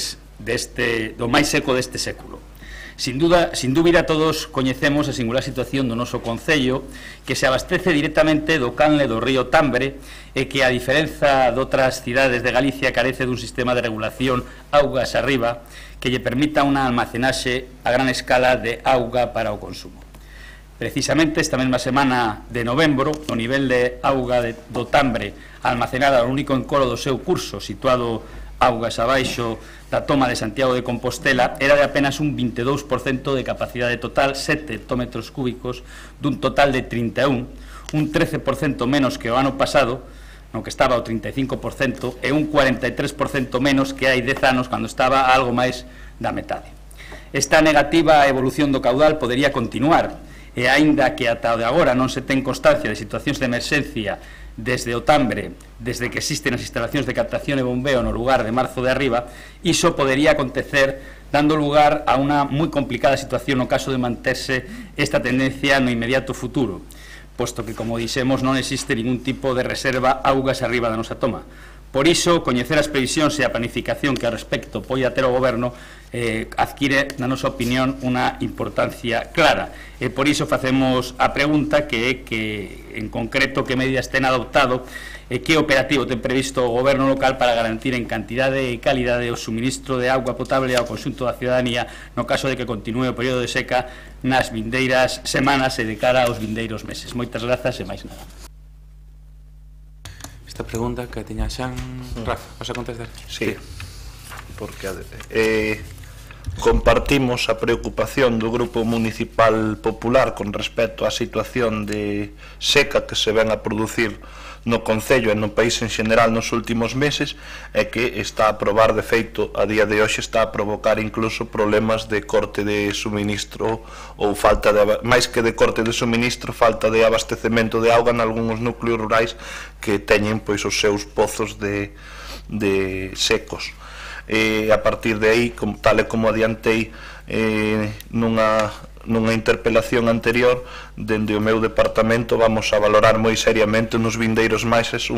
século. Sin dúbida, todos coñecemos a singular situación do noso concello, que se abastece directamente do canle do río Tambre e que, a diferenza de outras cidades de Galicia, carece dun sistema de regulación augas arriba que lle permita unha almacenaxe a gran escala de auga para o consumo. Precisamente esta mesma semana de novembro, o nivel de auga do Tambre almacenada ao único encoro do seu curso, situado augas abaixo da toma de Santiago de Compostela, era de apenas un 22% de capacidade total, 7 hectómetros cúbicos, dun total de 31, un 13% menos que o ano pasado, no que estaba o 35%, e un 43% menos que hai 10 anos, cando estaba a algo máis da metade. Esta negativa evolución do caudal podería continuar, e aínda que ata o de agora non se ten constancia de situacións de emerxencia desde o Tambre, desde que existen as instalacións de captación e bombeo no lugar de Marzo de Arriba, iso podería acontecer dando lugar a unha moi complicada situación no caso de manterse esta tendencia no inmediato futuro, posto que, como dixemos, non existe ningún tipo de reserva augas arriba da nosa toma. Por iso, coñecer as previsións e a planificación que ao respecto poida ter o goberno adquire, na nosa opinión, unha importancia clara. E por iso facemos a pregunta que é que, en concreto, que medidas ten adoptado e que operativo ten previsto o goberno local para garantir en cantidade e calidade o suministro de auga potable ao conxunto da ciudadanía no caso de que continue o período de seca nas vindeiras semanas e de cara aos vindeiros meses. Moitas grazas e máis nada. Esta pregunta que tiña Xan, Rafa, vas a contestar? Sí, porque compartimos a preocupación do Grupo Municipal Popular con respecto á situación de seca que se ven a producir no Concello e no país en xeral nos últimos meses, e que está a probar, de feito, a día de hoxe está a provocar incluso problemas de corte de suministro ou falta de, máis que de corte de suministro, falta de abastecemento de auga en algúns núcleos rurais que teñen pois os seus pozos de secos. A partir de aí, tal e como adiantei nunha interpelación anterior, dende o meu departamento vamos a valorar moi seriamente nos vindeiros meses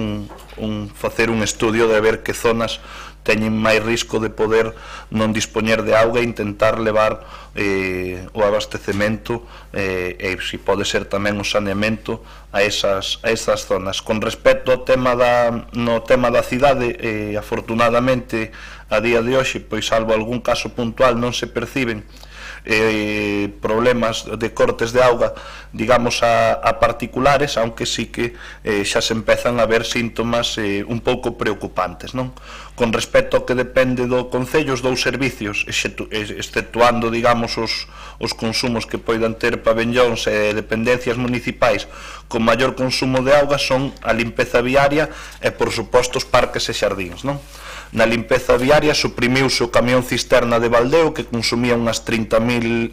facer un estudio de ver que zonas teñen máis risco de poder non dispoñer de auga e intentar levar o abastecemento e se pode ser tamén o saneamento a esas zonas. Con respecto ao tema da cidade, afortunadamente a día de hoxe, pois salvo algún caso puntual, non se perciben problemas de cortes de auga, digamos, a particulares, aunque sí que xa se empezan a ver síntomas un pouco preocupantes, non? Con respecto ao que depende do Concello, os dous servicios, exceptuando, digamos, os consumos que poidan ter pabellóns e dependencias municipais con maior consumo de auga, son a limpeza viaria e, por suposto, os parques e xardíns, non? Na limpeza viaria suprimiuse o camión cisterna de Baldeo, que consumía uns 30.000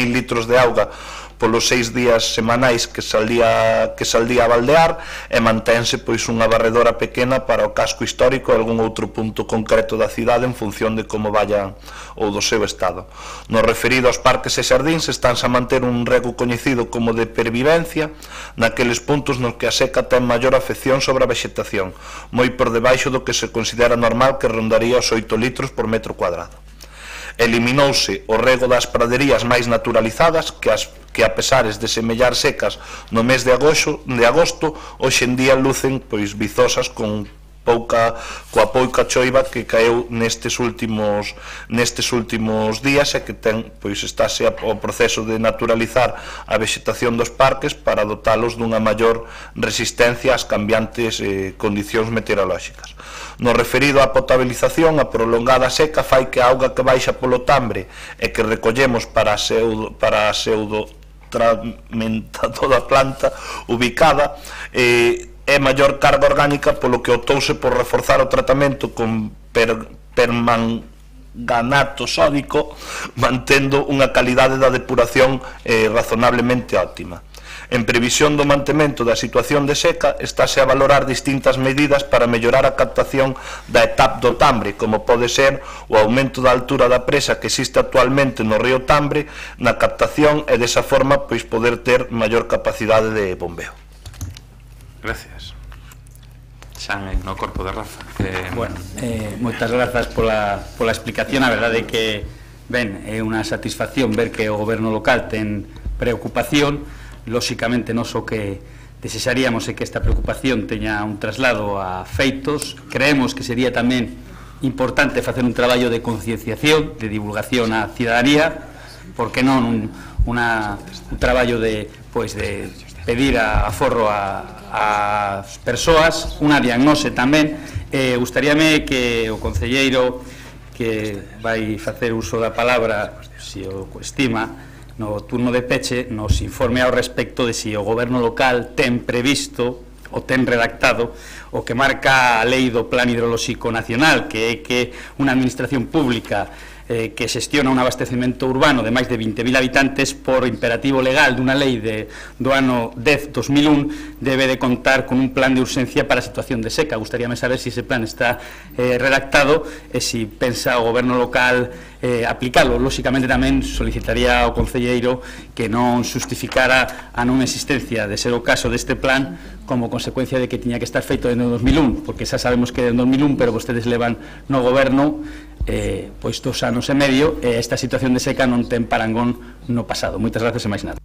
litros de auga polos 6 días semanais que saldía a baldear, e mantense pois unha barredora pequena para o casco histórico e algún outro punto concreto da cidade en función de como vayan ou do seu estado. No referido aos parques e xardíns, estánse a manter un rego coñecido como de pervivencia naqueles puntos nos que a seca ten maior afección sobre a vexetación, moi por debaixo do que se considera normal, que rondaría os 8 litros por metro cuadrado. Eliminouse o rego das praderías máis naturalizadas, que a pesares de semellar secas no mes de agosto, hoxe en día lucen pois vizosas coa pouca choiva que caeu nestes últimos días, e que estáse o proceso de naturalizar a vexetación dos parques para dotalos dunha maior resistencia ás cambiantes condicións meteorolóxicas. No referido á potabilización, a prolongada seca fai que a auga que baixa polo Tambre e que recollemos para a pseudotratamiento da planta ubicada é maior carga orgánica, polo que optouse por reforzar o tratamento con permanganato sódico, mantendo unha calidade da depuración razonablemente óptima. En previsión do mantemento da situación de seca, estáse a valorar distintas medidas para mellorar a captación da etapa do Tambre, como pode ser o aumento da altura da presa que existe actualmente no río Tambre na captación, e desa forma pois poder ter maior capacidade de bombeo. Gracias. Xan, no corpo de Rafa. Moitas grazas pola explicación. A verdade é que, ben, é unha satisfacción ver que o goberno local ten preocupación. Lóxicamente, nós o que desexaríamos é que esta preocupación teña un traslado a feitos. Creemos que sería tamén importante facer un traballo de concienciación, de divulgación á cidadanía, porque non un traballo de pedir aforro ás persoas, unha diagnose tamén. Gustaríame que o concelleiro que vai facer uso da palabra, se o estima, no turno de peche, nos informe ao respecto de se o goberno local ten previsto ou ten redactado o que marca a lei do Plan Hidrolóxico Nacional, que é que unha administración pública que xestiona un abastecemento urbano de máis de 20.000 habitantes, por imperativo legal dunha lei do ano 10-2001, debe de contar con un plan de urxencia para a situación de seca. Gustaríame saber se ese plan está redactado e se pensa o goberno local aplicalo. Lóxicamente tamén solicitaría ao concelleiro que non justificara a non existencia, de ser o caso deste plan, como consecuencia de que tiña que estar feito en 2001, porque xa sabemos que é en 2001, pero vostedes levan no goberno pois 2 anos e medio, e esta situación de seca non ten parangón no pasado. Moitas gracias e máis nada.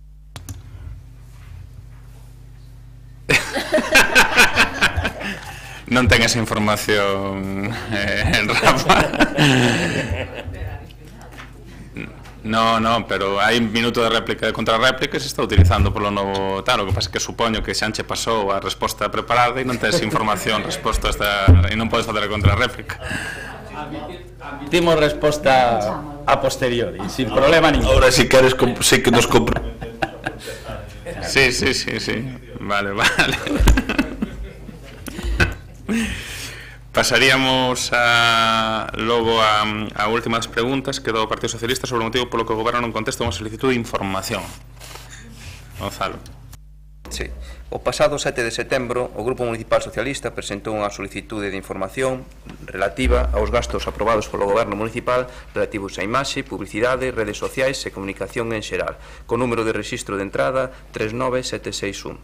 Non ten esa información, Rafa. No, pero hai un minuto de réplica e contrarréplica que se está utilizando polo novo tal. O que pasa é que supoño que Xanche pasou a resposta preparada e non tes información resposta e non podes facer a contrarréplica. Admitimos resposta a posteriori, sin problema ningún. Ahora, si queres, sí que nos comprometemos. Sí. Vale. Pasaríamos logo a últimas preguntas que do Partido Socialista sobre o motivo polo que o Goberno non contesta unha solicitud de información. Gonzalo. Sí. O pasado 7 de setembro, o Grupo Municipal Socialista presentou unha solicitude de información relativa aos gastos aprobados polo Goberno Municipal relativos a imaxe, publicidade, redes sociais e comunicación en xeral, con número de rexistro de entrada 39761.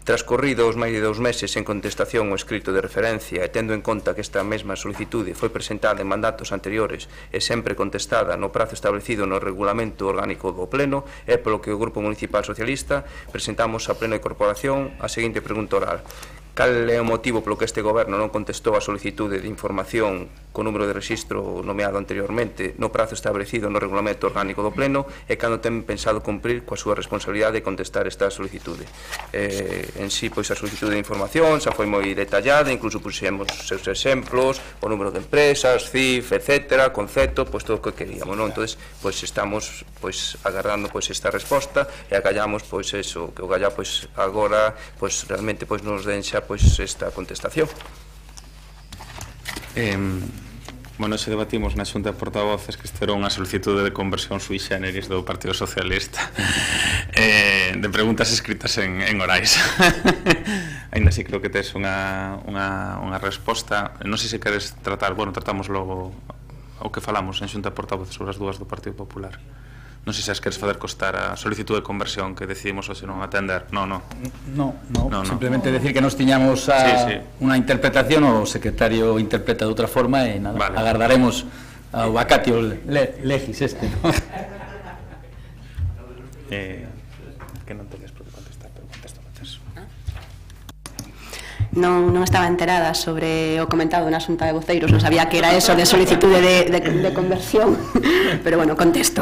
Transcorridos máis de 2 meses en contestación o escrito de referencia e tendo en conta que esta mesma solicitude foi presentada en mandatos anteriores e sempre contestada no prazo establecido no regulamento orgánico do Pleno, é polo que o Grupo Municipal Socialista presentamos a Pleno de Corporación a seguinte pregunta oral. Cal é o motivo polo que este Goberno non contestou a solicitude de información co número de rexistro nomeado anteriormente no prazo establecido no regulamento orgánico do Pleno e cando ten pensado cumprir coa súa responsabilidade de contestar esta solicitude? En sí, pois a solicitude de información xa foi moi detallada, incluso puxemos seus exemplos, o número de empresas, CIF, etcétera, concepto, pois todo o que queríamos, non? Entonces, pois estamos pois agardando pois esta resposta e agallamos pois eso, que o galla pois agora pois realmente pois nos den xa pois esta contestación. Bueno, se debatimos na Xunta de Portavoces que este era unha solicitude de conversión sui generis do Partido Socialista de preguntas escritas en orais. Ainda así creo que tes unha resposta. Non sei se queres tratar, bueno, tratamos logo o que falamos en Xunta de Portavoces sobre as dúas do Partido Popular. Non sei se as queres fazer costar a solicitude de conversión que decidimos hoxe non atender. No, simplemente decir que nos tiñamos unha interpretación, o secretario interpreta de outra forma e nada, agardaremos ao vacatio legis este, ¿no? Que non tenes por que contestar, pero contesto antes. Non estaba enterada sobre o comentado na Xunta de Voceiros, non sabía que era eso de solicitude de conversión, pero bueno, contesto.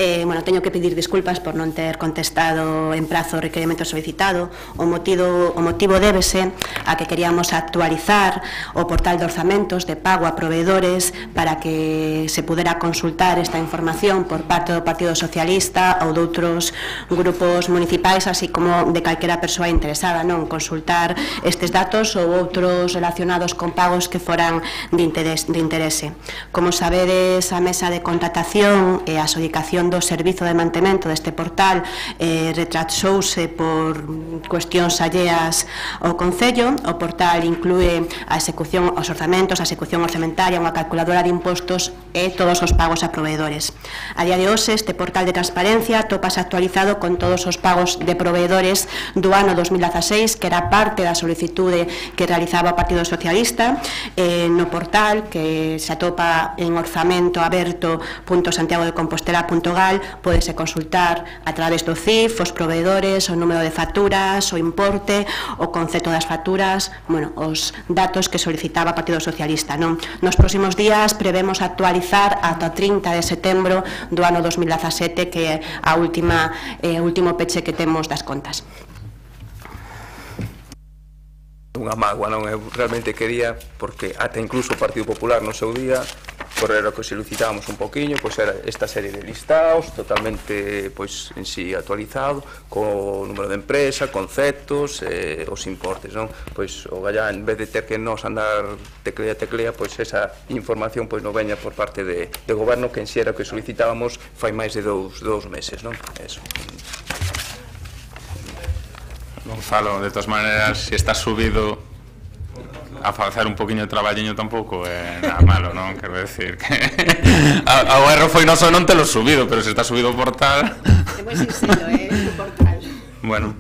Bueno, teño que pedir disculpas por non ter contestado en prazo o requerimento solicitado. O motivo débese a que queríamos actualizar o portal de orzamentos de pago a proveedores para que se pudera consultar esta información por parte do Partido Socialista ou de outros grupos municipais, así como de calquera persoa interesada, non? Consultar estes datos ou outros relacionados con pagos que foran de interese. Como sabedes, a mesa de contratación e a adxudicación do servizo de mantemento deste portal retrasouse por cuestións alleas ao Concello. O portal inclúe a execución, os orzamentos, a execución orzamentaria, unha calculadora de impostos e todos os pagos a proveedores. A día de hoxe, este portal de transparencia topase actualizado con todos os pagos de proveedores do ano 2016, que era parte da solicitude que realizaba o Partido Socialista. No portal, que se atopa en orzamentoaberto.santiagodecompostela.gal, podese consultar a través do CIF os proveedores, o número de facturas, o importe, o concepto das facturas, bueno, os datos que solicitaba o Partido Socialista, non? Nos próximos días prevemos actualizar ata o 30 de setembro do ano 2017, que é o último peche que temos das contas. Unha mágoa, non? Eu realmente quería, porque ata incluso o Partido Popular no seu día, por era que solicitábamos un poquinho, pois era esta serie de listados totalmente pois en si actualizado, co número de empresa, conceptos, os importes, non? Pois o gallá, en vez de ter que nos andar teclea, pois esa información pois non veña por parte de goberno, que en si era o que solicitábamos fai máis de dous meses, non? Eso. Gonzalo, de todas maneras, se está subido a facer un poquinho de traballiño tampouco é nada malo, non? Quero decir que o erro foi noso non te lo subido, pero se está subido o portal é moi sincero, o portal. Bueno,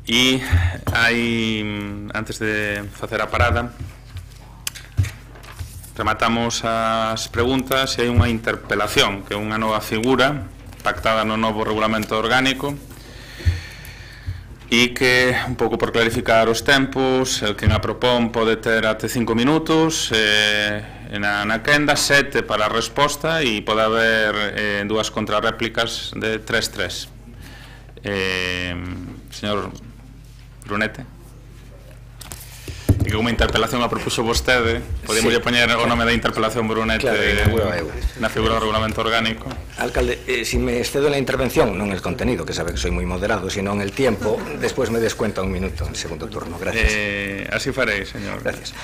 e hai, antes de facer a parada, rematamos as preguntas e hai unha interpelación, que é unha nova figura pactada no novo regulamento orgánico, e que, un pouco por clarificar os tempos, el que a propón pode ter até 5 minutos, na quenda 7 para a resposta, e pode haber dúas contrarréplicas de 3-3. Señor Brunete. E que como interpelación a propuso vostede, podemos poñer o nome da interpelación Brunete na figura do regulamento orgánico. Alcalde, si me excedo en la intervención, no en el contenido, que sabe que soy muy moderado, sino en el tiempo, después me descuenta un minuto en el segundo turno. Gracias. Así faré, señor. Gracias.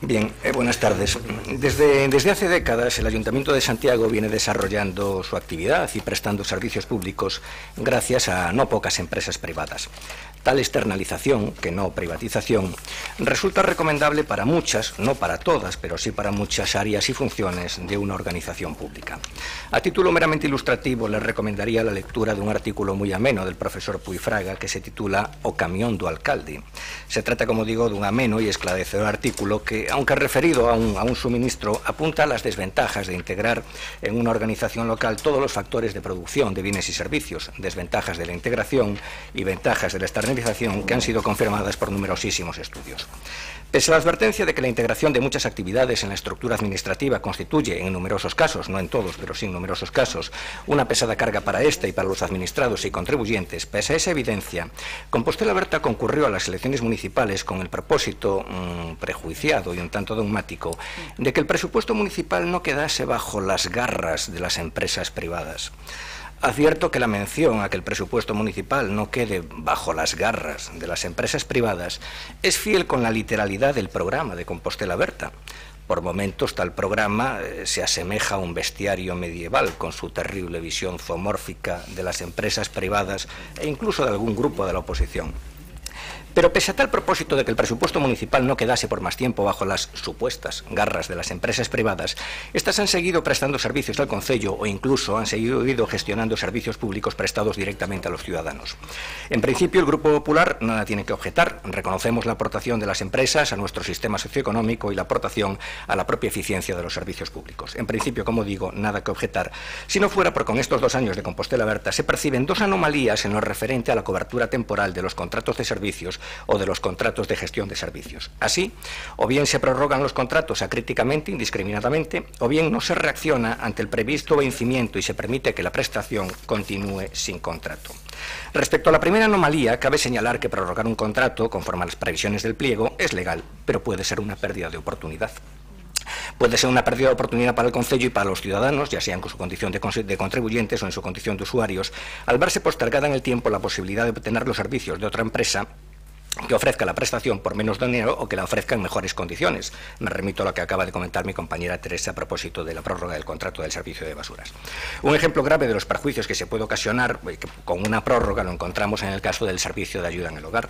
Bien, buenas tardes. Desde hace décadas el Ayuntamiento de Santiago viene desarrollando su actividad y prestando servicios públicos gracias a no pocas empresas privadas. Tal externalización, que no privatización, resulta recomendable para muchas, no para todas, pero sí para muchas áreas y funciones de una organización pública. A título meramente ilustrativo, les recomendaría la lectura de un artículo muy ameno del profesor Puy Fraga que se titula O camión do alcalde. Se trata, como digo, de un ameno y esclarecedor artículo que, aunque referido a un suministro, apunta a las desventajas de integrar en una organización local todos los factores de producción de bienes y servicios, desventajas de la integración y ventajas de la externalización que han sido confirmadas por numerosísimos estudios. Pese a la advertencia de que la integración de muchas actividades en la estructura administrativa constituye, en numerosos casos, no en todos, pero sí en numerosos casos, una pesada carga para esta y para los administrados y contribuyentes, pese a esa evidencia, Compostela Berta concurrió a las elecciones municipales con el propósito prejuiciado y un tanto dogmático de que el presupuesto municipal no quedase bajo las garras de las empresas privadas. Advierto que la mención a que el presupuesto municipal no quede bajo las garras de las empresas privadas es fiel con la literalidad del programa de Compostela Berta. Por momentos tal programa se asemeja a un bestiario medieval con su terrible visión zoomórfica de las empresas privadas e incluso de algún grupo de la oposición. Pero pese a tal propósito de que el presupuesto municipal no quedase por más tiempo bajo las supuestas garras de las empresas privadas, estas han seguido prestando servicios al concello o incluso han seguido gestionando servicios públicos prestados directamente a los ciudadanos. En principio, el Grupo Popular nada tiene que objetar. Reconocemos la aportación de las empresas a nuestro sistema socioeconómico y la aportación a la propia eficiencia de los servicios públicos. En principio, como digo, nada que objetar, si no fuera porque con estos 2 años de Compostela Berta se perciben 2 anomalías en lo referente a la cobertura temporal de los contratos de servicios o de los contratos de gestión de servicios. Así, o bien se prorrogan los contratos acríticamente, indiscriminadamente, o bien no se reacciona ante el previsto vencimiento y se permite que la prestación continúe sin contrato. Respecto a la primera anomalía, cabe señalar que prorrogar un contrato, conforme a las previsiones del pliego, es legal, pero puede ser una pérdida de oportunidad. Puede ser una pérdida de oportunidad para el concello y para los ciudadanos, ya sea en su condición de contribuyentes o en su condición de usuarios, al verse postergada en el tiempo la posibilidad de obtener los servicios de otra empresa que ofrezca la prestación por menos dinero o que la ofrezca en mejores condiciones. Me remito a lo que acaba de comentar mi compañera Teresa a propósito de la prórroga del contrato del servicio de basuras. Un ejemplo grave de los perjuicios que se puede ocasionar con una prórroga lo encontramos en el caso del servicio de ayuda en el hogar.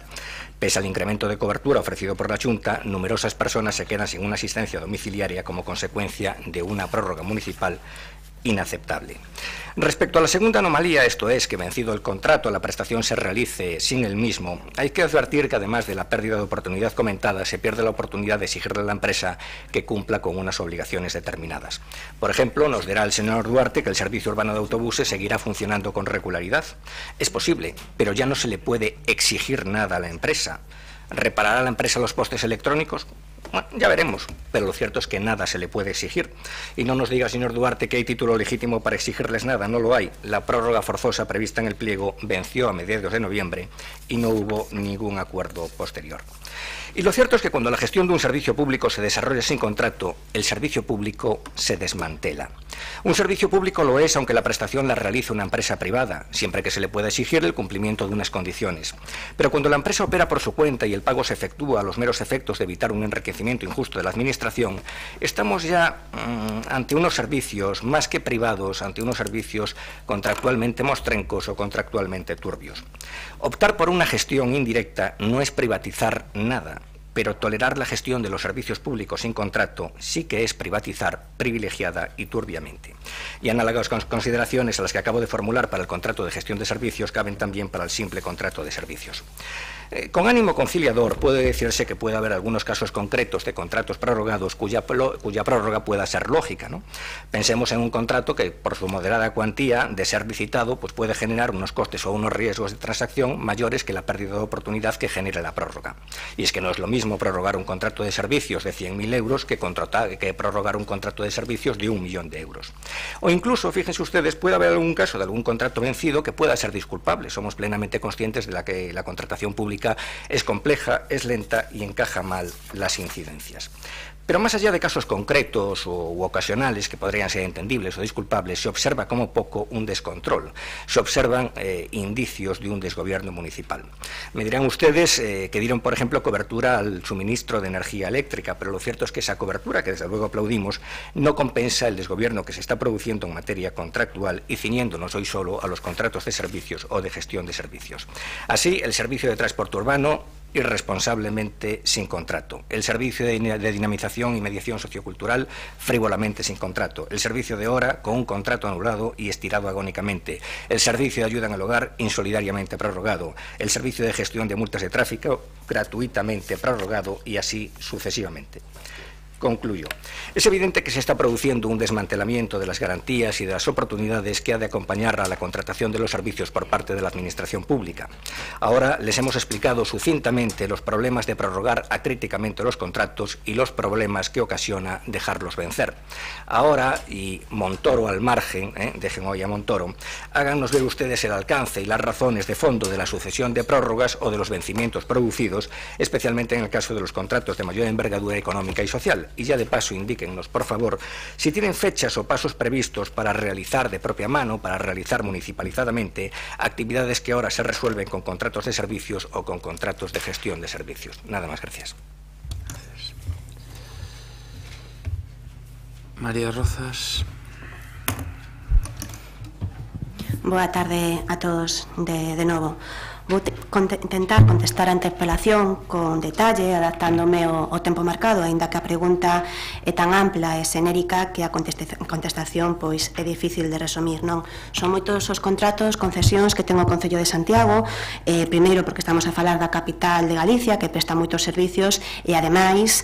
Pese al incremento de cobertura ofrecido por la Junta, numerosas personas se quedan sin una asistencia domiciliaria como consecuencia de una prórroga municipal inaceptable. Respecto a la segunda anomalía, esto es, que vencido el contrato, la prestación se realice sin el mismo, hay que advertir que además de la pérdida de oportunidad comentada, se pierde la oportunidad de exigirle a la empresa que cumpla con unas obligaciones determinadas. Por ejemplo, nos dirá el señor Duarte que el servicio urbano de autobuses seguirá funcionando con regularidad. Es posible, pero ya no se le puede exigir nada a la empresa. ¿Reparará la empresa los postes electrónicos? Bueno, ya veremos, pero lo cierto es que nada se le puede exigir. Y no nos diga, señor Duarte, que hay título legítimo para exigirles nada, no lo hay. La prórroga forzosa prevista en el pliego venció a mediados de noviembre y no hubo ningún acuerdo posterior. Y lo cierto es que cuando la gestión de un servicio público se desarrolla sin contrato, el servicio público se desmantela. Un servicio público lo es aunque la prestación la realice una empresa privada, siempre que se le pueda exigir el cumplimiento de unas condiciones. Pero cuando la empresa opera por su cuenta y el pago se efectúa a los meros efectos de evitar un enriquecimiento injusto de la administración, estamos ya ante unos servicios más que privados, ante unos servicios contractualmente mostrencos o contractualmente turbios. Optar por una gestión indirecta no es privatizar nada, pero tolerar la gestión de los servicios públicos sin contrato sí que es privatizar privilegiada y turbiamente. Y análogas consideraciones a las que acabo de formular para el contrato de gestión de servicios caben también para el simple contrato de servicios. Con ánimo conciliador puede decirse que puede haber algunos casos concretos de contratos prorrogados cuya prórroga pueda ser lógica, ¿no? Pensemos en un contrato que por su moderada cuantía de ser licitado pues puede generar unos costes o unos riesgos de transacción mayores que la pérdida de oportunidad que genera la prórroga. Y es que no es lo mismo prorrogar un contrato de servicios de 100.000 euros que prorrogar un contrato de servicios de 1 millón de euros. O incluso, fíjense ustedes, puede haber algún caso de algún contrato vencido que pueda ser disculpable. Somos plenamente conscientes de que la contratación pública pública es compleja, es lenta y encaja mal las incidencias. Pero más allá de casos concretos u ocasionales que podrían ser entendibles o disculpables, se observa como poco un descontrol, se observan indicios de un desgobierno municipal. Me dirán ustedes que dieron, por ejemplo, cobertura al suministro de energía eléctrica, pero lo cierto es que esa cobertura, que desde luego aplaudimos, no compensa el desgobierno que se está produciendo en materia contractual y ciñéndonos hoy solo a los contratos de servicios o de gestión de servicios. Así, el servicio de transporte urbano irresponsablemente sin contrato, el servicio de dinamización y mediación sociocultural frívolamente sin contrato, el servicio de hora con un contrato anulado y estirado agónicamente, el servicio de ayuda en el hogar insolidariamente prorrogado, el servicio de gestión de multas de tráfico gratuitamente prorrogado y así sucesivamente. Concluyo. Es evidente que se está produciendo un desmantelamiento de las garantías y de las oportunidades que ha de acompañar a la contratación de los servicios por parte de la Administración Pública. Ahora les hemos explicado sucintamente los problemas de prorrogar acríticamente los contratos y los problemas que ocasiona dejarlos vencer. Ahora, y Montoro al margen, dejen hoy a Montoro, háganos ver ustedes el alcance y las razones de fondo de la sucesión de prórrogas o de los vencimientos producidos, especialmente en el caso de los contratos de mayor envergadura económica y social. Y ya de paso indíquennos, por favor, si tienen fechas o pasos previstos para realizar de propia mano, para realizar municipalizadamente, actividades que ahora se resuelven con contratos de servicios o con contratos de gestión de servicios. Nada más, gracias. María Rozas. Boa tarde a todos de novo. Vou intentar contestar a interpelación con detalle, adaptándome ao tempo marcado, aínda que a pregunta é tan ampla e xenérica que a contestación pois é difícil de resumir, non? Son moitos os contratos, concesións que ten o Concello de Santiago, primeiro porque estamos a falar da capital de Galicia, que presta moitos servicios, e ademais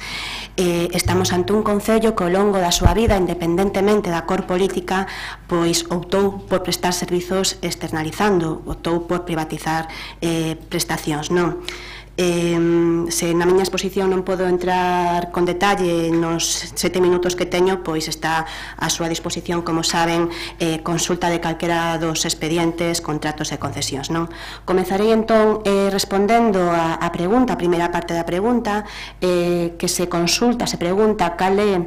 estamos ante un Concello que ao longo da súa vida, independentemente da cor política, pois optou por prestar servizos externalizando, optou por privatizar prestacións, non? Se na miña exposición non podo entrar con detalle nos 7 minutos que teño, pois está a súa disposición, como saben, consulta de calquera dos expedientes, contratos e concesións, non? Comezarei entón respondendo a pregunta, a primeira parte da pregunta, que se consulta, se pregunta cal é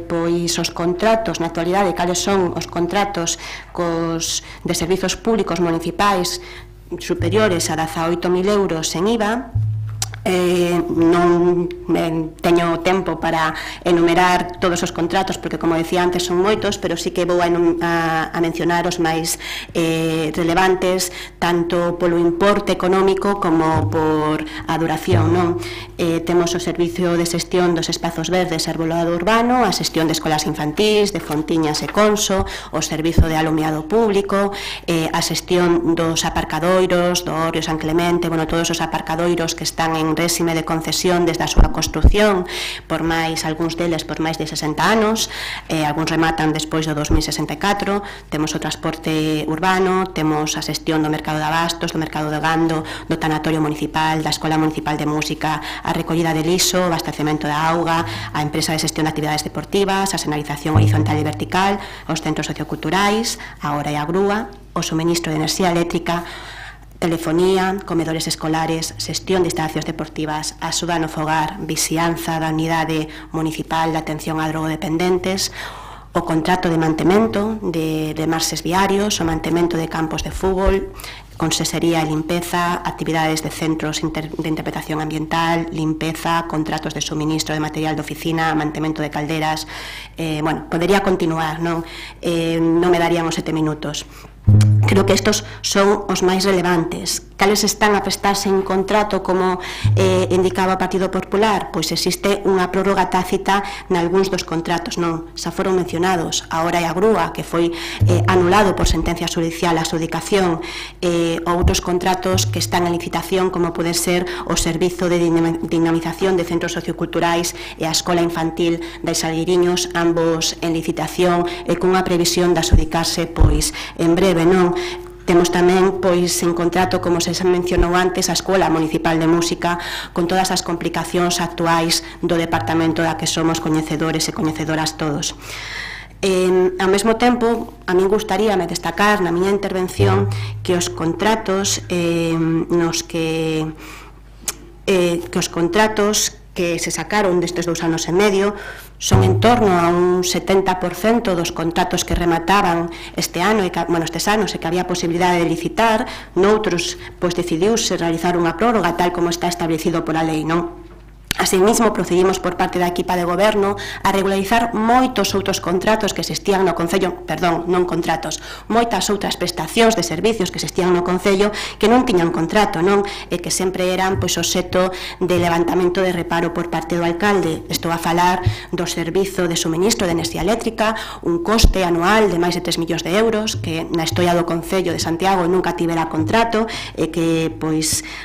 pois os contratos na actualidade, cales son os contratos de servizos públicos municipais superiores a 18.000 euros en IVA. Non teño tempo para enumerar todos os contratos porque, como decía antes, son moitos, pero sí que vou a mencionar os máis relevantes, tanto polo importe económico como por a duración, non? Temos o servicio de xestión dos espazos verdes e arbolado urbano, a xestión de escolas infantís, de Fontiñas e Conso, o servizo de alumiado público, a xestión dos aparcadoiros, do Orio San Clemente, bueno, todos os aparcadoiros que están en réxime de concesión desde a súa construción, por máis, algúns deles por máis de 60 anos, algúns rematan despois do 2064, temos o transporte urbano, temos a xestión do mercado de abastos, do mercado de gando, do tanatorio municipal, da Escola Municipal de Música, a recollida de lixo, o abastecemento da auga, a empresa de xestión de actividades deportivas, a señalización horizontal e vertical, os centros socioculturais, a hora e a grúa, o suministro de enerxía eléctrica, telefonía, comedores escolares, xestión de instalacións deportivas, axuda no fogar, vixianza da unidade municipal de atención a drogodependentes, o contrato de mantemento de marxes viarios, o mantemento de campos de fútbol, consesería e limpeza, actividades de centros de interpretación ambiental, limpeza, contratos de suministro de material de oficina, mantemento de calderas, bueno, podería continuar, non? Non me darían os 7 minutos. Creo que estos son os máis relevantes. Cales están a prestarse en contrato, como indicaba o Partido Popular? Pois existe unha prórroga tácita nalgúns dos contratos, non? Xa foron mencionados a hora e a grúa, que foi anulado por sentencia judicial a adjudicación, outros contratos que están en licitación, como pode ser o servizo de dinamización de centros socioculturais e a escola infantil da Salguiriños, ambos en licitación e cunha previsión de adjudicarse pois en breve, non? Temos tamén, pois, en contrato, como se mencionou antes, a Escola Municipal de Música, con todas as complicacións actuais do departamento da que somos coñecedores e coñecedoras todos. Ao mesmo tempo, a min gustaríame destacar na miña intervención que os contratos que se sacaron destes 2 anos e medio son en torno a un 70% dos contratos que remataban estes anos e que había posibilidade de licitar, noutros decidiuse realizar unha prórroga tal como está establecido pola lei, non? Asimismo, procedimos por parte da equipa de goberno a regularizar moitos outros contratos que existían no Concello, non contratos, moitas outras prestacións de servicios que existían no Concello que non tiñan contrato, non? E que sempre eran obxecto de levantamento de reparo por parte do alcalde. Estou a falar do servizo de suministro de enerxía eléctrica, un coste anual de máis de 3 millóns de euros que na historia do Concello de Santiago nunca tivera contrato e que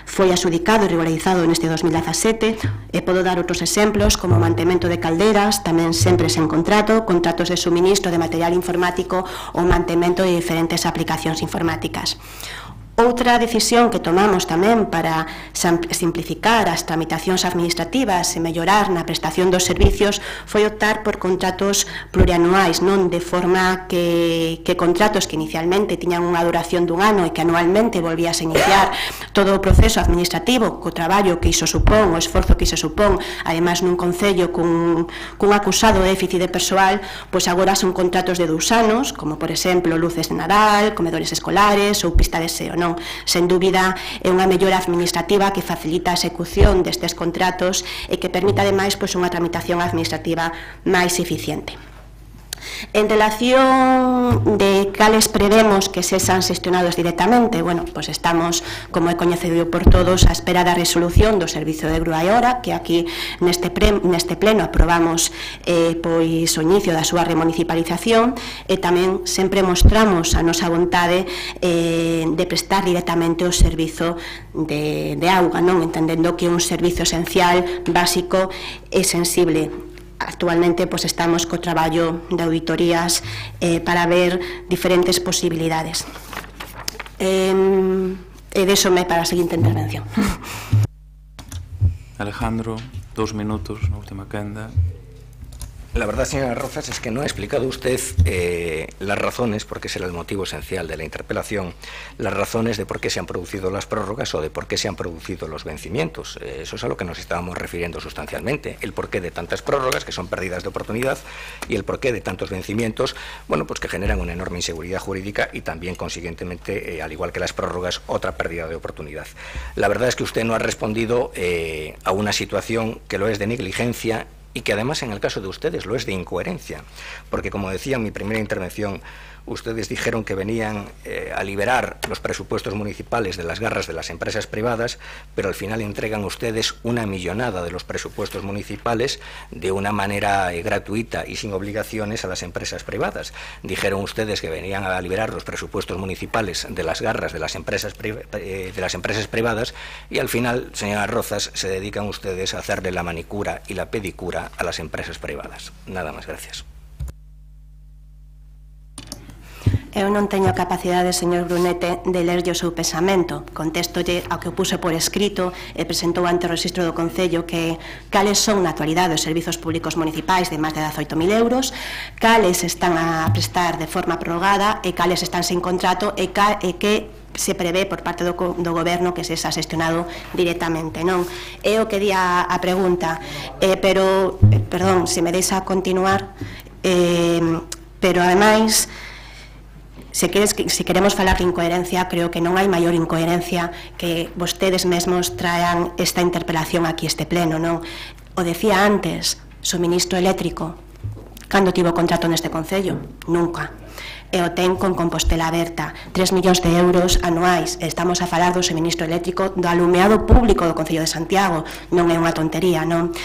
foi adxudicado e regularizado neste 2017. E podo dar outros exemplos como o mantemento de calderas, tamén sempre sen contrato, contratos de suministro de material informático ou mantemento de diferentes aplicacións informáticas. Outra decisión que tomamos tamén para simplificar as tramitacións administrativas e mellorar na prestación dos servicios foi optar por contratos plurianuais, non de forma que contratos que inicialmente tiñan unha duración dun ano e que anualmente volvíase a iniciar todo o proceso administrativo co traballo que iso supón, o esforzo que iso supón, ademais nun concello cun acusado déficit de persoal, pois agora son contratos de 2 anos, como por exemplo luces de Nadal, comedores escolares ou pista de SEO, non? Sen dúbida é unha mellora administrativa que facilita a execución destes contratos e que permite ademais unha tramitación administrativa máis eficiente. En relación de cales prevemos que sexan xestionados directamente, estamos, como é coñecido por todos, á espera da resolución do Servizo de Grúa e Hora, que aquí neste pleno aprobamos o inicio da súa remunicipalización, e tamén sempre mostramos a nosa vontade de prestar directamente o servizo de auga, entendendo que é un servizo esencial, básico e sensible. Actualmente estamos co traballo de auditorías para ver diferentes posibilidades. E desome para a seguinte intervención. Alejandro, 2 minutos na última quenda. La verdad, señora Rozas, es que no ha explicado usted las razones, porque ese era el motivo esencial de la interpelación, las razones de por qué se han producido las prórrogas o de por qué se han producido los vencimientos. Eso es a lo que nos estábamos refiriendo sustancialmente. El porqué de tantas prórrogas, que son pérdidas de oportunidad, y el porqué de tantos vencimientos, que generan una enorme inseguridad jurídica y también, consiguientemente, al igual que las prórrogas, otra pérdida de oportunidad. La verdad es que usted no ha respondido a una situación que lo es de negligencia y que además en el caso de ustedes lo es de incoherencia, porque como decía en mi primera intervención, ustedes dijeron que venían a liberar los presupuestos municipales de las garras de las empresas privadas, pero al final entregan ustedes una millonada de los presupuestos municipales de una manera gratuita y sin obligaciones a las empresas privadas. Dijeron ustedes que venían a liberar los presupuestos municipales de las garras de las empresas privadas y al final, señora Rozas, se dedican ustedes a hacerle la manicura y la pedicura a las empresas privadas. Nada más, gracias. Eu non teño capacidade, señor Brunete, de lerlle o seu pensamento. Contéstolle ao que o puse por escrito e presentou ante o Rexistro do Concello que cales son na actualidade os servizos públicos municipais de máis de 18.000 euros, cales están a prestar de forma prorrogada e cales están sin contrato e que se prevé por parte do goberno que se xa xestionado directamente, non? É o que di a pregunta, pero, perdón, se me deixa continuar, pero ademais, se queremos falar de incoherencia, creo que non hai maior incoherencia que vostedes mesmos traen esta interpelación aquí este pleno, non? O decía antes, suministro eléctrico, cando tivo contrato neste Concello? Nunca. E o ten con Compostela Aberta, 3 millóns de euros anuais. Estamos a falar do suministro eléctrico do alumeado público do Concello de Santiago, non é unha tontería, non?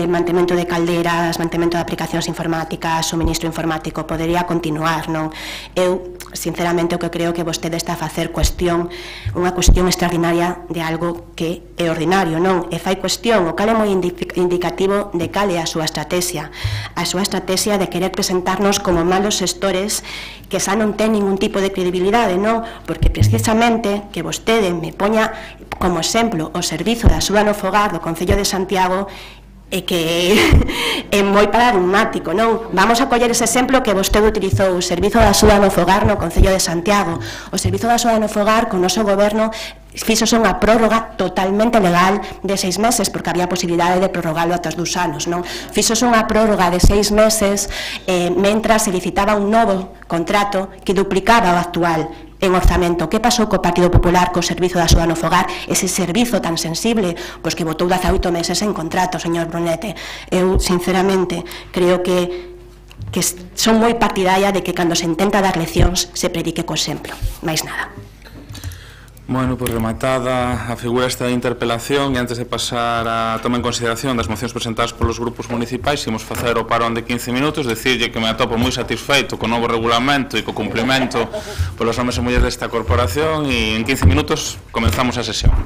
Mantemento de calderas, mantemento de aplicacións informáticas, suministro informático, podería continuar, non? Eu, sinceramente, o que creo que vostede está a facer unha cuestión extraordinaria de algo que é ordinario, non? E fai cuestión, o cal é moi indicativo de cal é a súa estrategia de querer presentarnos como malos xestores que xa non ten ningún tipo de credibilidade, non? Porque precisamente que vostede me poña como exemplo o servizo da axuda no fogar do Concello de Santiago e que é moi paradigmático, non? Vamos a coller ese exemplo que vostede utilizou, o Servizo de Axuda no Fogar no Concello de Santiago. O Servizo de Axuda no Fogar, con o noso goberno, fixose unha prórroga totalmente legal de 6 meses, porque había posibilidade de prorrogarlo ata os 2 anos, non? Fixose unha prórroga de 6 meses mentras se licitaba un novo contrato que duplicaba o actual en orzamento. Que pasou co Partido Popular, co Servizo de Axuda no Fogar, ese servizo tan sensible, pois que botou 18 meses en contrato, señor Brunete? Eu, sinceramente, creo que son moi partidaria de que cando se intenta dar leccións se predique co exemplo, máis nada. Bueno, pois rematada a figura esta de interpelación, e antes de pasar a toma en consideración das mocións presentadas polos grupos municipais, imos facer o parón de 15 minutos, decirlle que me atopo moi satisfeito co novo regulamento e co cumplimento polos homes e mulleres desta corporación, e en 15 minutos comenzamos a sesión.